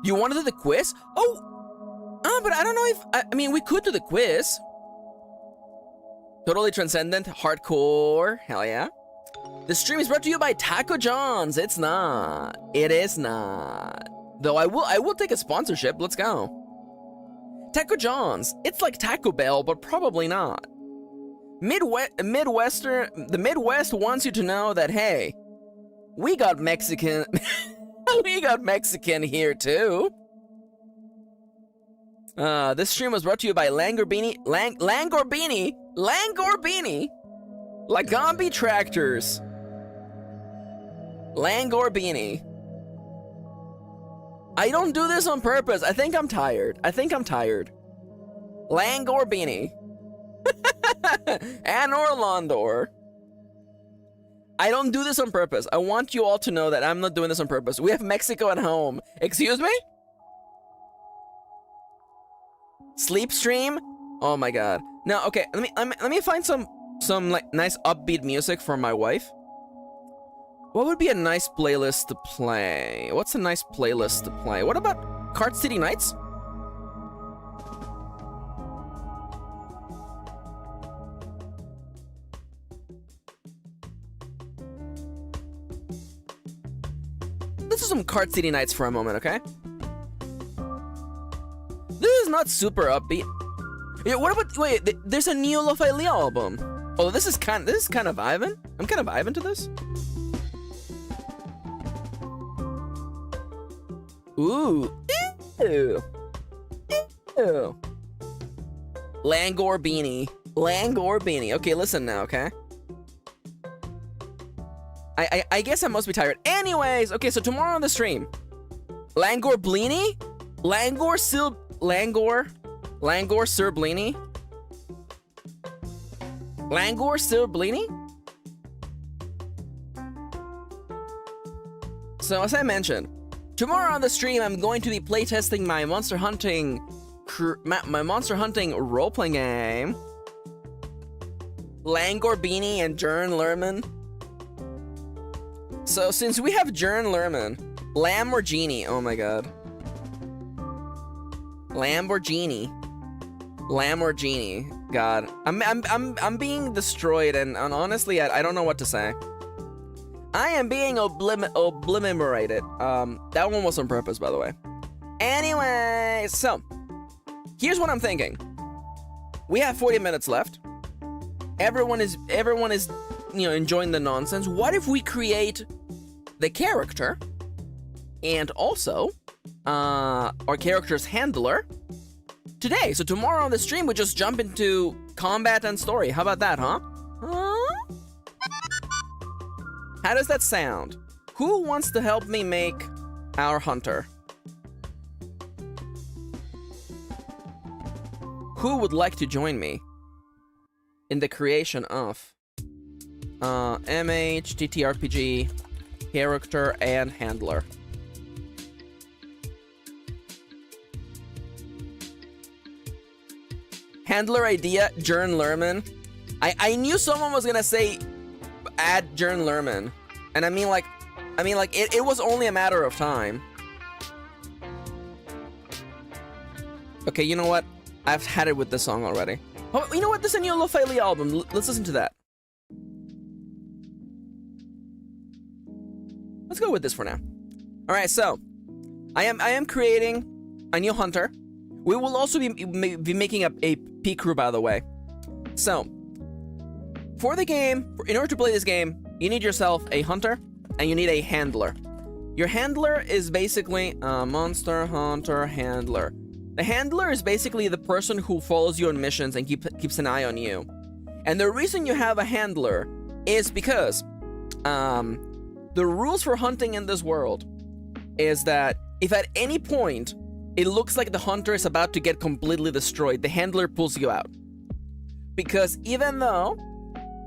You want to do the quiz? Oh, but I don't know if, I mean, we could do the quiz. Totally transcendent, hardcore, hell yeah. The stream is brought to you by Taco John's. It's not. It is not. Though I will take a sponsorship. Let's go. Taco John's. It's like Taco Bell, but probably not. The Midwest wants you to know that, hey, we got Mexican. We got Mexican here too. This stream was brought to you by Langorbini, Lagambi Tractors. Langorbini. I don't do this on purpose. I think I'm tired. Langorbini. And Orlandor. I don't do this on purpose. I want you all to know that I'm not doing this on purpose. We have Mexico at home. Excuse me? Sleep stream? Oh my god. Now, okay, let me find some like nice upbeat music for my wife. What would be a nice playlist to play? What's a nice playlist to play? What about Cart City Nights? Let's do some Cart City Nights for a moment, okay? This is not super upbeat. Yeah, what about, wait, there's a new Lo-Fi album. Oh, this is kind of vibing. I'm kind of vibing to this. Ooh. Ew. Ew. Langorbini. Okay, listen now, okay? I guess I must be tired. Anyways, okay, so tomorrow on the stream, Langorbini? Langor Serblini? Langor Serblini? So as I mentioned, tomorrow on the stream I'm going to be playtesting my Monster Hunting role-playing game. Langorbini and Jern Lerman. So since we have Jern Lerman, Lamborghini, oh my god. Lamborghini, God, I'm being destroyed, and honestly, I don't know what to say. I am being obliterated. That one was on purpose, by the way. Anyway, so here's what I'm thinking. We have 40 minutes left. Everyone is enjoying the nonsense. What if we create the character and also our character's handler today? So tomorrow on the stream, we just jump into combat and story. How about that, huh? How does that sound? Who wants to help me make our hunter? Who would like to join me in the creation of MHTTRPG character and handler? Handler idea, Jern Lerman. I knew someone was gonna say add Jern Lerman, and I mean like it was only a matter of time. Okay, you know what? I've had it with this song already. Oh, you know what? There's a new Lo-Fi album. Let's listen to that. Let's go with this for now. All right, so I am creating a new hunter. We will also be making a P crew, by the way. So for the game, in order to play this game, you need yourself a hunter and you need a handler. Your handler is basically a monster hunter handler. The handler is basically the person who follows you on missions and keeps an eye on you. And the reason you have a handler is because the rules for hunting in this world is that if at any point it looks like the hunter is about to get completely destroyed, the handler pulls you out. Because even though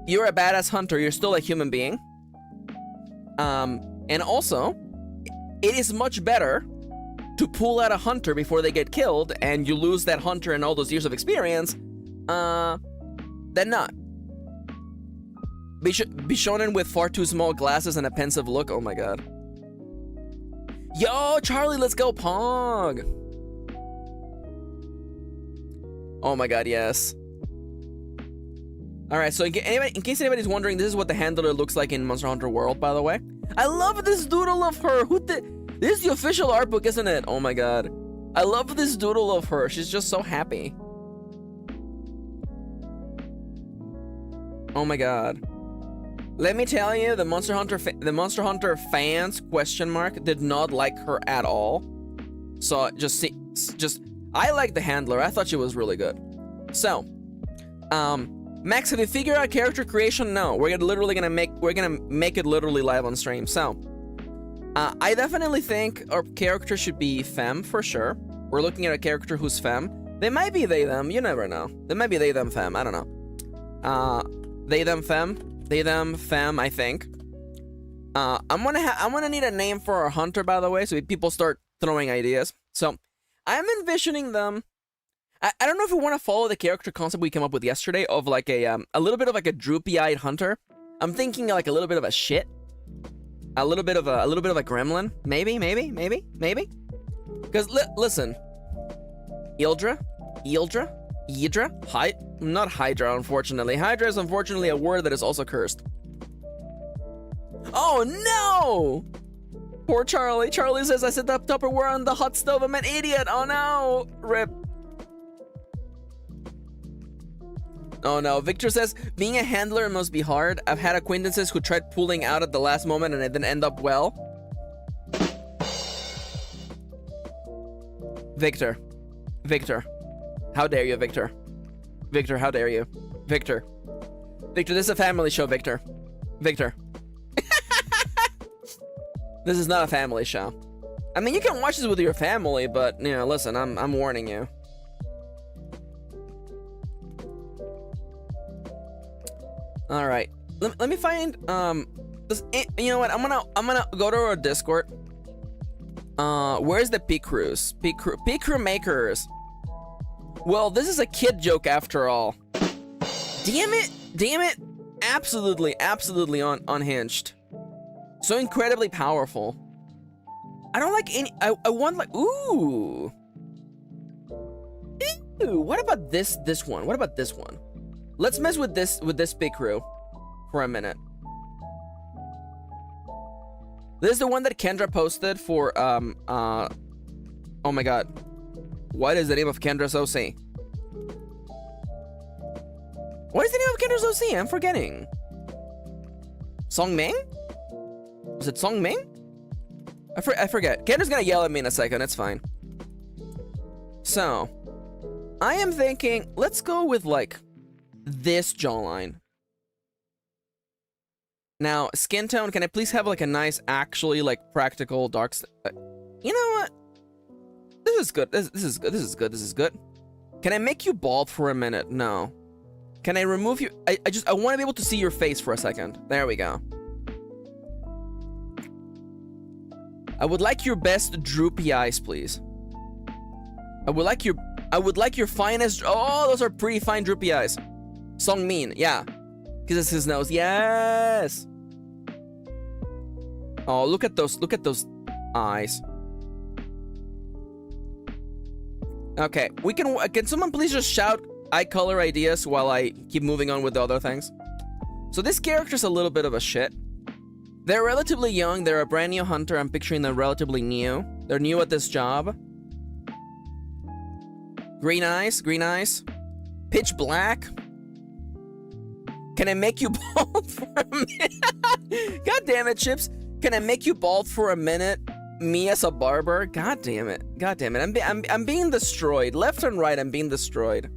you're a badass hunter, you're still a human being. And also, it is much better to pull out a hunter before they get killed and you lose that hunter and all those years of experience than not. Bishonen with far too small glasses and a pensive look, oh my god. Yo, Charlie, let's go Pog. Oh my god, yes. Alright, so in case anybody's wondering, this is what the handler looks like in Monster Hunter World, by the way. I love this doodle of her. This is the official art book, isn't it? Oh my god. I love this doodle of her. She's just so happy. Oh my god. Let me tell you, the Monster Hunter fans did not like her at all. So I like the handler. I thought she was really good. So, Max, have you figured out character creation? No, we're gonna make it literally live on stream. So, I definitely think our character should be femme for sure. We're looking at a character who's femme. They might be they them. You never know. They might be they them femme. I don't know. They them femme. They them femme. I think. I'm gonna need a name for our hunter, by the way, so people start throwing ideas. So, I'm envisioning them. I don't know if we want to follow the character concept we came up with yesterday of like a little bit of like a droopy-eyed hunter. I'm thinking like a little bit of a shit, a little bit of a gremlin, maybe. Because listen, Ydra, not Hydra, unfortunately. Hydra is unfortunately a word that is also cursed. Oh no! Poor Charlie. Charlie says I set up Tupperware on the hot stove. I'm an idiot. Oh no! Rip. Oh no. Victor says being a handler must be hard. I've had acquaintances who tried pulling out at the last moment and it didn't end up well. Victor. How dare you, Victor? Victor, how dare you? Victor, this is a family show, Victor. This is not a family show. I mean, you can watch this with your family, but, you know, listen, I'm warning you. All right, let me find you know what? I'm gonna go to our Discord. Where's the P crews? P crew makers. Well, this is a kid joke after all. Damn it! Absolutely unhinged. So incredibly powerful. I don't like any. I want like ooh. What about this one? What about this one? Let's mess with this big crew for a minute. This is the one that Kendra posted for oh my god. What is the name of Kendra's OC? What is the name of Kendra's OC? I'm forgetting. Song Ming? Is it Song Ming? I forget. Kendra's gonna yell at me in a second. It's fine. So, I am thinking, let's go with like this jawline. Now, skin tone, can I please have like a nice, actually like practical dark? You know what? This is good. This is good. Can I make you bald for a minute? No. Can I remove you? I want to be able to see your face for a second. There we go. I would like your best droopy eyes, please. I would like your finest. Oh, those are pretty fine droopy eyes. Song Min, yeah. Because it's his nose. Yes. Oh, look at those eyes. Okay, can someone please just shout eye color ideas while I keep moving on with the other things? So this character's a little bit of a shit. They're relatively young. They're a brand new hunter. I'm picturing them relatively new. They're new at this job. Green eyes. Pitch black. Can I make you bald for a minute? God damn it, Chips. Can I make you bald for a minute? Me as a barber? God damn it. I'm being destroyed. Left and right, I'm being destroyed.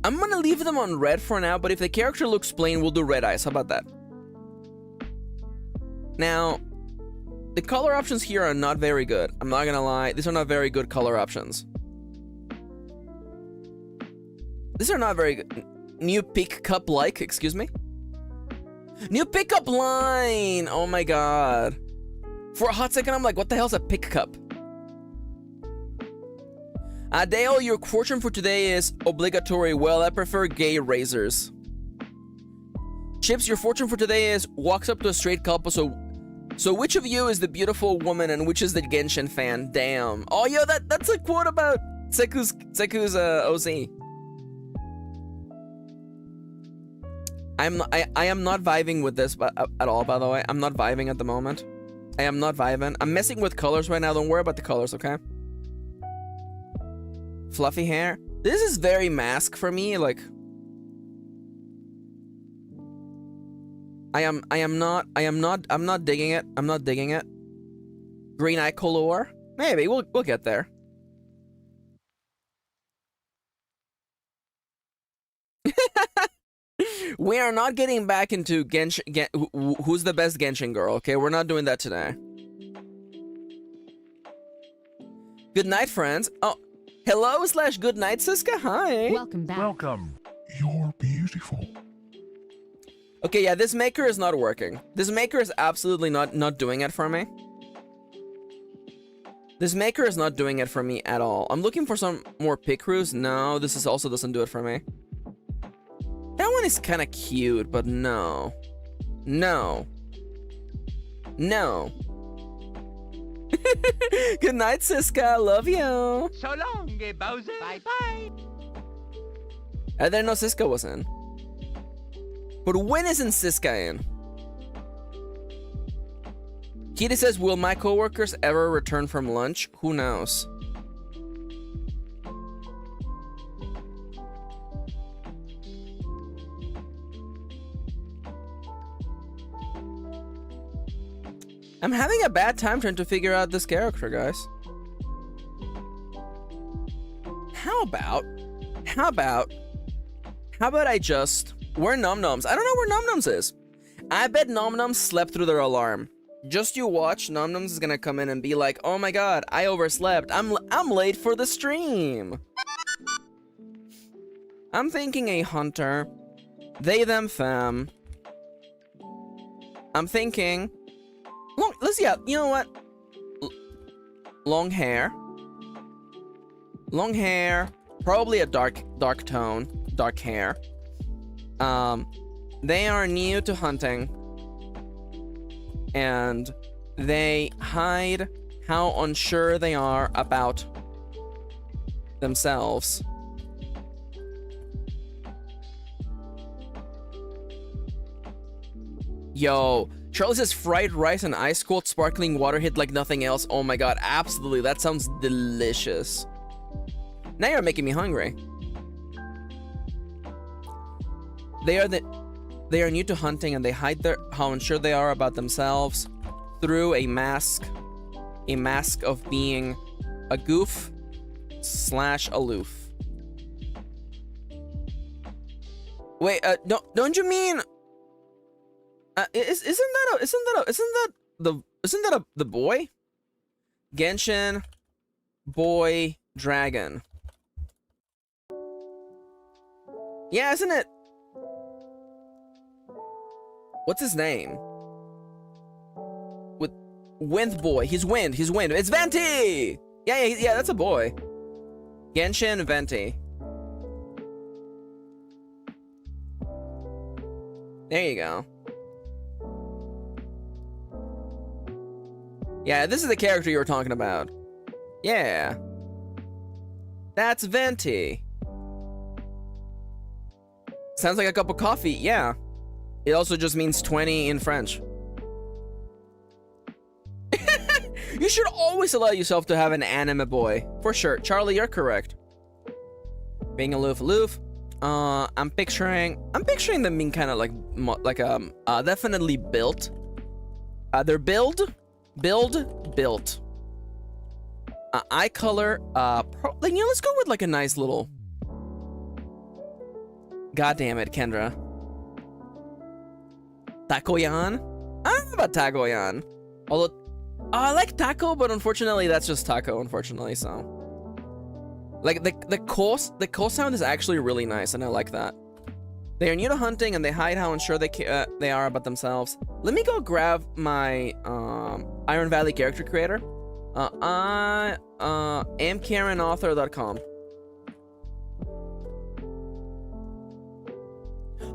I'm gonna leave them on red for now, but if the character looks plain, we'll do red eyes. How about that? Now, the color options here are not very good. I'm not gonna lie. These are not very good color options. These are not very good. New pick cup like, excuse me? New pickup line! Oh my god. For a hot second, I'm like, what the hell's a pick cup? Dale, your fortune for today is obligatory. Well, I prefer gay razors. Chips, your fortune for today is walks up to a straight couple. So which of you is the beautiful woman and which is the Genshin fan? Damn. Oh, yo, that's a quote about Seku's OC. I am not vibing with this at all, by the way. I'm not vibing at the moment. I am not vibing. I'm messing with colors right now. Don't worry about the colors, okay? Fluffy hair. This is very mask for me. Like, I'm not digging it. I'm not digging it. Green eye color. Maybe we'll get there. We are not getting back into Genshin. Who's the best Genshin girl? Okay, we're not doing that today. Good night, friends. Oh, hello / good night, Siska. Hi. Welcome back. Welcome. You're beautiful. Okay, yeah, this maker is not working. This maker is absolutely not doing it for me. This maker is not doing it for me at all. I'm looking for some more pickrus. No, this is also doesn't do it for me. That one is kind of cute, but no. No. No. Good night, Siska. Love you. So long, Bowser. Bye-bye. I didn't know Siska was in. But when isn't Siska in? Kitty says, will my coworkers ever return from lunch? Who knows? I'm having a bad time trying to figure out this character, guys. How about I just... Where Num Nums? I don't know where Num Nums is. I bet Num Nums slept through their alarm. Just you watch, Num Nums is gonna come in and be like, oh my god, I overslept. I'm late for the stream. I'm thinking a hunter. They, them, femme. I'm thinking... Let's see, you know what? Long hair. Long hair. Probably a dark tone. Dark hair. They are new to hunting. And they hide how unsure they are about themselves. Yo, Charlie says fried rice and ice cold sparkling water hit like nothing else. Oh my god, absolutely. That sounds delicious. Now you're making me hungry. They are new to hunting and they hide how unsure they are about themselves through a mask of being a goof / aloof. Wait, don't you mean? Isn't that the boy? Genshin, boy, dragon. Yeah, isn't it? What's his name? With Wind boy. He's wind. It's Venti! Yeah, that's a boy. Genshin Venti. There you go. Yeah, this is the character you were talking about. Yeah. That's Venti. Sounds like a cup of coffee. Yeah. It also just means 20 in French. You should always allow yourself to have an anime boy. For sure. Charlie, you're correct. Being aloof. I'm picturing them being kind of like definitely built. They're built. Eye color, let's go with like a nice little... God damn it, Kendra. Takoyan? I don't know about Takoyan. Although, I like taco, but unfortunately that's just taco, unfortunately, so... Like, the ko sound is actually really nice, and I like that. They are new to hunting, and they hide how unsure they are about themselves. Let me go grab my, Iron Valley character creator. I am KirinAuthor.com.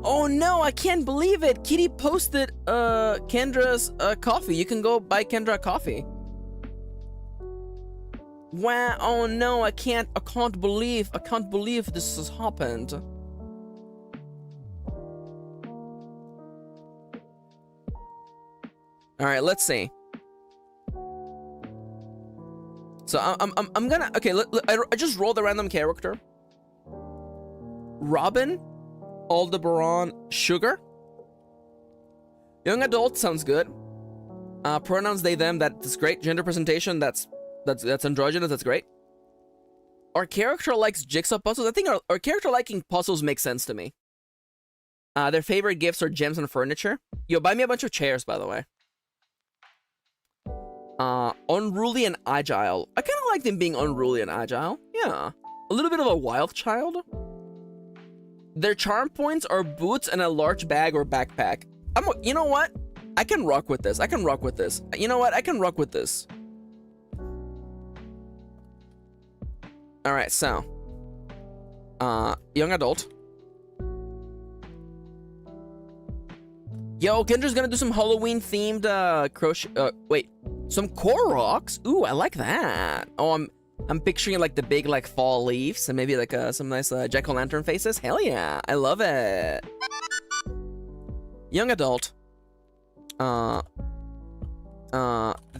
Oh no, I can't believe it. Kitty posted Kendra's coffee. You can go buy Kendra coffee. Wow, oh no, I can't believe this has happened. All right, let's see. So I'm gonna, okay, I just rolled a random character. Robin, Aldebaran, Sugar. Young adult sounds good. Pronouns they them, that's great. Gender presentation, that's androgynous, that's great. Our character likes jigsaw puzzles. I think our character liking puzzles makes sense to me. Their favorite gifts are gems and furniture. Yo, buy me a bunch of chairs, by the way. Unruly and agile. I kind of like them being unruly and agile. Yeah. A little bit of a wild child. Their charm points are boots and a large bag or backpack. You know what? I can rock with this. You know what? I can rock with this. All right, so. Young adult. Yo, Kendra's gonna do some Halloween themed crochet. Wait, some Koroks. Ooh, I like that. Oh, I'm picturing like the big like fall leaves and maybe like some nice jack-o'-lantern faces. Hell yeah, I love it. Young adult.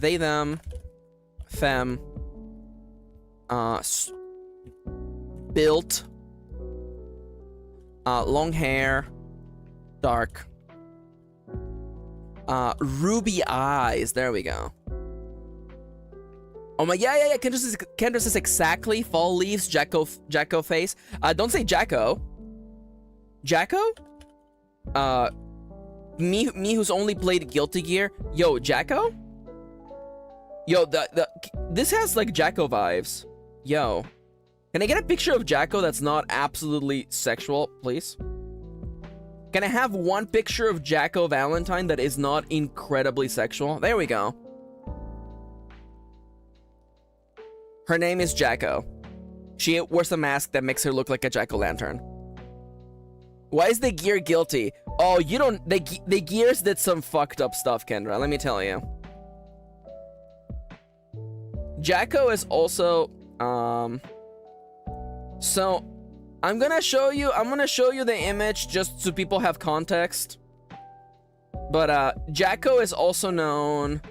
They them. Femme. Built. Long hair. Dark. Ruby eyes. There we go. Oh my, yeah. Kendra says exactly. Fall leaves, Jacko face. Don't say Jacko. Jacko? Me who's only played Guilty Gear. Yo, Jacko? Yo, this has like Jacko vibes. Yo. Can I get a picture of Jacko that's not absolutely sexual, please? Can I have one picture of Jacko Valentine that is not incredibly sexual? There we go. Her name is Jacko. She wears a mask that makes her look like a jack-o'-lantern. Why is the gear guilty? Oh, you don't... The gears did some fucked up stuff, Kendra. Let me tell you. Jacko is also... So... I'm gonna show you the image just so people have context. But Jacko is also known.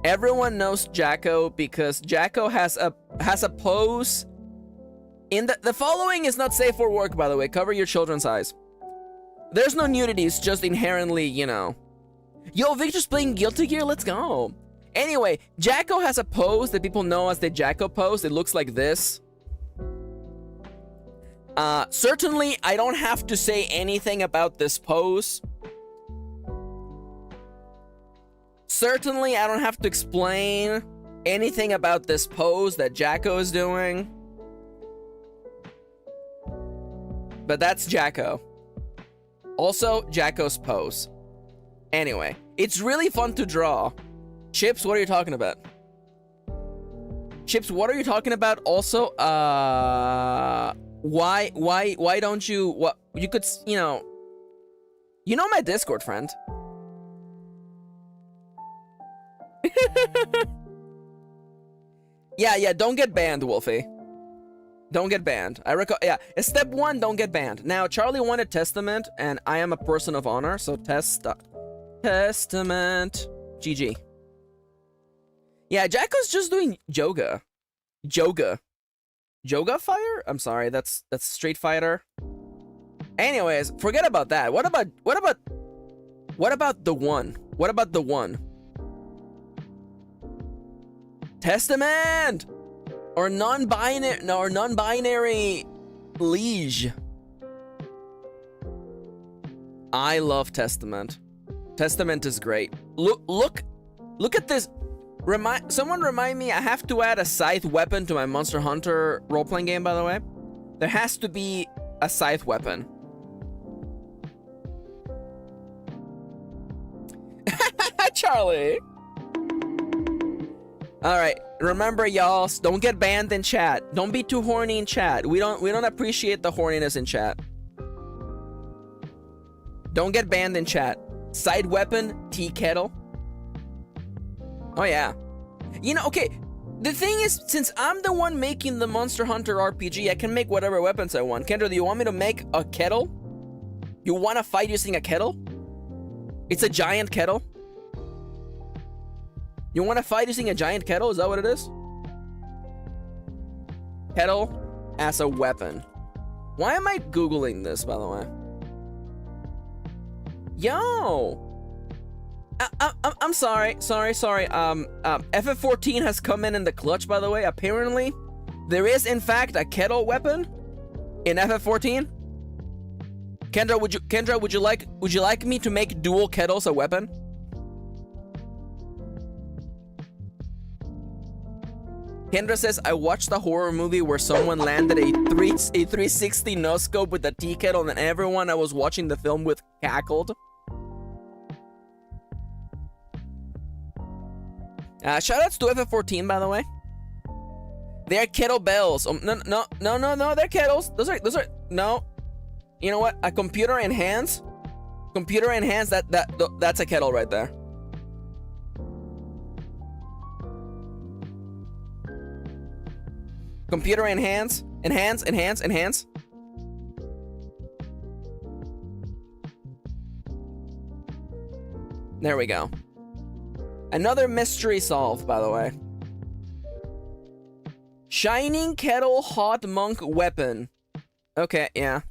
Everyone knows Jacko because Jacko has a pose. In the following is not safe for work, by the way. Cover your children's eyes. There's no nudity, it's just inherently, you know. Yo, Victor's playing Guilty Gear, let's go. Anyway, Jacko has a pose that people know as the Jacko pose. It looks like this. Certainly, I don't have to say anything about this pose. Certainly, I don't have to explain anything about this pose that Jacko is doing. But that's Jacko. Also, Jacko's pose. Anyway, it's really fun to draw. Chips, what are you talking about? Chips, what are you talking about? Also, why don't you, what, you could, you know my Discord, friend. Yeah, don't get banned, Wolfie. Don't get banned. Yeah, step 1, don't get banned. Now, Charlie wanted Testament, and I am a person of honor, so Testament. GG. Yeah, Jacko's just doing Joga. Joga Fire? I'm sorry, that's Street Fighter. Anyways, forget about that. What about the one? What about the one? Testament! Or non-binary liege. I love Testament. Testament is great. Look at this. Someone remind me, I have to add a scythe weapon to my Monster Hunter role-playing game, by the way. There has to be a scythe weapon. Charlie. All right, remember, y'all, don't get banned in chat. Don't be too horny in chat. We don't appreciate the horniness in chat. Don't get banned in chat. Side weapon, tea kettle. Oh yeah. You know, okay. The thing is, since I'm the one making the Monster Hunter RPG, I can make whatever weapons I want. Kendra, do you want me to make a kettle? You want to fight using a kettle? It's a giant kettle. You want to fight using a giant kettle? Is that what it is? Kettle as a weapon. Why am I Googling this, by the way? Yo! I'm sorry. FF14 has come in the clutch, by the way. Apparently, there is, in fact, a kettle weapon in FF14. Kendra, would you like me to make dual kettles a weapon? Kendra says, I watched a horror movie where someone landed a 360 no-scope with a tea kettle, and everyone I was watching the film with cackled. Shoutouts to FF14, by the way. They're kettlebells. No, they're kettles. Those are no. You know what? A computer in hands. That's a kettle right there. Computer in hands. There we go. Another mystery solved, by the way. Shining kettle hot monk weapon. Okay, yeah.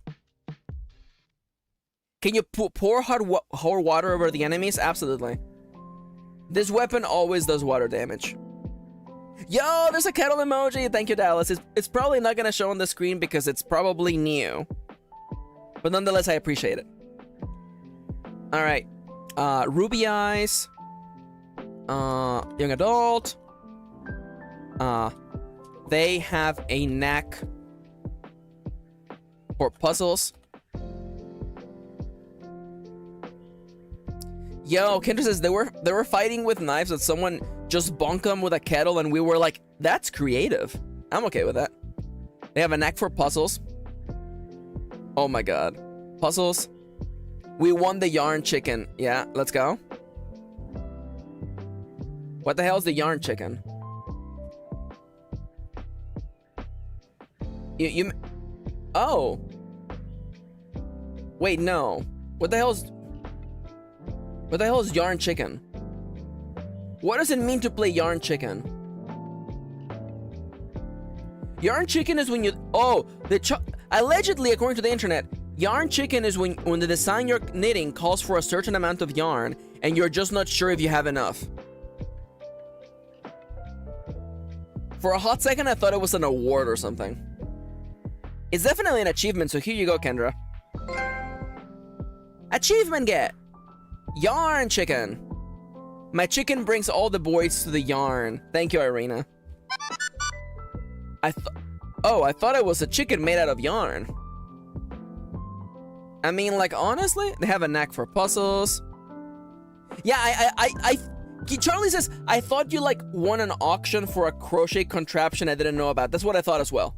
Can you pour hot water over the enemies? Absolutely. This weapon always does water damage. Yo, there's a kettle emoji. Thank you, Dallas. It's probably not gonna show on the screen because it's probably new. But nonetheless, I appreciate it. Alright. Ruby eyes. Young adult. They have a knack for puzzles. Yo, Kendra says they were fighting with knives and someone just bonked them with a kettle and we were like, that's creative. I'm okay with that. They have a knack for puzzles. Oh my god. Puzzles. We won the yarn chicken. Yeah, let's go. What the hell is the yarn chicken? You oh. Wait, no. What the hell is yarn chicken? What does it mean to play yarn chicken? Yarn chicken is when you allegedly, according to the internet, yarn chicken is when the design you're knitting calls for a certain amount of yarn and you're just not sure if you have enough. For a hot second, I thought it was an award or something. It's definitely an achievement, so here you go, Kendra. Achievement get! Yarn chicken! My chicken brings all the boys to the yarn. Thank you, Irina. I thought it was a chicken made out of yarn. I mean, like, honestly, they have a knack for puzzles. Yeah, Charlie says, I thought you, like, won an auction for a crochet contraption I didn't know about. That's what I thought as well.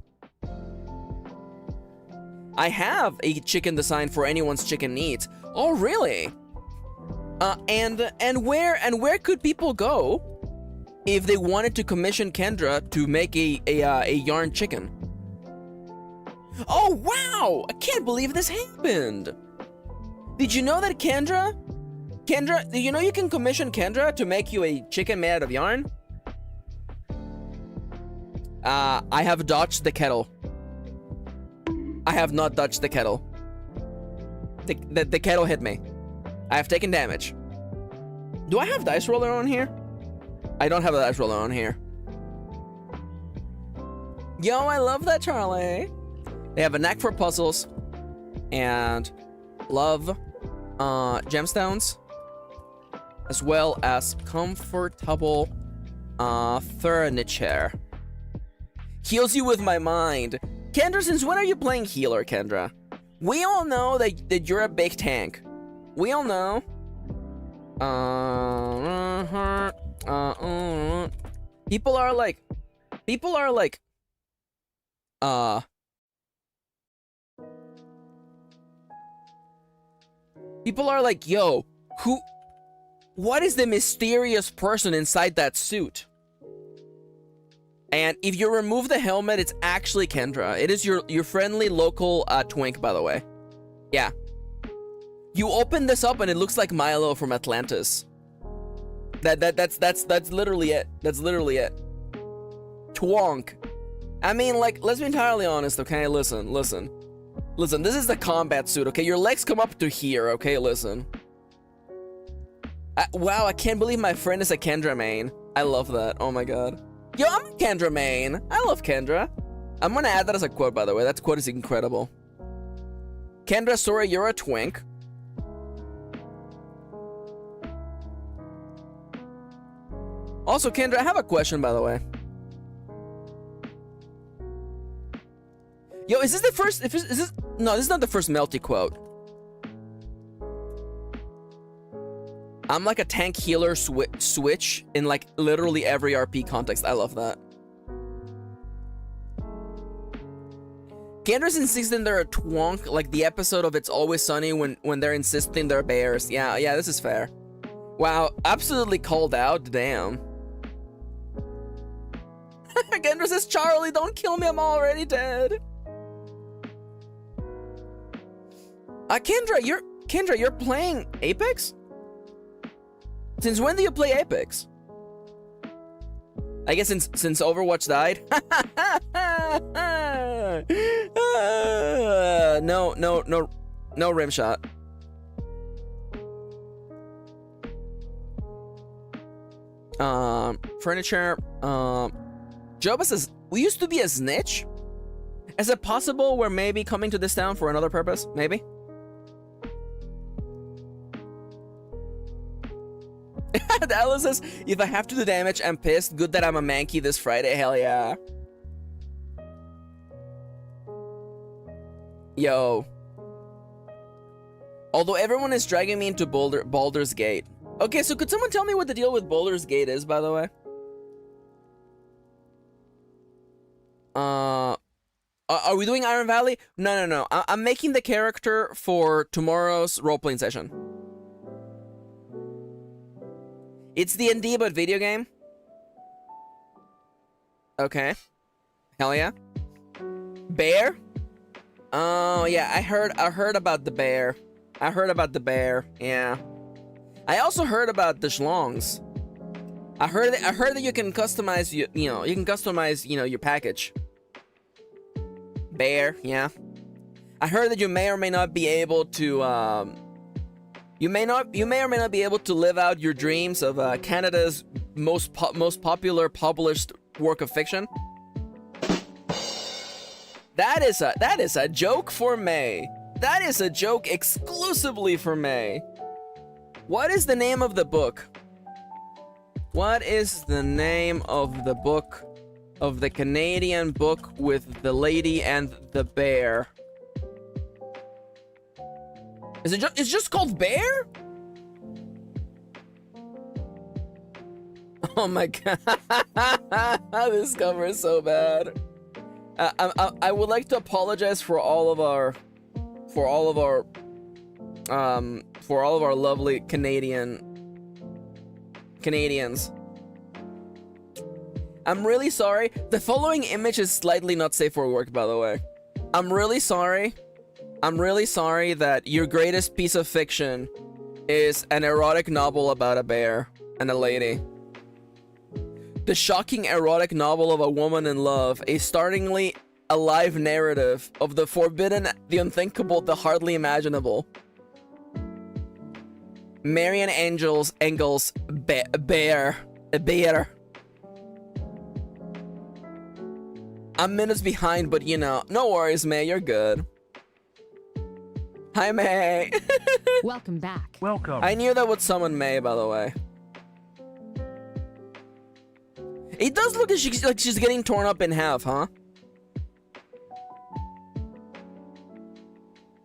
I have a chicken design for anyone's chicken needs. Oh, really? And where could people go if they wanted to commission Kendra to make a yarn chicken? Oh, wow! I can't believe this happened! Did you know that Kendra, did you know you can commission Kendra to make you a chicken made out of yarn? I have dodged the kettle. I have not dodged the kettle. The kettle hit me. I have taken damage. Do I have dice roller on here? I don't have a dice roller on here. Yo, I love that, Charlie. They have a knack for puzzles and love gemstones, as well as comfortable furniture. Heals you with my mind. Kendra, since when are you playing healer, Kendra? We all know that you're a big tank. We all know. People are like, People are like, yo, what is the mysterious person inside that suit? And if you remove the helmet, it's actually Kendra. It is your friendly local twink, by the way. Yeah. You open this up and it looks like Milo from Atlantis. That's literally it. That's literally it. Twonk. I mean, like, let's be entirely honest, okay? Listen. Listen, this is the combat suit, okay? Your legs come up to here, okay? Listen. Wow, I can't believe my friend is a Kendra main. I love that. Oh my god. Yo, I'm a Kendra main. I love Kendra. I'm gonna add that as a quote, by the way. That quote is incredible. Kendra, sorry, you're a twink. Also, Kendra, I have a question, by the way. Yo, is this the first? Is this? No, this is not the first Melty quote. I'm like a tank healer switch in like literally every RP context. I love that. Kendra's insisting they're a twonk, like the episode of It's Always Sunny when they're insisting they're bears. Yeah, this is fair. Wow, absolutely called out. Damn. Kendra says, Charlie, don't kill me. I'm already dead. Kendra, you're playing Apex? Since when do you play Apex? I guess since Overwatch died? No rim shot. Furniture. Joba says, we used to be a snitch? Is it possible we're maybe coming to this town for another purpose? Maybe? Alice says, if I have to do damage, I'm pissed. Good that I'm a manky this Friday. Hell yeah. Yo. Although everyone is dragging me into Baldur's Gate. Okay, so could someone tell me what the deal with Baldur's Gate is, by the way? Are we doing Iron Valley? No. I'm making the character for tomorrow's role-playing session. It's D&D, but video game. Okay. Hell yeah. Bear? Oh yeah, I heard about the bear. I heard about the bear. Yeah. I also heard about the schlongs. I heard that you can customize you can customize your package. Bear, yeah. I heard that you may or may not be able to you may or may not be able to live out your dreams of Canada's most popular published work of fiction. That is a joke for May. That is a joke exclusively for May. What is the name of the book? What is the name of the book of the Canadian book with the lady and the bear? Is it it's just called Bear? Oh my god. This cover is so bad. I would like to apologize for all of our lovely Canadians. I'm really sorry. The following image is slightly not safe for work, by the way. I'm really sorry. I'm really sorry that your greatest piece of fiction is an erotic novel about a bear and a lady. The shocking erotic novel of a woman in love, a startlingly alive narrative of the forbidden, the unthinkable, the hardly imaginable. Marian Engels, bear. I'm minutes behind, but no worries, May, you're good. Hi, May. Welcome back. Welcome. I knew that would summon May, by the way. It does look like she's getting torn up in half, huh?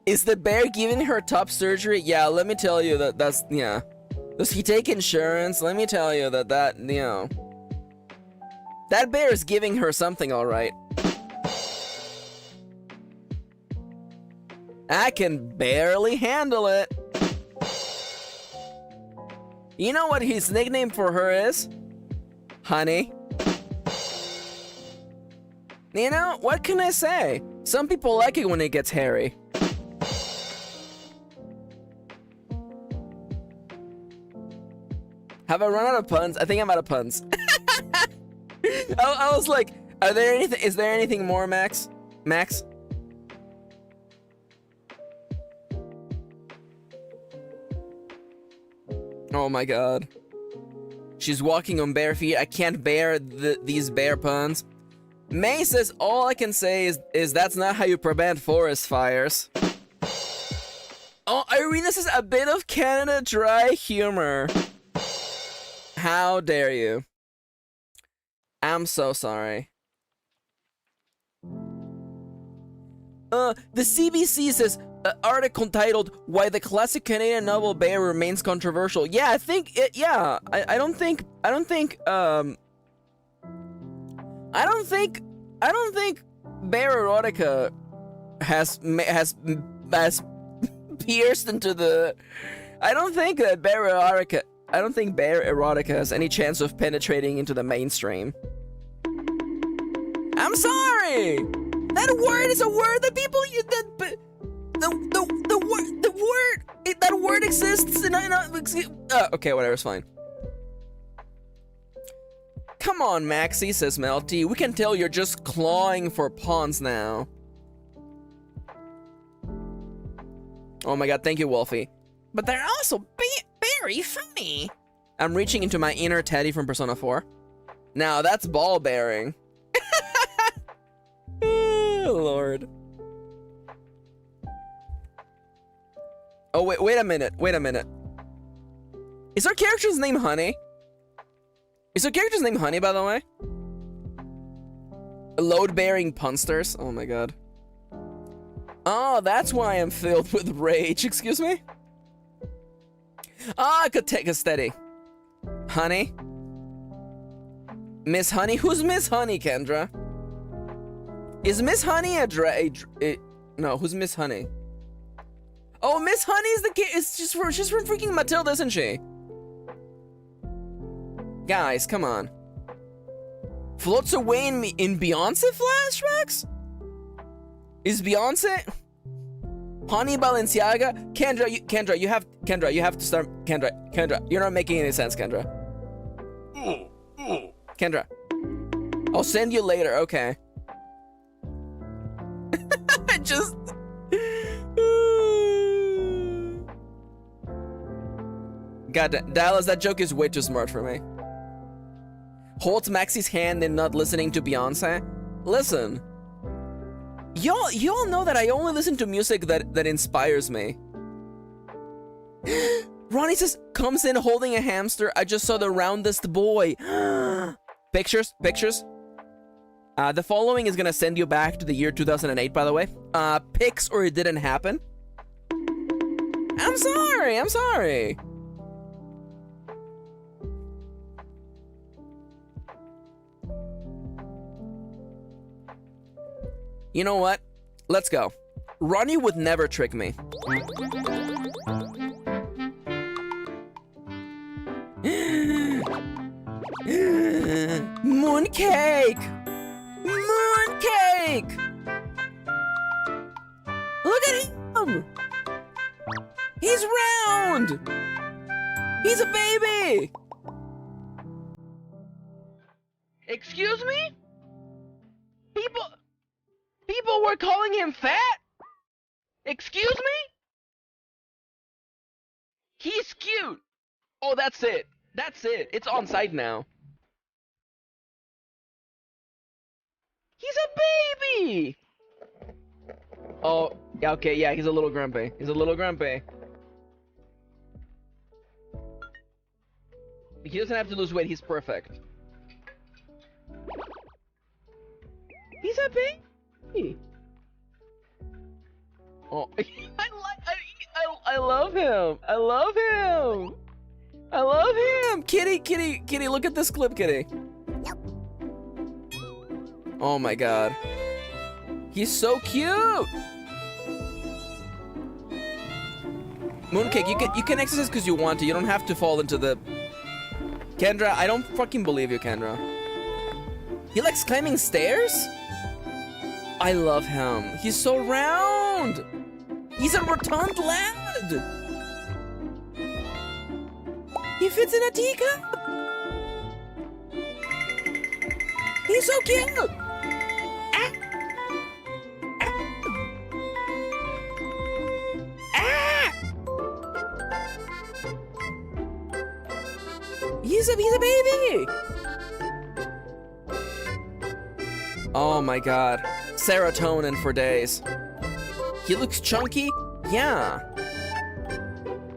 Is the bear giving her top surgery? Yeah, let me tell you that's, yeah. Does he take insurance? Let me tell you that, that bear is giving her something, alright. I can barely handle it. You know what his nickname for her is? Honey. You know, what can I say? Some people like it when it gets hairy. Have I run out of puns? I think I'm out of puns. I was like, is there anything more, Max? Max? Oh my god. She's walking on bare feet. I can't bear these bare puns. May says, all I can say is that's not how you prevent forest fires. Oh, Irina says a bit of Canada Dry humor. How dare you? I'm so sorry. The CBC says, article titled "Why the Classic Canadian Novel Bear Remains Controversial." Yeah, I think it. Yeah, I don't think bear erotica has pierced into the. I don't think bear erotica has any chance of penetrating into the mainstream. I'm sorry. That word is a word that people use. That word exists and okay, whatever, it's fine. Come on, Maxi, says Melty. We can tell you're just clawing for pawns now. Oh my god, thank you, Wolfie. But they're also very funny. I'm reaching into my inner Teddy from Persona 4. Now that's ball bearing. Oh, Lord. Oh, wait a minute. Is our character's name Honey? Is our character's name Honey, by the way? Load-bearing punsters? Oh my god. Oh, that's why I'm filled with rage. Excuse me? Ah, I could take a steady. Honey? Miss Honey? Who's Miss Honey, Kendra? Is Miss Honey no, who's Miss Honey? Oh, Miss Honey is the kid. She's from freaking Matilda, isn't she? Guys, come on. Floats away in Beyonce flashbacks? Is Beyonce? Honey Balenciaga? Kendra, you have to start. Kendra, you're not making any sense, Kendra. Kendra. I'll send you later, okay. Just... God, Dallas, that joke is way too smart for me. Holds Maxi's hand in not listening to Beyonce. Listen. Y'all know that I only listen to music that inspires me. Ronnie says, comes in holding a hamster. I just saw the roundest boy. Pictures. The following is gonna send you back to the year 2008, by the way. Pics or it didn't happen. I'm sorry. You know what? Let's go. Ronnie would never trick me. Mooncake! Mooncake! Look at him! He's round! He's a baby! Excuse me? People were calling him fat? Excuse me? He's cute! Oh, that's it. It's on site now. He's a baby! Oh, yeah, okay, yeah, he's a little grumpy. He doesn't have to lose weight, he's perfect. He's a baby! Oh, I love him! Kitty, look at this clip, Kitty. Oh my god. He's so cute! Mooncake, you can exercise because you want to. You don't have to fall into the... Kendra, I don't fucking believe you, Kendra. He likes climbing stairs? I love him. He's so round. He's a rotund lad. He fits in a teacup. He's so cute. Ah. Ah. He's a baby. Oh my god. Serotonin for days. He looks chunky? Yeah.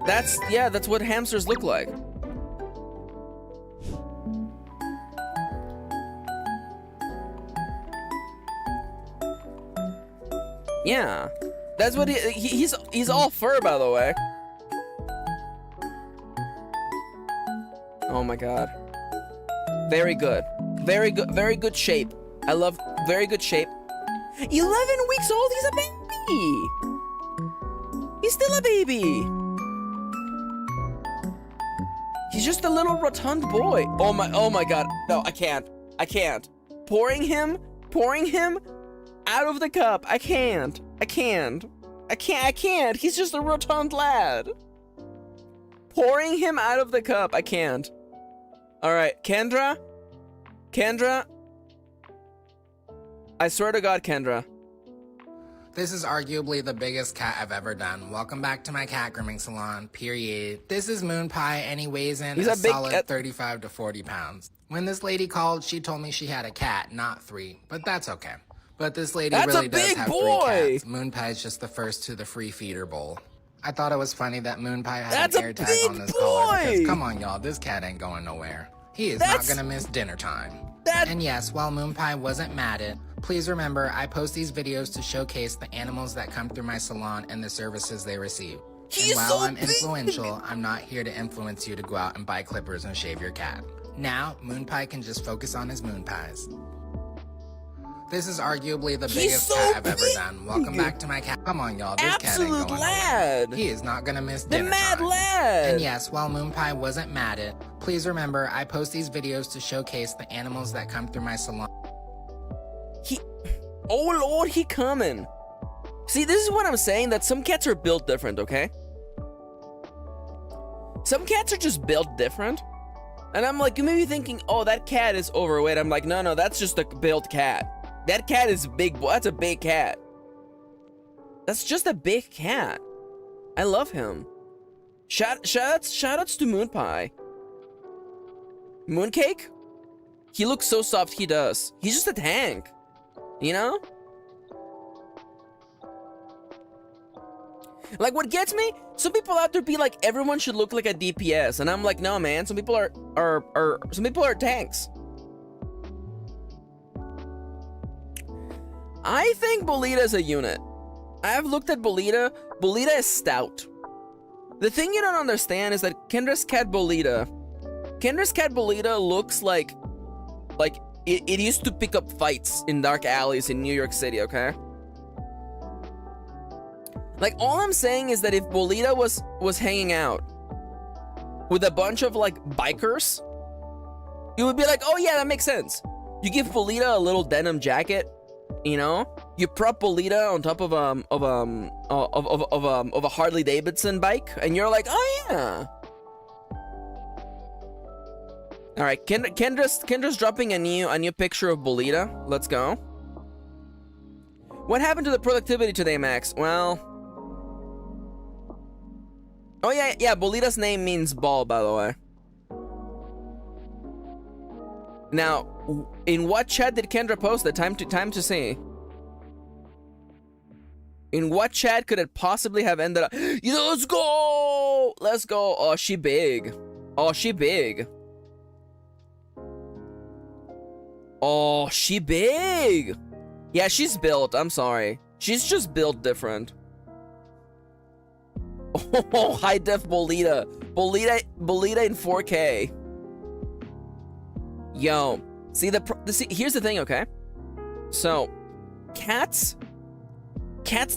That's what hamsters look like. Yeah. That's what he's all fur, by the way. Oh my god. Very good. Very good shape. I love very good shape. 11 weeks old, he's a baby. He's still a baby. He's just a little rotund boy. Oh my god. No, I can't. Pouring him out of the cup. I can't. He's just a rotund lad. Pouring him out of the cup. I can't. All right, Kendra. I swear to God, Kendra. This is arguably the biggest cat I've ever done. Welcome back to my cat grooming salon, period. This is Moon Pie and he weighs in a solid 35 to 40 pounds. When this lady called, she told me she had a cat, not 3, but that's okay. But this lady really does have 3 cats. Moon Pie is just the first to the free feeder bowl. I thought it was funny that Moon Pie had an air tag on this collar because come on y'all, this cat ain't going nowhere. He is not gonna miss dinner time. And yes, while Moon Pie wasn't matted, please remember I post these videos to showcase the animals that come through my salon and the services they receive. And while I'm influential, I'm not here to influence you to go out and buy clippers and shave your cat. Now, Moon Pie can just focus on his moon pies. This is arguably the biggest cat I've ever done. Welcome back to my cat. Come on, y'all. This cat ain't going nowhere. He is not gonna miss dinner time. And yes, while Moon Pie wasn't matted, please remember I post these videos to showcase the animals that come through my salon. Oh Lord, he coming. See, this is what I'm saying, that some cats are built different, okay? Some cats are just built different. And I'm like, you may be thinking, oh, that cat is overweight. I'm like, no, that's just a built cat. That cat is big. That's a big cat. That's just a big cat. I love him. Shoutouts to Moon Pie. Mooncake? He looks so soft, he does. He's just a tank. You know? Like, what gets me? Some people out there be like, everyone should look like a DPS. And I'm like, no, man. Some people are tanks. I think Bolita is a unit. I've looked at Bolita. Bolita is stout. The thing you don't understand is that Kendra's cat Bolita looks like it used to pick up fights in dark alleys in New York City, okay? Like, all I'm saying is that if Bolita was hanging out with a bunch of like bikers, you would be like, oh yeah, that makes sense. You give Bolita a little denim jacket, you know? You prop Bolita on top of a Harley Davidson bike, and you're like, oh yeah. All right, Kendra's dropping a new picture of Bolita. Let's go. What happened to the productivity today, Max? Well, oh yeah. Bolita's name means ball, by the way. Now, in what chat did Kendra post it? Time to see. In what chat could it possibly have ended up? Let's go! Let's go! Oh, she big. Oh, she big. Oh, she big. Yeah, she's built. I'm sorry. She's just built different. Oh, high def Bolita. Bolita in 4K. Yo, see here's the thing, okay? So, cats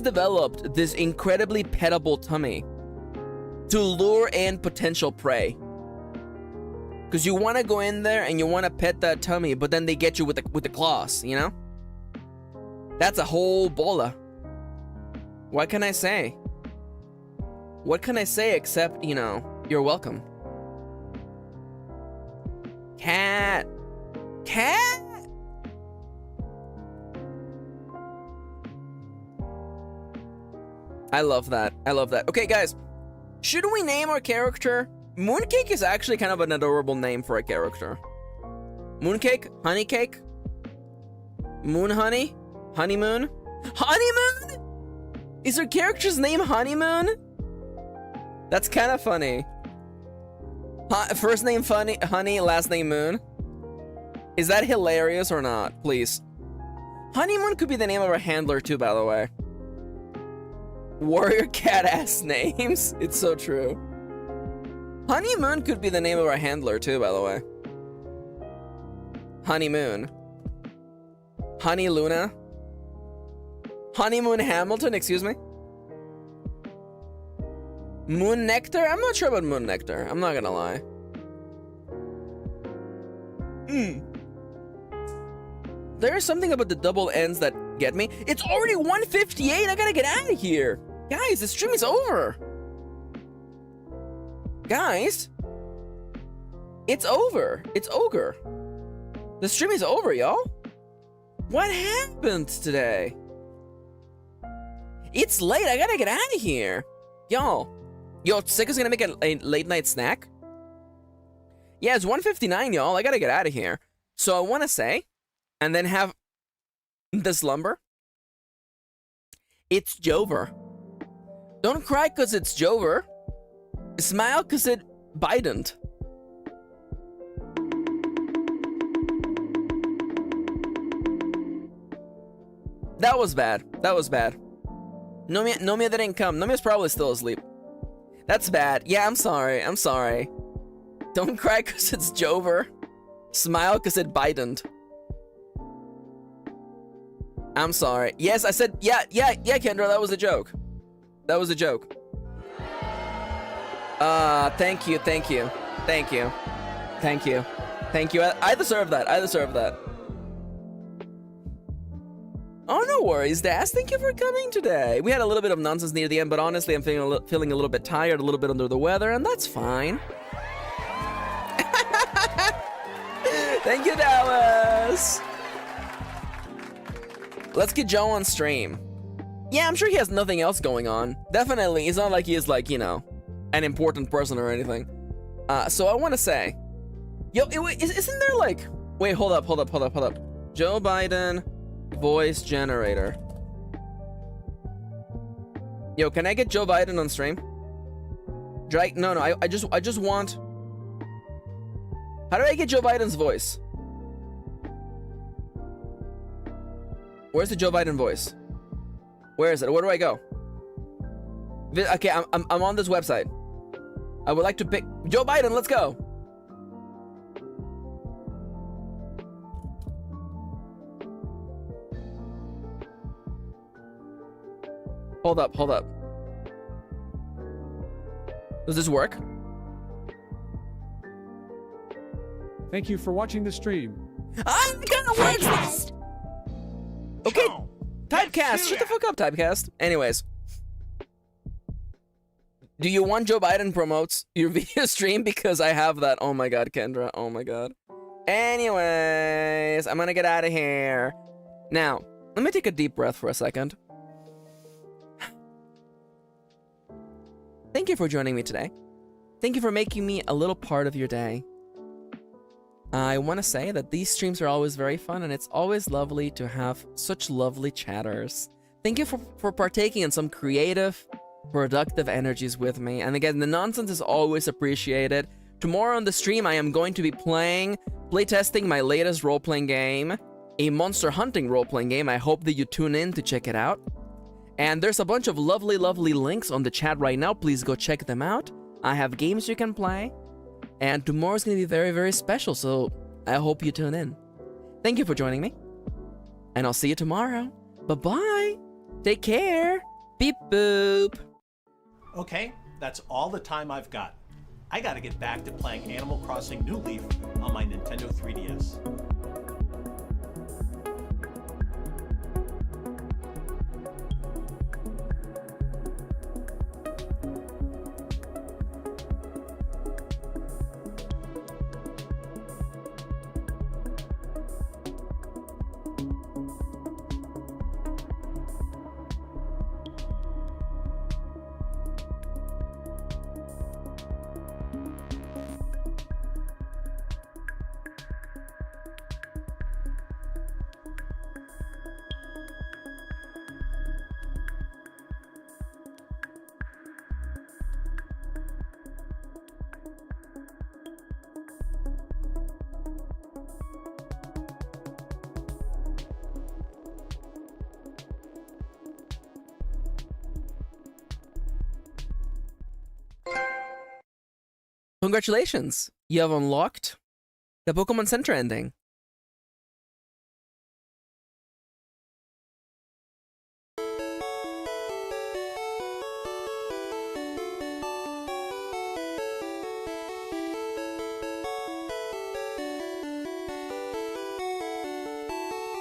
developed this incredibly petable tummy. to lure in potential prey. Because you want to go in there and you want to pet that tummy, but then they get you with the claws, you know? That's a whole bola. What can I say? What can I say except, you know, you're welcome. Cat. Cat. I love that. I love that. Okay, guys. Should we name our character? Mooncake is actually kind of an adorable name for a character. Mooncake? Honeycake? Moon honey? Honeymoon? Honeymoon? Is your character's name Honeymoon? That's kind of funny. First name funny, Honey, last name Moon. Is that hilarious or not? Please. Honeymoon could be the name of our handler too, by the way. Warrior cat ass names. It's so true. Honeymoon could be the name of our handler too, by the way. Honeymoon. Honey Luna. Honeymoon Hamilton, excuse me. Moon Nectar? I'm not sure about Moon Nectar. I'm not gonna lie. There's something about the double N's that get me. It's already 1:58. I gotta get out of here. Guys, the stream is over. Guys. It's over. It's ogre. The stream is over, y'all. What happened today? It's late. I gotta get out of here. Y'all. Yo, Sika's gonna make a late night snack? Yeah, it's 1:59, y'all. I gotta get out of here. So I wanna say, and then have the slumber. It's Jover. Don't cry cause it's Jover. Smile cause it Bident. That was bad. That was bad. Nomia didn't come. Nomia's probably still asleep. That's bad. Yeah, I'm sorry. I'm sorry. Don't cry cause it's Jover. Smile cause it Bident. I'm sorry. Yes, I said, yeah, Kendra, that was a joke. That was a joke. Thank you. Thank you. I deserve that. I deserve that. Oh, no worries, Daz. Thank you for coming today. We had a little bit of nonsense near the end, but honestly, I'm feeling a little bit tired, a little bit under the weather, and that's fine. Thank you, Dallas. Let's get Joe on stream. Yeah, I'm sure he has nothing else going on. Definitely, it's not like he is like, you know, an important person or anything. So I want to say, yo, isn't there like, wait, hold up. Joe Biden voice generator. Yo, can I get Joe Biden on stream? No, I just want. How do I get Joe Biden's voice? Where's the Joe Biden voice? Where is it? Where do I go? Okay, I'm on this website. I would like to pick Joe Biden. Let's go. Hold up. Does this work? Thank you for watching the stream. I'm gonna work this. Okay, Typecast. Shut the fuck up, Typecast. Anyways. Do you want Joe Biden promotes your video stream? Because I have that. Oh my god, Kendra. Oh my god. Anyways, I'm gonna get out of here. Now, let me take a deep breath for a second. Thank you for joining me today. Thank you for making me a little part of your day. I want to say that these streams are always very fun, and it's always lovely to have such lovely chatters. Thank you for partaking in some creative, productive energies with me. And again, the nonsense is always appreciated. Tomorrow on the stream, I am going to be playtesting my latest role-playing game, a monster hunting role-playing game. I hope that you tune in to check it out. And there's a bunch of lovely, lovely links on the chat right now. Please go check them out. I have games you can play. And tomorrow's going to be very, very special, so I hope you tune in. Thank you for joining me. And I'll see you tomorrow. Bye-bye. Take care. Beep boop. Okay, that's all the time I've got. I gotta get back to playing Animal Crossing New Leaf on my Nintendo 3DS. Congratulations! You have unlocked the Pokemon Center ending.